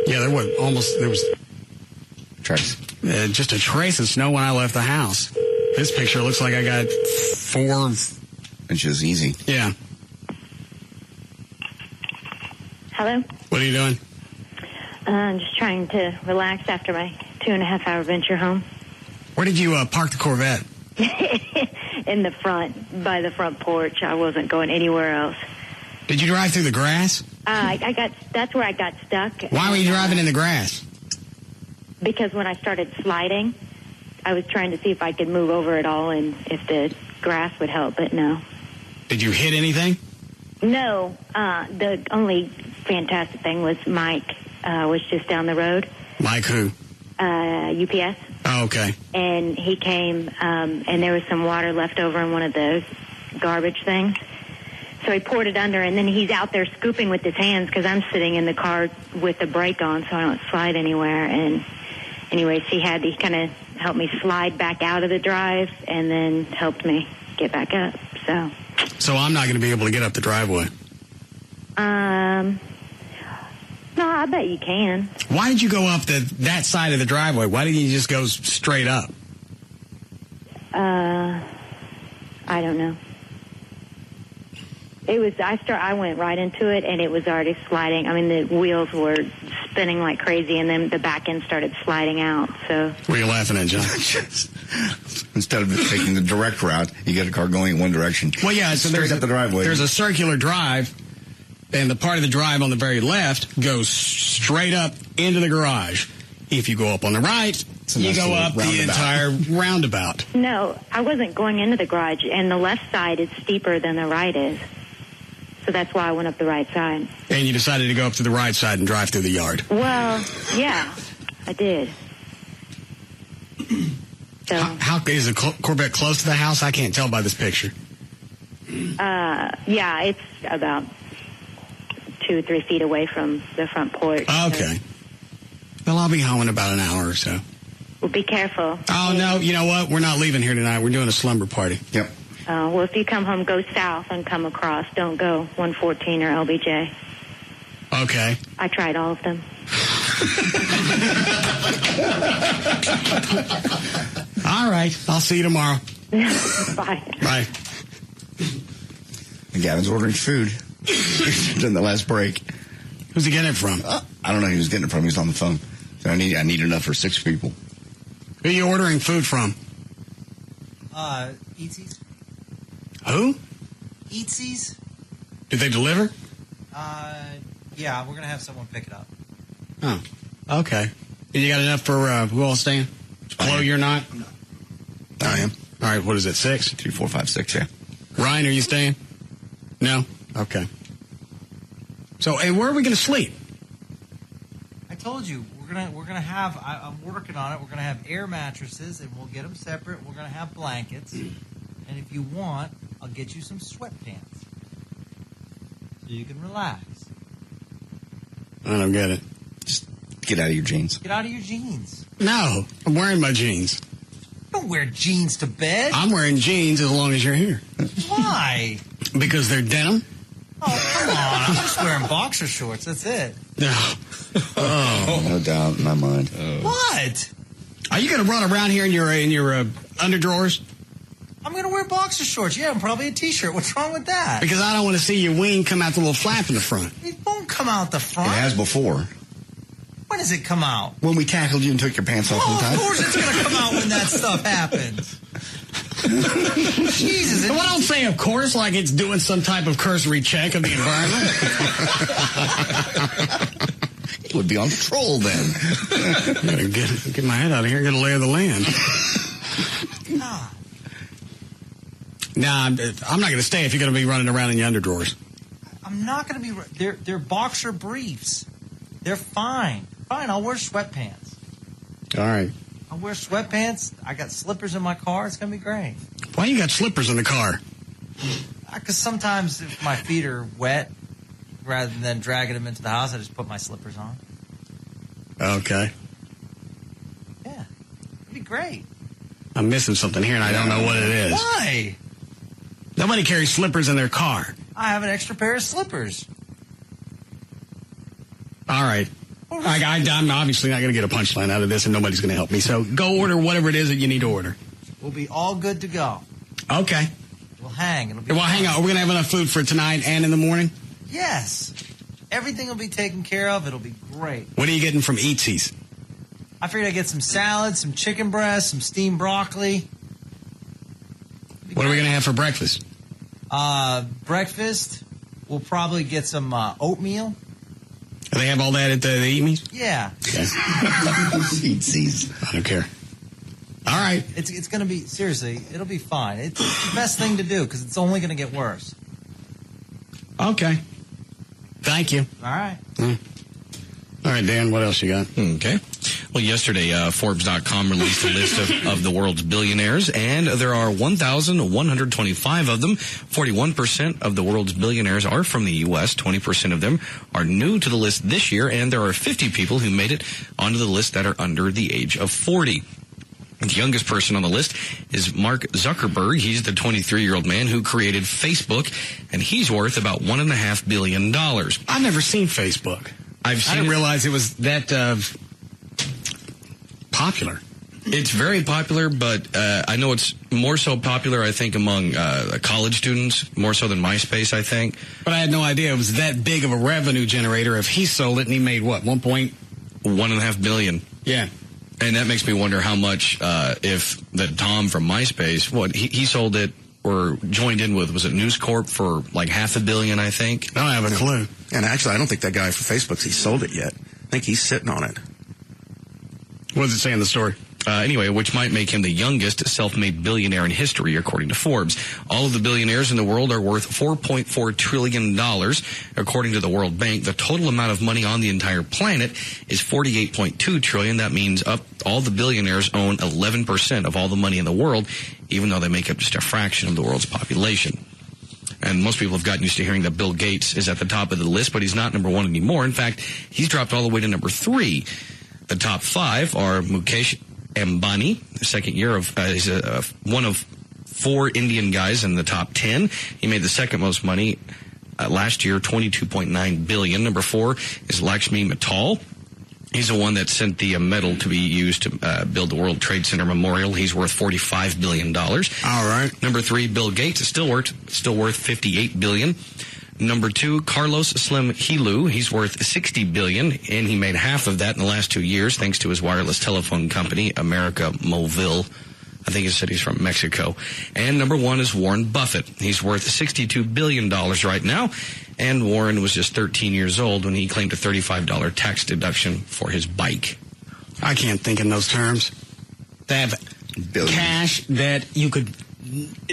Yeah, there was trace. Just a trace of snow when I left the house. This picture looks like I got 4 inches easy. Yeah. Hello? What are you doing? I'm just trying to relax after my 2.5-hour venture home. Where did you park the Corvette? In the front, by the front porch. I wasn't going anywhere else. Did you drive through the grass? That's where I got stuck. Why were you driving in the grass? Because when I started sliding, I was trying to see if I could move over at all and if the grass would help, but no. Did you hit anything? No. The only fantastic thing was Mike was just down the road. Mike who? UPS. Oh, okay. And he came, and there was some water left over in one of those garbage things. So he poured it under, and then he's out there scooping with his hands because I'm sitting in the car with the brake on so I don't slide anywhere. And anyways, he kind of helped me slide back out of the drive and then helped me get back up. So I'm not going to be able to get up the driveway. No, I bet you can. Why did you go up that side of the driveway? Why didn't you just go straight up? I don't know. It was. I went right into it, and it was already sliding. I mean, the wheels were spinning like crazy, and then the back end started sliding out. So. What are you laughing at, John? Instead of taking the direct route, you got a car going in one direction. Well, yeah, so straight up the driveway. There's a circular drive, and the part of the drive on the very left goes straight up into the garage. If you go up on the right, you go up the entire roundabout. No, I wasn't going into the garage, and the left side is steeper than the right is. So that's why I went up the right side. And you decided to go up to the right side and drive through the yard. Well, yeah, I did. So, how is the Corvette close to the house? I can't tell by this picture. Yeah, it's about 2 or 3 feet away from the front porch. Okay. So. Well, I'll be home in about an hour or so. Well, be careful. Oh, no, you know what? We're not leaving here tonight. We're doing a slumber party. Yep. Well, if you come home, go south and come across. Don't go 114 or LBJ. Okay. I tried all of them. All right. I'll see you tomorrow. Bye. Bye. Gavin's ordering food during the last break. Who's he getting it from? I don't know who he was getting it from. He was on the phone. So I need enough for 6 people. Who are you ordering food from? Eatsies. Who? Eatsies. Did they deliver? Yeah, we're going to have someone pick it up. Oh, okay. You got enough for who all staying? Chloe, you're not? No. I am. All right, what is it, 6? 2, 4, 5, 6, yeah. Ryan, are you staying? No? Okay. So, and where are we going to sleep? I told you, we're gonna have, I'm working on it, we're going to have air mattresses, and we'll get them separate. We're going to have blankets. And if you want, I'll get you some sweatpants. So you can relax. I don't get it. Just get out of your jeans. Get out of your jeans. No, I'm wearing my jeans. Don't wear jeans to bed. I'm wearing jeans as long as you're here. Why? Because they're denim. Oh, come on. I'm just wearing boxer shorts. That's it. Oh, no doubt in my mind. What? Are you going to run around here in your underdrawers? I'm going to wear boxer shorts. Yeah, and probably a T-shirt. What's wrong with that? Because I don't want to see your wing come out the little flap in the front. It won't come out the front. It has before. When does it come out? When we tackled you and took your pants off one time. Of course it's going to come out when that stuff happens. Jesus. Well, don't say of course like it's doing some type of cursory check of the environment. It would be on patrol then. I'm going to get my head out of here and get a lay of the land. Nah, I'm not going to stay if you're going to be running around in your underdrawers. I'm not going to be... They're boxer briefs. They're fine. Fine, I'll wear sweatpants. All right. I'll wear sweatpants. I got slippers in my car. It's going to be great. Why you got slippers in the car? Because sometimes if my feet are wet, rather than dragging them into the house, I just put my slippers on. Okay. Yeah. It'd be great. I'm missing something here, and I don't know what it is. Why? Nobody carries slippers in their car. I have an extra pair of slippers. All right. I'm obviously not going to get a punchline out of this, and nobody's going to help me. So go order whatever it is that you need to order. We'll be all good to go. Okay. We'll hang. It'll be well, hang on. Are we going to have enough food for tonight and in the morning? Yes. Everything will be taken care of. It'll be great. What are you getting from Eatsies? I figured I'd get some salad, some chicken breast, some steamed broccoli. What are we going to have for breakfast? Breakfast, we'll probably get some oatmeal. Do they have all that at the Eatsies? Yeah. Okay. Eatsies. I don't care. All right. It's going to be, seriously, it'll be fine. It's the best thing to do because it's only going to get worse. Okay. Thank you. All right. All right, Dan, what else you got? Okay. Well, yesterday, Forbes.com released a list of the world's billionaires, and there are 1,125 of them. 41% of the world's billionaires are from the U.S. 20% of them are new to the list this year, and there are 50 people who made it onto the list that are under the age of 40. The youngest person on the list is Mark Zuckerberg. He's the 23-year-old man who created Facebook, and he's worth about $1.5 billion. I've never seen Facebook. I didn't realize it was that popular. It's very popular, but I know it's more so popular, I think, among college students, more so than MySpace, I think. But I had no idea it was that big of a revenue generator. If he sold it and he made, what, $1.5 billion. Yeah. And that makes me wonder how much, if that Tom from MySpace, he sold it or joined in with, was it News Corp for like $500 million, I think? I don't have a clue. And actually, I don't think that guy for Facebook's, he sold it yet. I think he's sitting on it. What does it say in the story? Anyway, which might make him the youngest self-made billionaire in history, according to Forbes. All of the billionaires in the world are worth $4.4 trillion. According to the World Bank, the total amount of money on the entire planet is $48.2 trillion. That means all the billionaires own 11% of all the money in the world, even though they make up just a fraction of the world's population. And most people have gotten used to hearing that Bill Gates is at the top of the list, but he's not number one anymore. In fact, he's dropped all the way to number 3. The top 5 are Mukesh Ambani, the second year of, he's one of 4 Indian guys in the top 10. He made the second most money last year, $22.9 billion. Number 4 is Lakshmi Mittal. He's the one that sent the medal to be used to build the World Trade Center Memorial. He's worth $45 billion. All right. Number 3, Bill Gates is still worth $58 billion. Number 2, Carlos Slim Helu. He's worth $60 billion, and he made half of that in the last 2 years thanks to his wireless telephone company, America Movil. I think he said he's from Mexico. And number 1 is Warren Buffett. He's worth $62 billion right now, and Warren was just 13 years old when he claimed a $35 tax deduction for his bike. I can't think in those terms. They have cash that you could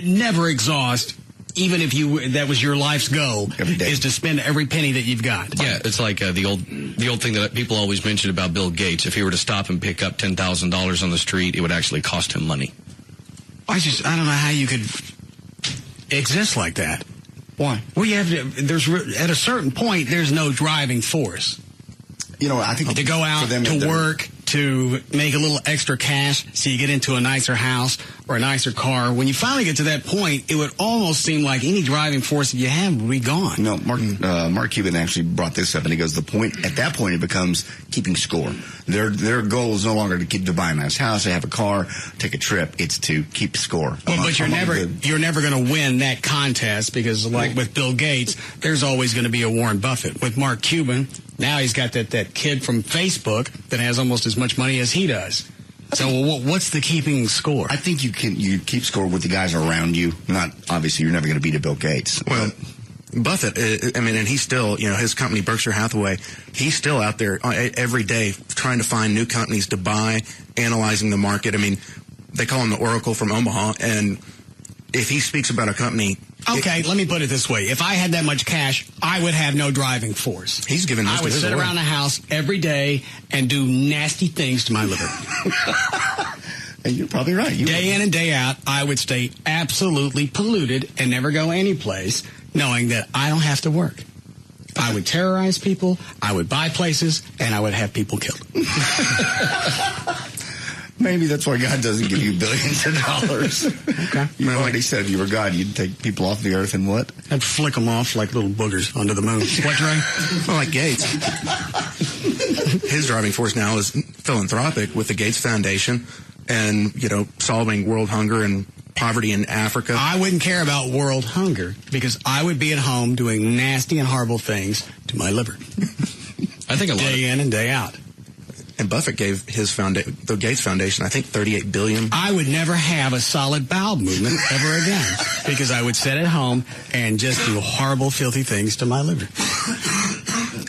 never exhaust. Even if that was your life's goal, is to spend every penny that you've got. Yeah, it's like the old thing that people always mention about Bill Gates. If he were to stop and pick up $10,000 on the street, it would actually cost him money. I don't know how you could exist like that. Why? Well, at a certain point, there's no driving force. You know, I think to go out to work, to make a little extra cash so you get into a nicer house or a nicer car. When you finally get to that point, it would almost seem like any driving force that you have would be gone. No, Mark Cuban actually brought this up, and he goes, at that point, it becomes keeping score. Their goal is no longer to buy a nice house, to have a car, take a trip. It's to keep score. But you're never going to win that contest because, like with Bill Gates, there's always going to be a Warren Buffett. With Mark Cuban, now he's got that kid from Facebook that has almost as much money as he does. So what's the keeping score? I think you keep score with the guys around you. Not obviously, you're never going to beat a Bill Gates. Well, Buffett, and he's still, his company, Berkshire Hathaway, he's still out there every day trying to find new companies to buy, analyzing the market. I mean, they call him the Oracle from Omaha, and if he speaks about a company... Okay, let me put it this way. If I had that much cash, I would have no driving force. He's giving most I would of his sit away. around the house every day and do nasty things to my liver. And you're probably right. Day in and day out, I would stay absolutely polluted and never go anyplace, knowing that I don't have to work. I would terrorize people, I would buy places, and I would have people killed. Maybe that's why God doesn't give you billions of dollars. Okay. You already said if you were God, you'd take people off the earth and what? I'd flick them off like little boogers onto the moon. What, Dre? Well, like Gates. His driving force now is philanthropic with the Gates Foundation and, solving world hunger and poverty in Africa. I wouldn't care about world hunger because I would be at home doing nasty and horrible things to my liver. I think day in and day out. And Buffett gave the Gates Foundation, I think, $38 billion. I would never have a solid bowel movement ever again because I would sit at home and just do horrible, filthy things to my liver.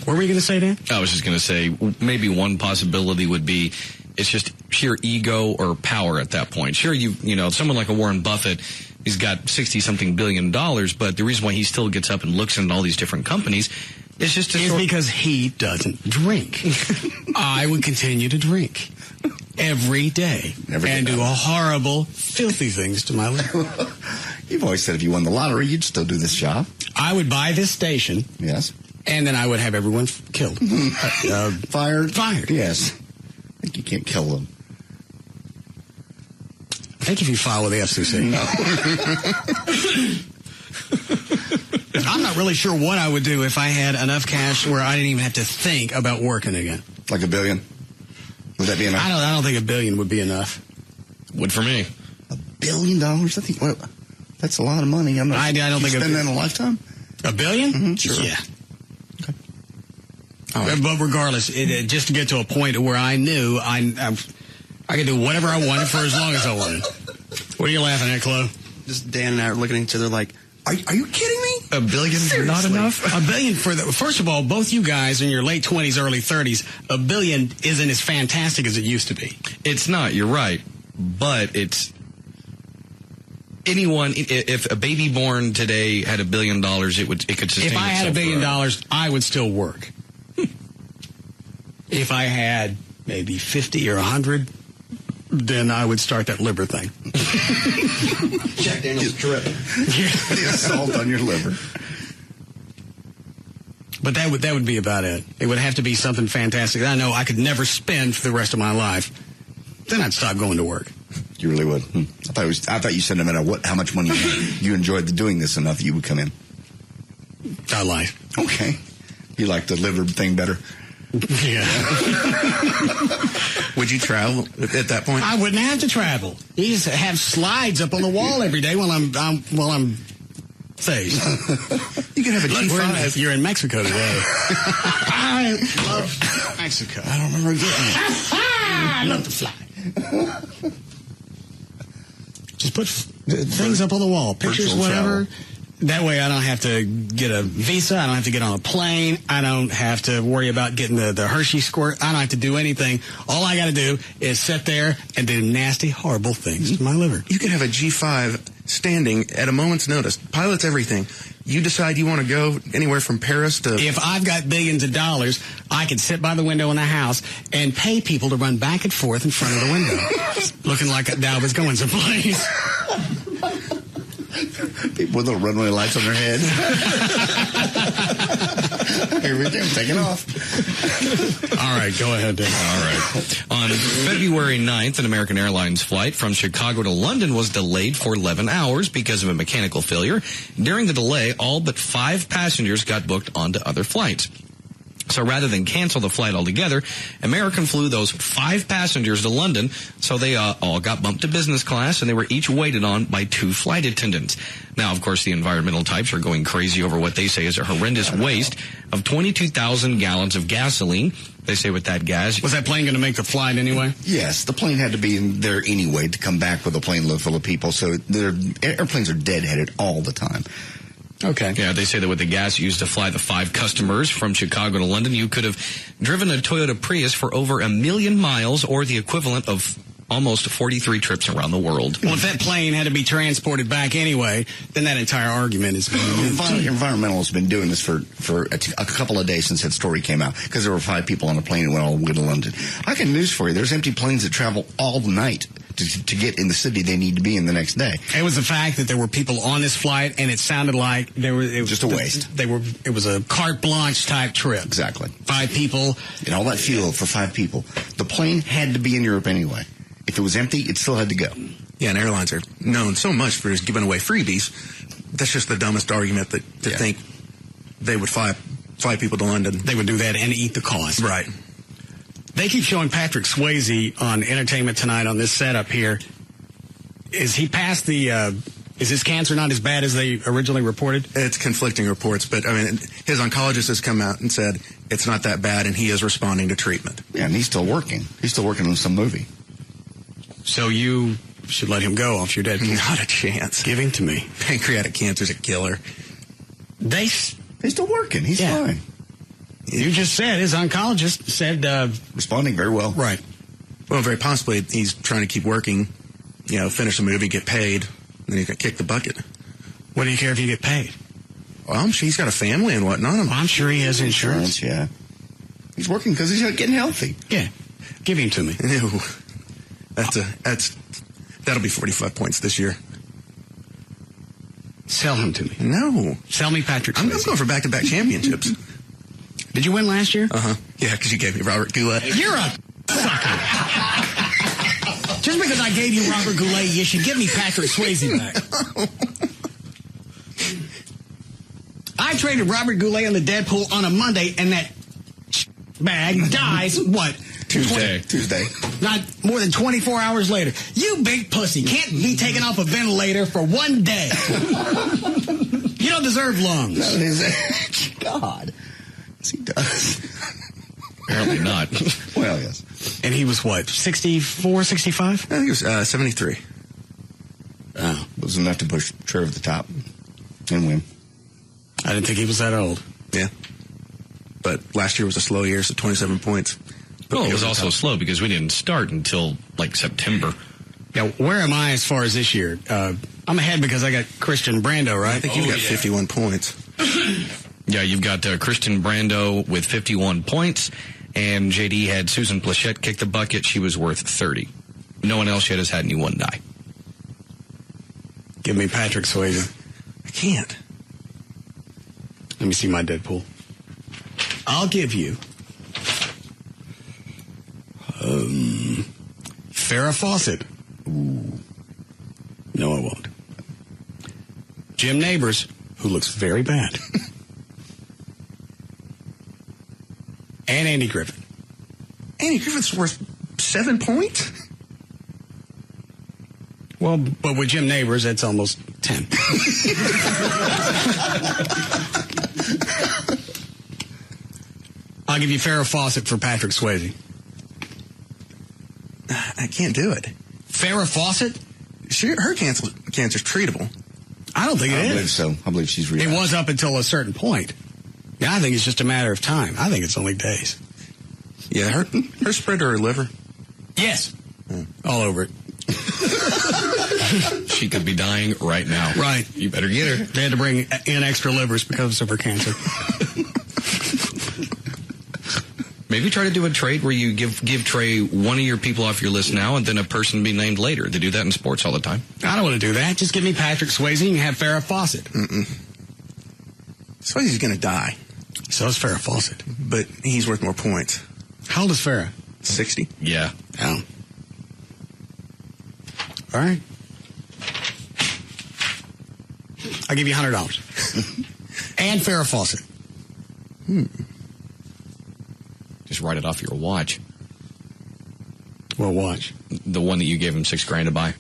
What were you going to say, Dan? I was just going to say maybe one possibility would be it's just sheer ego or power at that point. Sure, someone like a Warren Buffett, he's got $60-something billion, but the reason why he still gets up and looks into all these different companies is just because he doesn't drink. I would continue to drink every day and do horrible, filthy things to my liver. You've always said if you won the lottery, you'd still do this job. I would buy this station. Yes. And then I would have everyone killed. Fired? Fired. Yes. I think you can't kill them. I think if you file with the FCC. No. I'm not really sure what I would do if I had enough cash where I didn't even have to think about working again. Like $1 billion? Would that be enough? I don't think $1 billion would be enough. Would for me. $1 billion? I think that's a lot of money. I don't think spend that in a lifetime. $1 billion? Mm-hmm, sure. Yeah. Okay. But regardless, just to get to a point where I knew I could do whatever I wanted for as long as I wanted. What are you laughing at, Chloe? Just Dan and I are looking at each other like, are you kidding me? $1 billion is not enough? $1 billion first of all, both you guys in your late 20s, early 30s, $1 billion isn't as fantastic as it used to be. It's not, you're right. But it's anyone, if a baby born today had $1 billion, it could sustain itself. If I had $1 billion, I would still work. If I had maybe 50 or 100, then I would start that liver thing. Jack Daniels drip. The assault on your liver. But that would be about it. It would have to be something fantastic that I know I could never spend for the rest of my life. Then I'd stop going to work. You really would. I thought you said no matter how much money you enjoyed doing this enough, you would come in. I lied. Okay. You like the liver thing better? Yeah. Would you travel at that point? I wouldn't have to travel. You just have slides up on the wall every day while I'm phased. You could have a G5. You're in Mexico today. I love Mexico. I don't remember getting it. I love to fly. Just put things up on the wall, pictures, whatever. That way I don't have to get a visa. I don't have to get on a plane. I don't have to worry about getting the Hershey squirt. I don't have to do anything. All I got to do is sit there and do nasty, horrible things to my liver. You could have a G5 standing at a moment's notice. Pilots everything. You decide you want to go anywhere from Paris to... If I've got billions of dollars, I could sit by the window in a house and pay people to run back and forth in front of the window, looking like I was going someplace. People with little runway lights on their head. Here we go, taking off. All right, go ahead, Dave. All right. On February 9th, an American Airlines flight from Chicago to London was delayed for 11 hours because of a mechanical failure. During the delay, all but 5 passengers got booked onto other flights. So rather than cancel the flight altogether, American flew those 5 passengers to London, so they all got bumped to business class, and they were each waited on by 2 flight attendants. Now, of course, the environmental types are going crazy over what they say is a horrendous waste of 22,000 gallons of gasoline. They say with that gas... Was that plane going to make the flight anyway? Yes, the plane had to be in there anyway to come back with a plane load full of people, so airplanes are deadheaded all the time. Okay. Yeah, they say that with the gas used to fly the 5 customers from Chicago to London, you could have driven a Toyota Prius for over 1 million miles, or the equivalent of almost 43 trips around the world. Well, if that plane had to be transported back anyway, then that entire argument is... Environmentalists have been doing this for a couple of days since that story came out, because there were 5 people on a plane that went all the way to London. I got news for you. There's empty planes that travel all night to get in the city they need to be in the next day. It was the fact that there were people on this flight, and it sounded like it was just a waste. It was a carte blanche type trip. Exactly. 5 people. And all that fuel for 5 people. The plane had to be in Europe anyway. If it was empty, it still had to go. Yeah, and airlines are known so much for just giving away freebies. That's just the dumbest argument to think they would fly people to London. They would do that and eat the cost. Right. They keep showing Patrick Swayze on Entertainment Tonight on this setup here. Is he past the... is his cancer not as bad as they originally reported? It's conflicting reports, but I mean, his oncologist has come out and said it's not that bad, and he is responding to treatment. Yeah, and he's still working. He's still working on some movie. So you should let him go off your dead. Not a chance. Give him to me. Pancreatic cancer's a killer. He's still working. He's fine. You just said his oncologist said responding very well. Right. Well, very possibly he's trying to keep working, finish the movie, get paid, and then he's going to kick the bucket. What do you care if you get paid? Well, I'm sure he's got a family and whatnot. Well, I'm sure he has insurance. Yeah. He's working because he's getting healthy. Yeah. Give him to me. No. That'll be 45 points this year. Sell him to me. No. Sell me Patrick Swayze. I'm going for back-to-back championships. Did you win last year? Uh-huh. Yeah, because you gave me Robert Goulet. You're a sucker. Just because I gave you Robert Goulet, you should give me Patrick Swayze back. I traded Robert Goulet on the Deadpool on a Monday, and that bag dies, what? Tuesday. Not more than 24 hours later. You big pussy can't be taken off a ventilator for 1 day. You don't deserve lungs. God. Yes, he does. Apparently not. Well, yes. And he was what, 64, 65? I think he was 73. Oh. Was enough to push Trevor to the top and win. I didn't think he was that old. Yeah. But last year was a slow year, so 27 points. Well, it was also slow because we didn't start until, September. Yeah, where am I as far as this year? I'm ahead because I got Christian Brando, right? I think you've got 51 points. Yeah, you've got Christian Brando with 51 points, and JD had Susan Plachette kick the bucket. She was worth 30. No one else yet has had anyone die. Give me Patrick Swayze. I can't. Let me see my Deadpool. I'll give you Farrah Fawcett. Ooh. No, I won't. Jim Neighbors, who looks very bad. And Andy Griffith. Andy Griffith's worth 7 points? Well, but with Jim Neighbors, that's almost 10. I'll give you Farrah Fawcett for Patrick Swayze. I can't do it. Farrah Fawcett? Her cancer's treatable. I don't think it is. I believe so. I believe she's relapsed. It was up until a certain point. Yeah, I think it's just a matter of time. I think it's only days. Yeah, her spread to her liver. Yes. All over it. She could be dying right now. Right. You better get her. They had to bring in extra livers because of her cancer. Maybe try to do a trade where you give Trey one of your people off your list now and then a person be named later. They do that in sports all the time. I don't want to do that. Just give me Patrick Swayze and have Farrah Fawcett. Swayze's going to die. So is Farrah Fawcett. But he's worth more points. How old is Farrah? 60. Yeah. Oh. All right. I'll give you $100. And Farrah Fawcett. Just write it off your watch. Well, watch. The one that you gave him $6,000 to buy.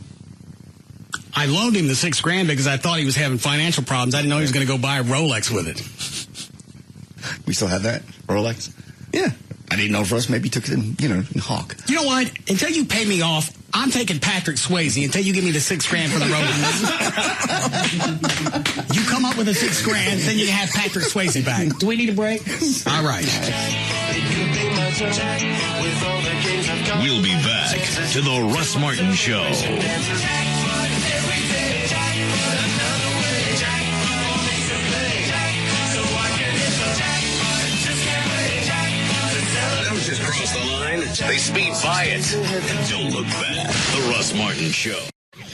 I loaned him the $6,000 because I thought he was having financial problems. I didn't know he was going to go buy a Rolex with it. We still have that Rolex? Yeah. I didn't know if Russ maybe took it in Hawk. You know what? Until you pay me off, I'm taking Patrick Swayze until you give me the $6,000 for the Rolex. You come up with the $6,000, then you can have Patrick Swayze back. Do we need a break? All right. We'll be back to the Russ Martin Show. Those just crossed the line. They speed by it. Don't look back. The Russ Martin Show.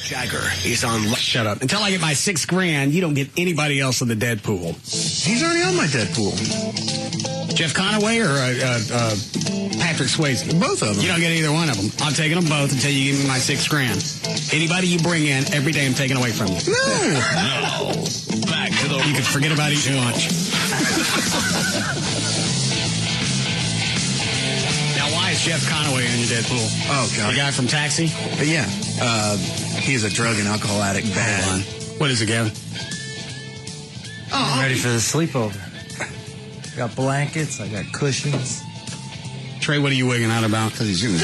Jagger is on. Shut up. Until I get my $6,000, you don't get anybody else in the Deadpool. He's already on my Deadpool. Jeff Conaway or Patrick Swayze? Both of them. You don't get either one of them. I'm taking them both until you give me my $6,000. Anybody you bring in, every day I'm taking away from you. No. Back to the... You can forget about eating lunch. Now, why is Jeff Conaway in your Deadpool? Oh, God. The guy from Taxi? Yeah. He's a drug and alcohol addict. Bad. Hold on. What is it, Gavin? I'm ready for the sleepover. I got blankets. I got cushions. Trey, what are you wigging out about? Because he's in his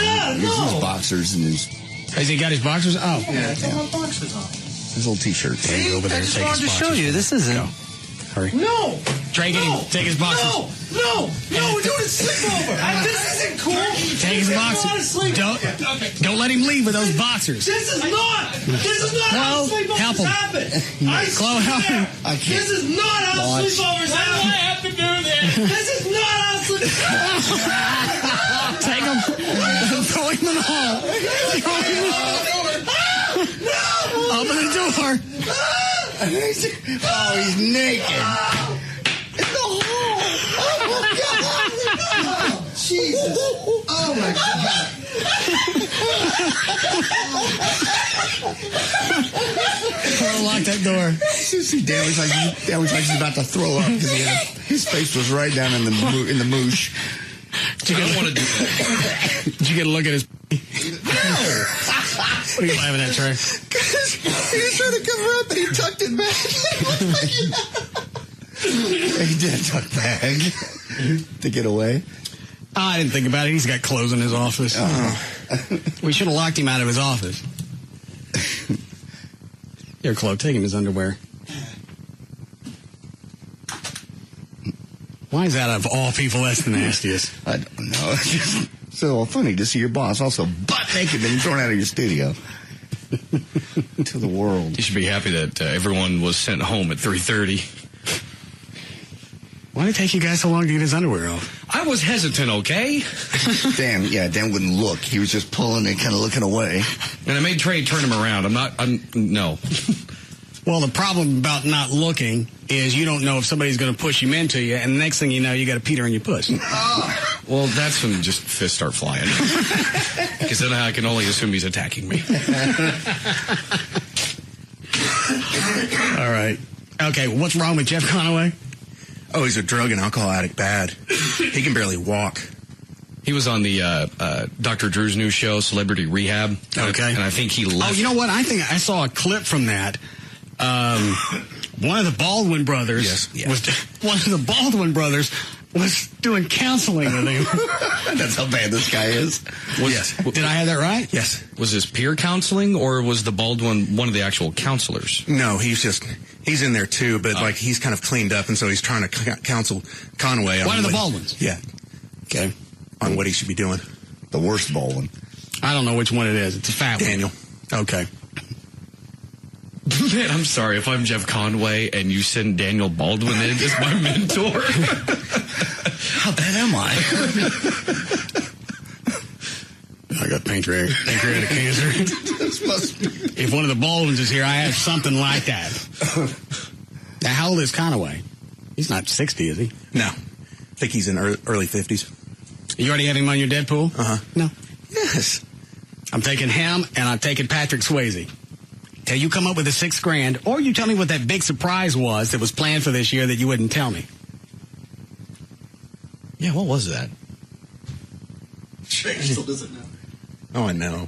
boxers and his... Has he got his boxers? Oh. Yeah, I got my boxers on. His little T-shirt. Hey, go over there and take his boxers. I just wanted to show you. This isn't... Go. Hurry. No! Trey, get him. Take his boxers. No, we're doing a sleepover. This isn't cool. Take his boxers. Don't let him leave with those boxers. This is not how sleepovers happen. Chloe, help him. This is not how sleepovers happen. Why do I have to do this? This is not how sleepovers Take him. Throw him in the hall. Open the door. Oh, he's naked. In the hall. Oh, my God. Oh, Jesus. Oh, my God. Lock that door. See, Dan was like he's about to throw up because his face was right down in the moosh. I don't want to do that. Did you get a look at his... No. What are you laughing at, Trey? He was trying to cover up and he tucked it back. He did tuck back to get away. I didn't think about it. He's got clothes in his office. We should have locked him out of his office. Here, Chloe, take him his underwear. Why is that, of all people, that's the nastiest? I don't know. It's just so funny to see your boss also butt naked and thrown out of your studio. To the world. You should be happy that everyone was sent home at 3:30. Why did it take you guys so long to get his underwear off? I was hesitant, okay? Dan wouldn't look. He was just pulling and kind of looking away. And I made Trey turn him around. No. Well, the problem about not looking is you don't know if somebody's going to push him into you, and the next thing you know, you got a Peter in your puss. Well, that's when just fists start flying. Because then I can only assume he's attacking me. All right. Okay, what's wrong with Jeff Conaway? Oh, he's a drug and alcohol addict. Bad. He can barely walk. He was on the Dr. Drew's new show, Celebrity Rehab. Okay. And I think he left. Oh, you know what? I think I saw a clip from that. One of the Baldwin brothers was doing counseling with him. That's how bad this guy is. Yes. Did I have that right? Yes. Was this peer counseling, or was the Baldwin one of the actual counselors? No, he's in there too, but like he's kind of cleaned up, and so he's trying to counsel Conaway. One of the Baldwins? Yeah. Okay. On what he should be doing. The worst Baldwin. I don't know which one it is. It's a fat Daniel. one. Okay. Man, I'm sorry if I'm Jeff Conway and you send Daniel Baldwin in as my mentor. How bad am I? I got pancreatic cancer. If one of the Baldwins is here, I have something like that. Now, how old is Conaway? He's not 60, is he? No. think he's in early 50s. You already have him on your Deadpool? Uh-huh. No. Yes. I'm taking him, and I'm taking Patrick Swayze. Till you come up with the $6,000, or you tell me what that big surprise was that was planned for this year that you wouldn't tell me. Yeah, what was that? Trey still doesn't know. Oh, I know.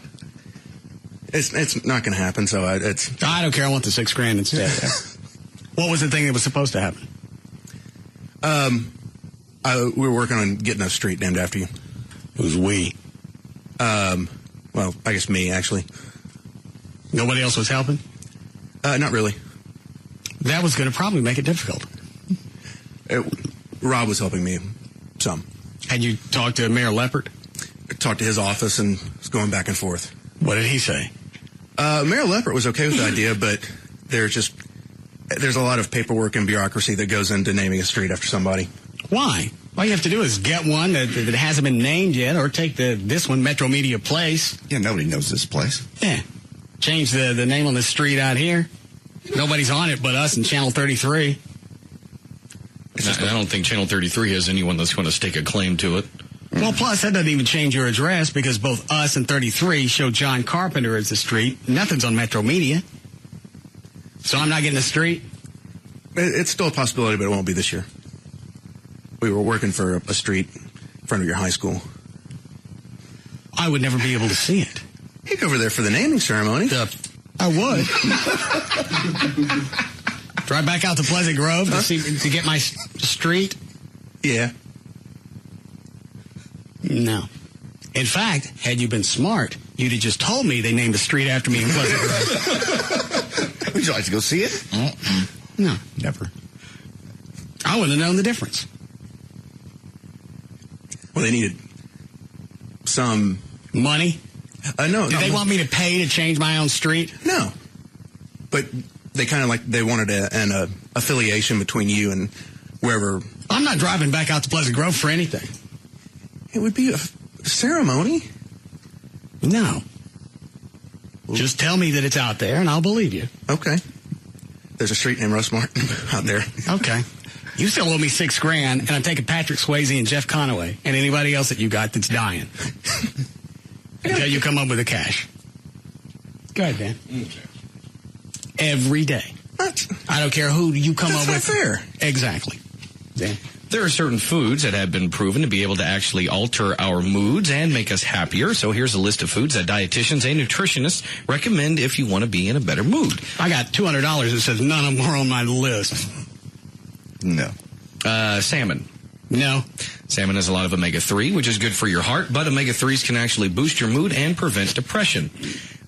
It's not going to happen, so I don't care. I want the $6,000 instead. What was the thing that was supposed to happen? We were working on getting a street named after you. It was we. Well, I guess me, actually. Nobody else was helping? Not really. That was going to probably make it difficult. Rob was helping me some. Had you talked to Mayor Leppert? I talked to his office and was going back and forth. What did he say? Mayor Leppert was okay with the idea, but there's a lot of paperwork and bureaucracy that goes into naming a street after somebody. Why? All you have to do is get one that hasn't been named yet, or take this one, Metro Media Place. Yeah, nobody knows this place. Yeah. Change the name on the street out here. Nobody's on it but us and Channel 33. I don't think Channel 33 has anyone that's going to stake a claim to it. Well, plus, that doesn't even change your address because both us and 33 show John Carpenter as the street. Nothing's on Metro Media. So I'm not getting the street? It's still a possibility, but it won't be this year. We were working for a street in front of your high school. I would never be able to see it. You go over there for the naming ceremony. I would. Drive back out to Pleasant Grove to get my street? Yeah. No. In fact, had you been smart, you'd have just told me they named a street after me in Pleasant Grove. Would you like to go see it? Mm-mm. No, never. I wouldn't have known the difference. Well, they needed some money. No. Did they want me to pay to change my own street? No. But they kind of they wanted an affiliation between you and wherever. I'm not driving back out to Pleasant Grove for anything. It would be a ceremony. No. Just tell me that it's out there and I'll believe you. Okay. There's a street named Russ Martin out there. Okay. You still owe me $6,000, and I'm taking Patrick Swayze and Jeff Conaway and anybody else that you got that's dying. Until you come up with the cash. Go ahead, Dan. Okay. Every day. What? I don't care who you come up with. That's not fair. Exactly. Dan. There are certain foods that have been proven to be able to actually alter our moods and make us happier. So here's a list of foods that dietitians and nutritionists recommend if you want to be in a better mood. I got $200 that says none of them are on my list. No. Salmon. No. Salmon has a lot of omega-3, which is good for your heart, but omega-3s can actually boost your mood and prevent depression.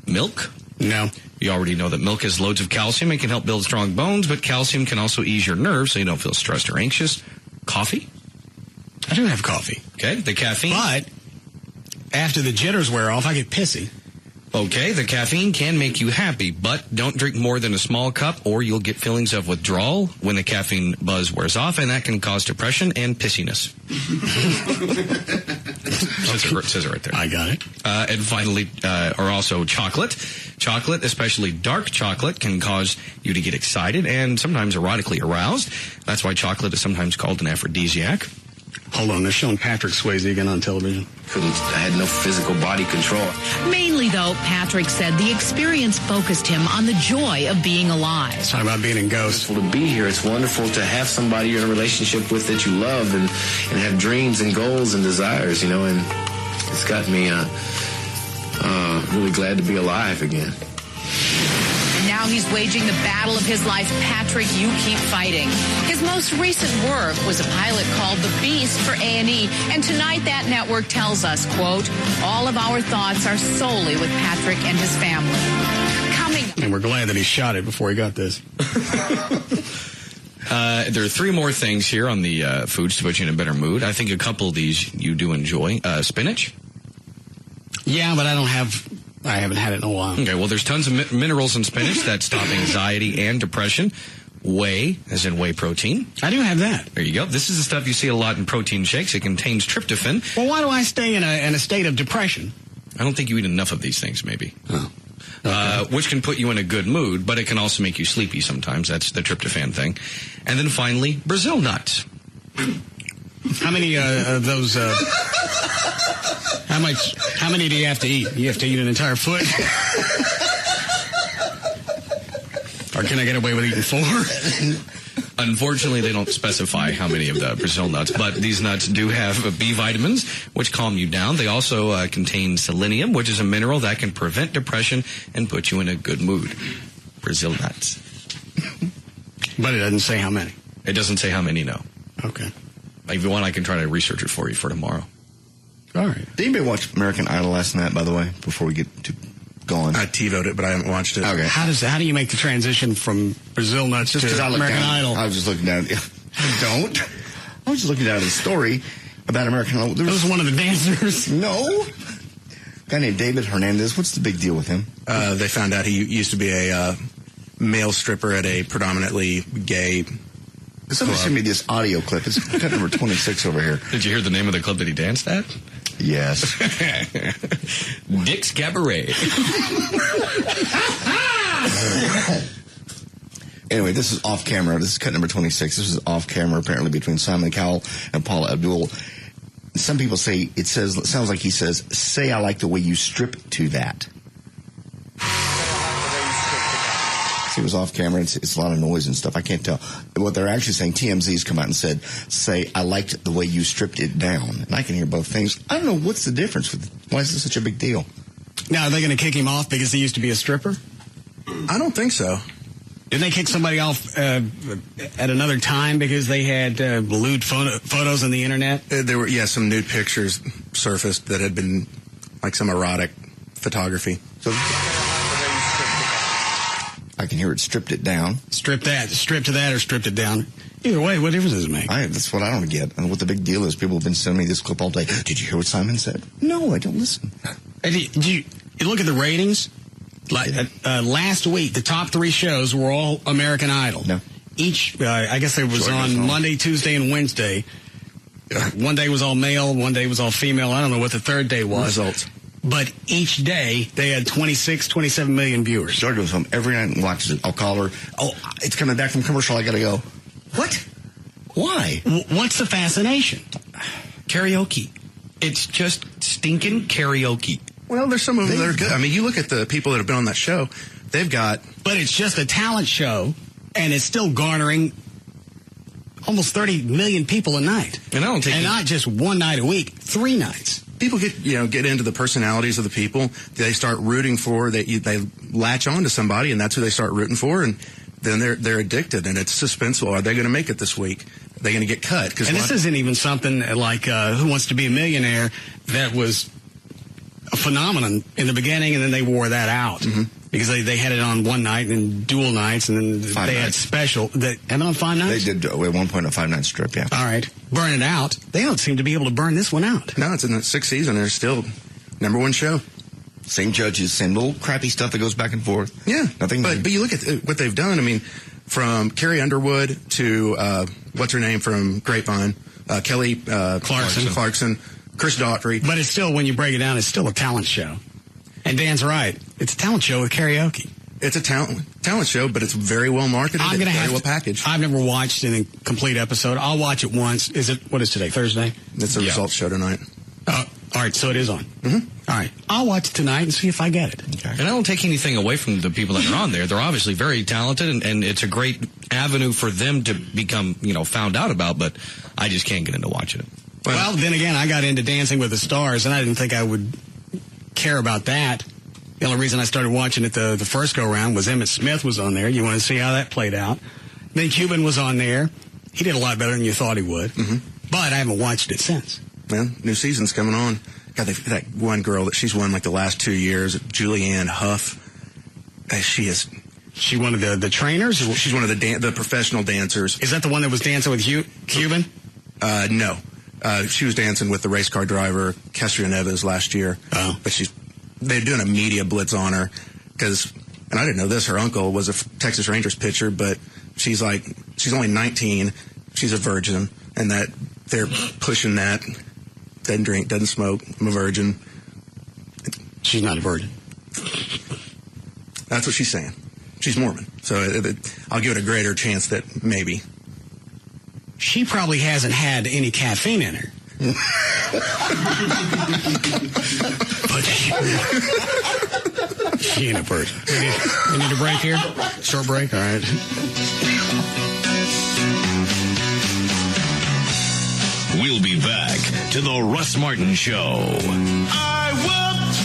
Milk. No. You already know that milk has loads of calcium and can help build strong bones, but calcium can also ease your nerves so you don't feel stressed or anxious. Coffee? I do have coffee. Okay, the caffeine. But after the jitters wear off, I get pissy. Okay, the caffeine can make you happy, but don't drink more than a small cup or you'll get feelings of withdrawal when the caffeine buzz wears off, and that can cause depression and pissiness. says it right there. I got it. And finally, or also chocolate. Chocolate, especially dark chocolate, can cause you to get excited and sometimes erotically aroused. That's why chocolate is sometimes called an aphrodisiac. Hold on, they're showing Patrick Swayze again on television. I had no physical body control. Mainly, though, Patrick said the experience focused him on the joy of being alive. It's not about being in Ghost. It's wonderful to be here. It's wonderful to have somebody you're in a relationship with that you love and have dreams and goals and desires, you know, and it's got me really glad to be alive again. And now he's waging the battle of his life. Patrick, you keep fighting. His most recent work was a pilot called The Beast for A&E. And tonight that network tells us, quote, all of our thoughts are solely with Patrick and his family. Coming. And we're glad that he shot it before he got this. There are three more things here on the foods to put you in a better mood. I think a couple of these you do enjoy. Spinach. Yeah, but I haven't had it in a while. Okay, well, there's tons of minerals in spinach that stop anxiety and depression. Whey, as in whey protein. I do have that. There you go. This is the stuff you see a lot in protein shakes. It contains tryptophan. Well, why do I stay in a state of depression? I don't think you eat enough of these things, maybe. Oh. Okay. Which can put you in a good mood, but it can also make you sleepy sometimes. That's the tryptophan thing. And then finally, Brazil nuts. How many of those? How many do you have to eat? You have to eat an entire foot, or can I get away with eating 4? Unfortunately, they don't specify how many of the Brazil nuts, but these nuts do have B vitamins, which calm you down. They also contain selenium, which is a mineral that can prevent depression and put you in a good mood. Brazil nuts. But it doesn't say how many. It doesn't say how many, no. Okay. If you want, I can try to research it for you for tomorrow. All right. Did anybody watch American Idol last night, by the way, before we get to going? I TiVo'd it, but I haven't watched it. Okay. How do you make the transition from Brazil nuts to American Idol? I was just looking down. I was just looking down at a story about American Idol. That was one of the dancers. No. A guy named David Hernandez. What's the big deal with him? They found out he used to be a male stripper at a predominantly gay Somebody sent me this audio clip. It's cut number 26 over here. Did you hear the name of the club that he danced at? Yes. Dick's Cabaret. Anyway, this is off camera. This is cut number 26. This is off camera, apparently, between Simon Cowell and Paula Abdul. Some people say it sounds like he says, "Say I like the way you strip to that." It was off camera. It's a lot of noise and stuff. I can't tell. What they're actually saying, TMZ's come out and said, "Say, I liked the way you stripped it down." And I can hear both things. I don't know what's the difference. Why is this such a big deal? Now, are they going to kick him off because he used to be a stripper? I don't think so. Didn't they kick somebody off at another time because they had lewd photos on the internet? There were, some nude pictures surfaced that had been like some erotic photography. So I can hear it stripped it down. Stripped to that or stripped it down. Either way, what difference does it make? That's what I don't get. And what the big deal is, people have been sending me this clip all day. Did you hear what Simon said? No, I don't listen. Did you look at the ratings? Like last week, the top 3 shows were all American Idol. No. Each, I guess it was on Monday, Tuesday, and Wednesday. One day was all male, one day was all female. I don't know what the third day was. Results. But each day, they had 27 million viewers. George goes home every night and watches it. I'll call her. "Oh, it's coming back from commercial. I got to go." What? Why? What's the fascination? Karaoke. It's just stinking karaoke. Well, there's some of them that are good. I mean, you look at the people that have been on that show. They've got... But it's just a talent show, and it's still garnering almost 30 million people a night. And not just one night a week, 3 nights. People get into the personalities of the people. They start rooting for. They latch on to somebody, and that's who they start rooting for. And then they're addicted, and it's suspenseful. Are they going to make it this week? Are they going to get cut? And this isn't even something like Who Wants to Be a Millionaire that was a phenomenon in the beginning, and then they wore that out. Mm-hmm. Because they had it on one night and dual nights, and then they had special. Have it on 5 nights? They did at one point a 5-night strip, yeah. All right. Burn it out. They don't seem to be able to burn this one out. No, it's in the 6th season. They're still #1 show. Same judges, same little crappy stuff that goes back and forth. Yeah. Nothing. But you look at what they've done. I mean, from Carrie Underwood to, what's her name from Grapevine? Kelly Clarkson, Chris Daughtry. But it's still, when you break it down, it's still a talent show. And Dan's right. It's a talent show with karaoke. It's a talent show, but it's very well marketed. I'm going to very well packaged. I've never watched a complete episode. I'll watch it once. What is today, Thursday? It's the results show tonight. All right, so it is on. Mm-hmm. All right. I'll watch it tonight and see if I get it. Okay. And I don't take anything away from the people that are on there. They're obviously very talented, and it's a great avenue for them to become, found out about, but I just can't get into watching it. Well, then again, I got into Dancing with the Stars, and I didn't think I would care about that. The only reason I started watching it the first go-round was Emmett Smith was on there. You want to see how that played out. Then Cuban was on there. He did a lot better than you thought he would. Mm-hmm. But I haven't watched it since. Well, new season's coming on. God, that one girl that she's won like the last 2 years, Julianne Hough. She is. She one of the trainers? She's one of the professional dancers. Is that the one that was dancing with Cuban? No. She was dancing with the race car driver, Kestria Neves, last year. Oh. But they're doing a media blitz on her because, and I didn't know this, her uncle was a Texas Rangers pitcher, but she's only 19. She's a virgin, and that they're pushing that. Doesn't drink, doesn't smoke. I'm a virgin. She's not a virgin. That's what she's saying. She's Mormon. So I'll give it a greater chance that maybe. she probably hasn't had any caffeine in her. But she ain't a person. We need a break here? Short break? All right. We'll be back to the Russ Martin Show. I whooped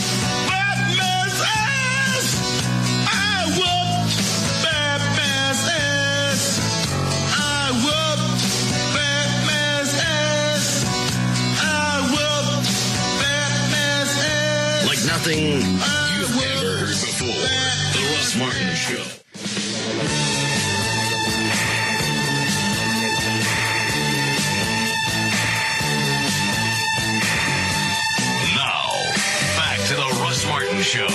Batman's ass. I whooped Batman's ass. I whooped Batman's ass. I whooped Batman's ass. Like nothing you've ever heard before. The Russ Martin Show. Martin Show. Is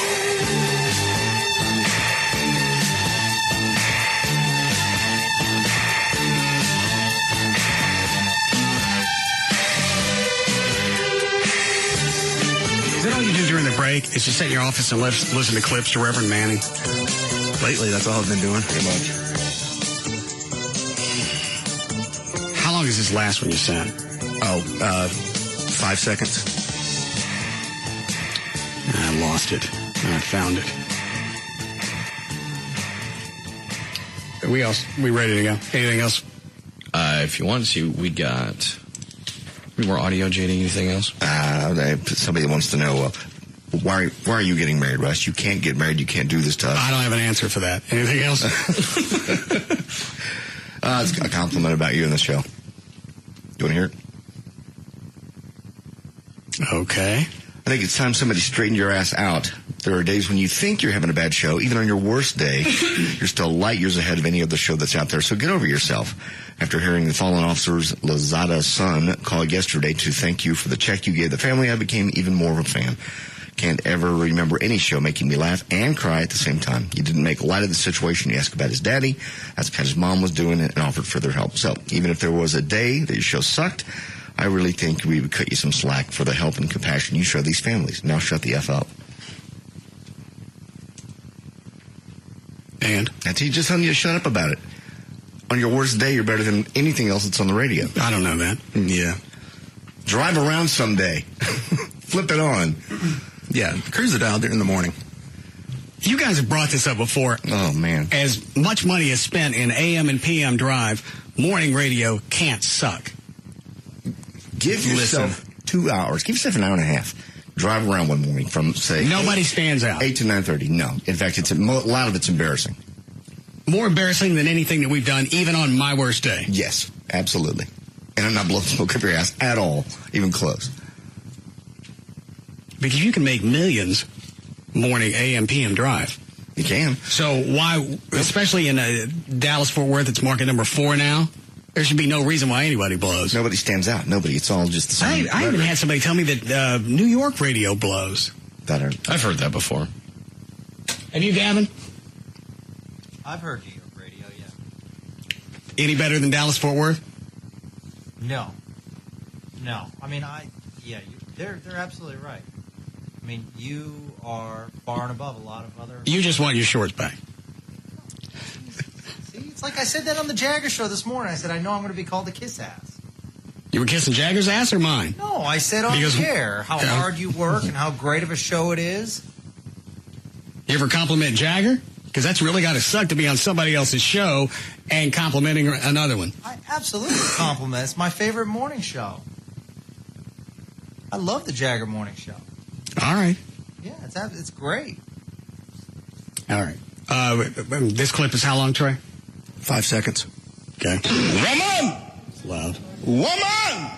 that all you do during the break? Is just sit in your office and listen to clips to Reverend Manning? Lately, that's all I've been doing. Pretty much. How long does this last when you send? 5 seconds. I lost it. I found it. We ready to go? Anything else? If you want to see, we got any more audio, JD. Anything else? Somebody wants to know why are you getting married, Russ? You can't get married. You can't do this to us. I don't have an answer for that. Anything else? It's a compliment about you in the show. You want to hear it? Okay. I think it's time somebody straightened your ass out. There are days when you think you're having a bad show. Even on your worst day, you're still light years ahead of any other show that's out there. So get over yourself. After hearing the fallen officer's Lozada's son call yesterday to thank you for the check you gave the family, I became even more of a fan. Can't ever remember any show making me laugh and cry at the same time. You didn't make light of the situation. You asked about his daddy, asked how his mom was doing, and offered further help. So even if there was a day that your show sucked, I really think we would cut you some slack for the help and compassion you show these families. Now shut the F up. And? That's he just telling you to shut up about it. On your worst day, you're better than anything else that's on the radio. I don't know that. Yeah. Drive around someday. Flip it on. Yeah, cruise it out there in the morning. You guys have brought this up before. Oh, man. As much money is spent in AM and PM drive, morning radio can't suck. Give yourself 2 hours. Give yourself an hour and a half. Drive around one morning from, say... Nobody stands out. 8 to 9:30. No. In fact, a lot of it's embarrassing. More embarrassing than anything that we've done, even on my worst day. Yes, absolutely. And I'm not blowing smoke up your ass at all, even close. Because you can make millions morning AM, PM drive. You can. So why, especially in Dallas-Fort Worth, it's market number 4 now, there should be no reason why anybody blows. Nobody stands out. Nobody. It's all just the same. I even had somebody tell me that New York radio blows. I've heard that before. Have you, Gavin? I've heard New York radio, yeah. Any better than Dallas-Fort Worth? No. I mean, they're absolutely right. I mean, you are far and above a lot of other... You just want your shorts back. See, it's like I said that on the Jagger show this morning. I said, I know I'm going to be called a kiss ass. You were kissing Jagger's ass or mine? No, I said on the air how hard you work and how great of a show it is. You ever compliment Jagger? Because that's really got to suck to be on somebody else's show and complimenting another one. I absolutely compliment. It's my favorite morning show. I love the Jagger morning show. All right. Yeah, it's great. All right. This clip is how long, Trey? 5 seconds. Okay. Woman! Loud. Woman!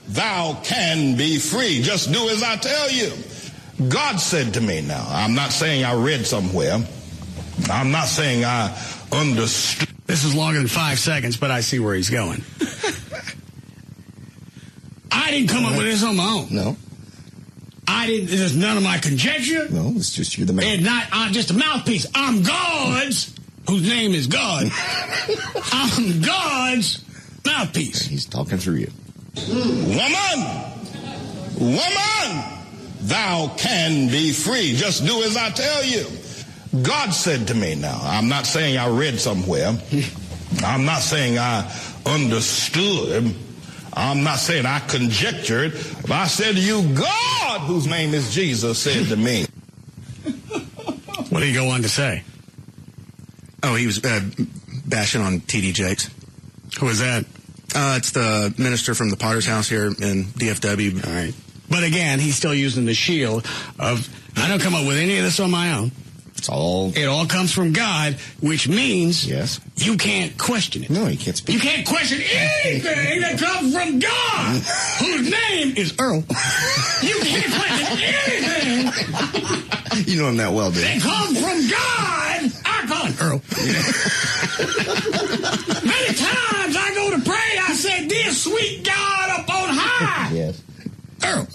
Thou can be free. Just do as I tell you. God said to me now, I'm not saying I read somewhere. I'm not saying I understood. This is longer than 5 seconds, but I see where he's going. I didn't come up with this on my own. No. This is none of my conjecture. No, it's just you're the man. And I'm just a mouthpiece. I'm God's, whose name is God. I'm God's mouthpiece. He's talking through you. Woman, thou can be free. Just do as I tell you. God said to me now, I'm not saying I read somewhere. I'm not saying I understood. I'm not saying I conjectured, but I said to you, God, whose name is Jesus, said to me. What did he go on to say? Oh, he was bashing on T.D. Jakes. Who is that? It's the minister from the Potter's House here in DFW. All right. But again, he's still using the shield of, I don't come up with any of this on my own. It all comes from God, which means you can't question it. No, you can't speak. You can't question anything that comes from God, whose name is Earl. You can't question anything You know him that well, dude. that comes from God. I call him Earl. Many times I go to pray, I say, dear sweet God up on high. Yes. Earl.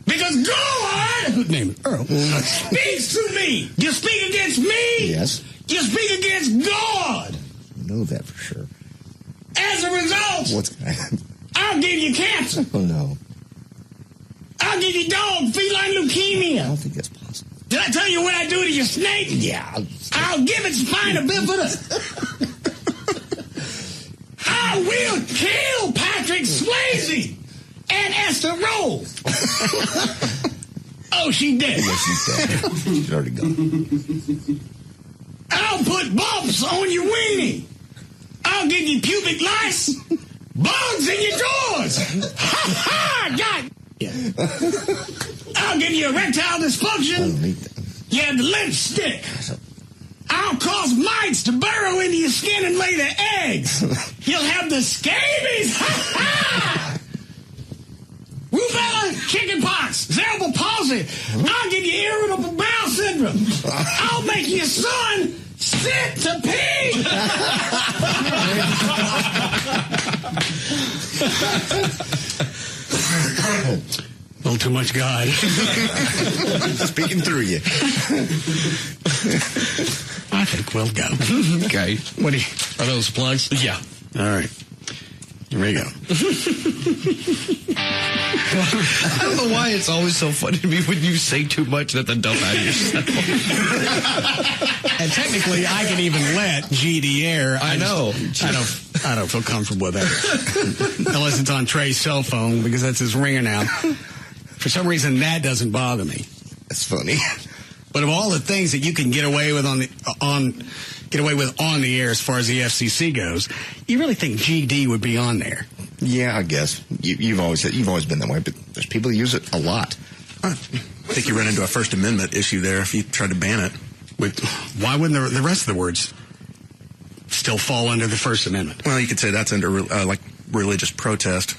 Because God, whose name is Earl, speaks to me. You speak against me. Yes. You speak against God. I know that for sure. As a result, What's going to happen? I'll give you cancer. Oh, no. I'll give you dog feline leukemia. I don't think that's possible. Did I tell you what I do to your snake? Yeah. I'll give it spina bifida. I will kill Patrick Swayze and Esther Rose. Oh, she dead. Yes, she's dead. She's already gone. I'll put bumps on your weenie. I'll give you pubic lice, bugs in your drawers. Ha ha! God. Yeah. I'll give you erectile dysfunction. You have the lipstick. I'll cause mites to burrow into your skin and lay their eggs. You'll have the scabies. Ha ha! Rubella, chickenpox, cerebral palsy. I'll give you irritable bowel syndrome. I'll make your son sit to pee. A little too much God. Speaking through you. I think we'll go. Okay. What are those plugs? Yeah. All right. Here we go. I don't know why it's always so funny to me when you say too much that the dump out of yourself. And technically, I can even let GD air. I know. I don't feel comfortable with that. Unless it's on Trey's cell phone, because that's his ringer now. For some reason, that doesn't bother me. That's funny. But of all the things that you can get away with on the air as far as the FCC goes, you really think GD would be on there? Yeah, I guess. You've always been that way, but there's people who use it a lot. I think you run into a First Amendment issue there if you tried to ban it. Why wouldn't the rest of the words still fall under the First Amendment? Well, you could say that's under like religious protest.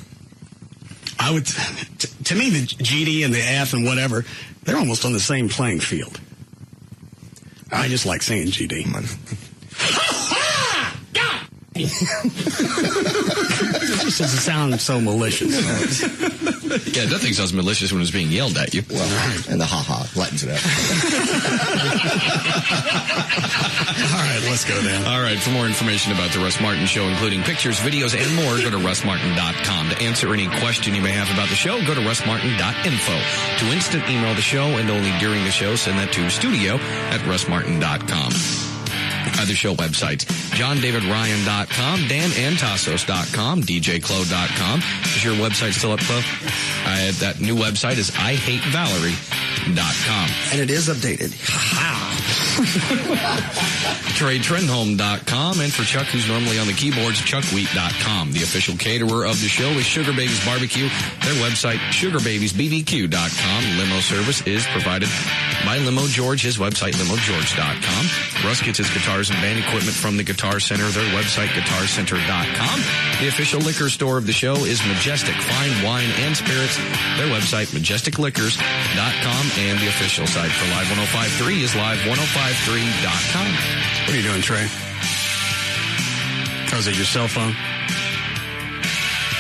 I would, to me, the GD and the F and whatever, they're almost on the same playing field. I just like saying GD. It just doesn't sound so malicious. Yeah, nothing sounds malicious when it's being yelled at you. Well, and the ha-ha lightens it up. All right, let's go then. All right, for more information about the Russ Martin Show, including pictures, videos, and more, go to russmartin.com. To answer any question you may have about the show, go to russmartin.info. To instant email the show and only during the show, send that to studio@russmartin.com. Other show websites, JohnDavidRyan.com, DanAntasos.com, DJClo.com. Is your website still up, Clo? That new website is IHateValerie.com. And it is updated. TreyTrenholm.com, and for Chuck, who's normally on the keyboards, ChuckWheat.com. The official caterer of the show is Sugar Babies Barbecue. Their website, SugarBabiesBBQ.com. Limo service is provided by Limo George. His website, LimoGeorge.com. Russ gets his guitars and band equipment from the Guitar Center. Their website, GuitarCenter.com. The official liquor store of the show is Majestic Fine Wine and Spirits. Their website, MajesticLiquors.com. And the official site for Live 105.3 is Live1053.com. What are you doing, Trey? Oh, is it your cell phone?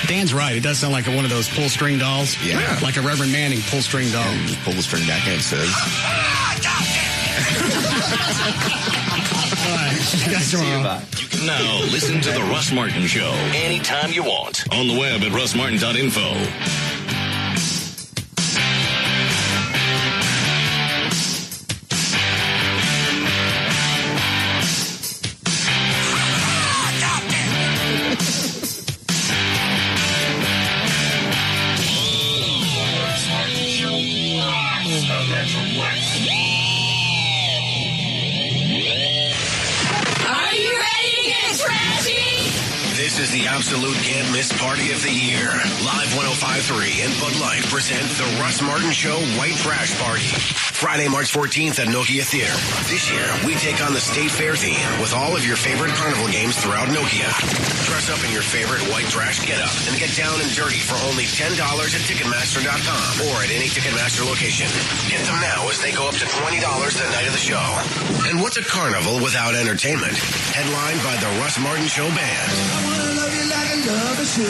Dan's right. It does sound like one of those pull-string dolls. Yeah. Like a Reverend Manning pull-string doll. Yeah, just pull the string back and it says... All right. See you guys tomorrow. You can now listen to The Russ Martin Show anytime you want on the web at russmartin.info. Are you ready to get trashy? This is the absolute can't miss party of the year. Live 105.3 and Bud Light present the Russ Martin Show White Trash Party. Friday, March 14th at Nokia Theater. This year, we take on the State Fair theme with all of your favorite carnival games throughout Nokia. Dress up in your favorite white trash getup and get down and dirty for only $10 at Ticketmaster.com or at any Ticketmaster location. Get them now as they go up to $20 the night of the show. And what's a carnival without entertainment? Headlined by the Russ Martin Show Band. I wanna love you like a lover should.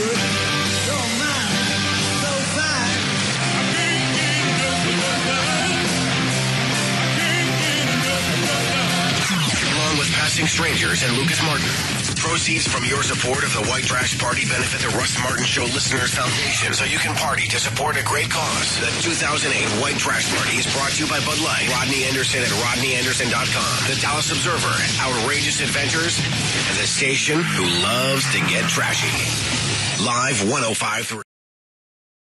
You're mine, so fine. Along with Passing Strangers and Lucas Martin. Proceeds from your support of the White Trash Party benefit the Russ Martin Show Listeners Foundation, so you can party to support a great cause. The 2008 White Trash Party is brought to you by Bud Light, Rodney Anderson at RodneyAnderson.com, the Dallas Observer, Outrageous Adventures, and the station who loves to get trashy. Live 105.3.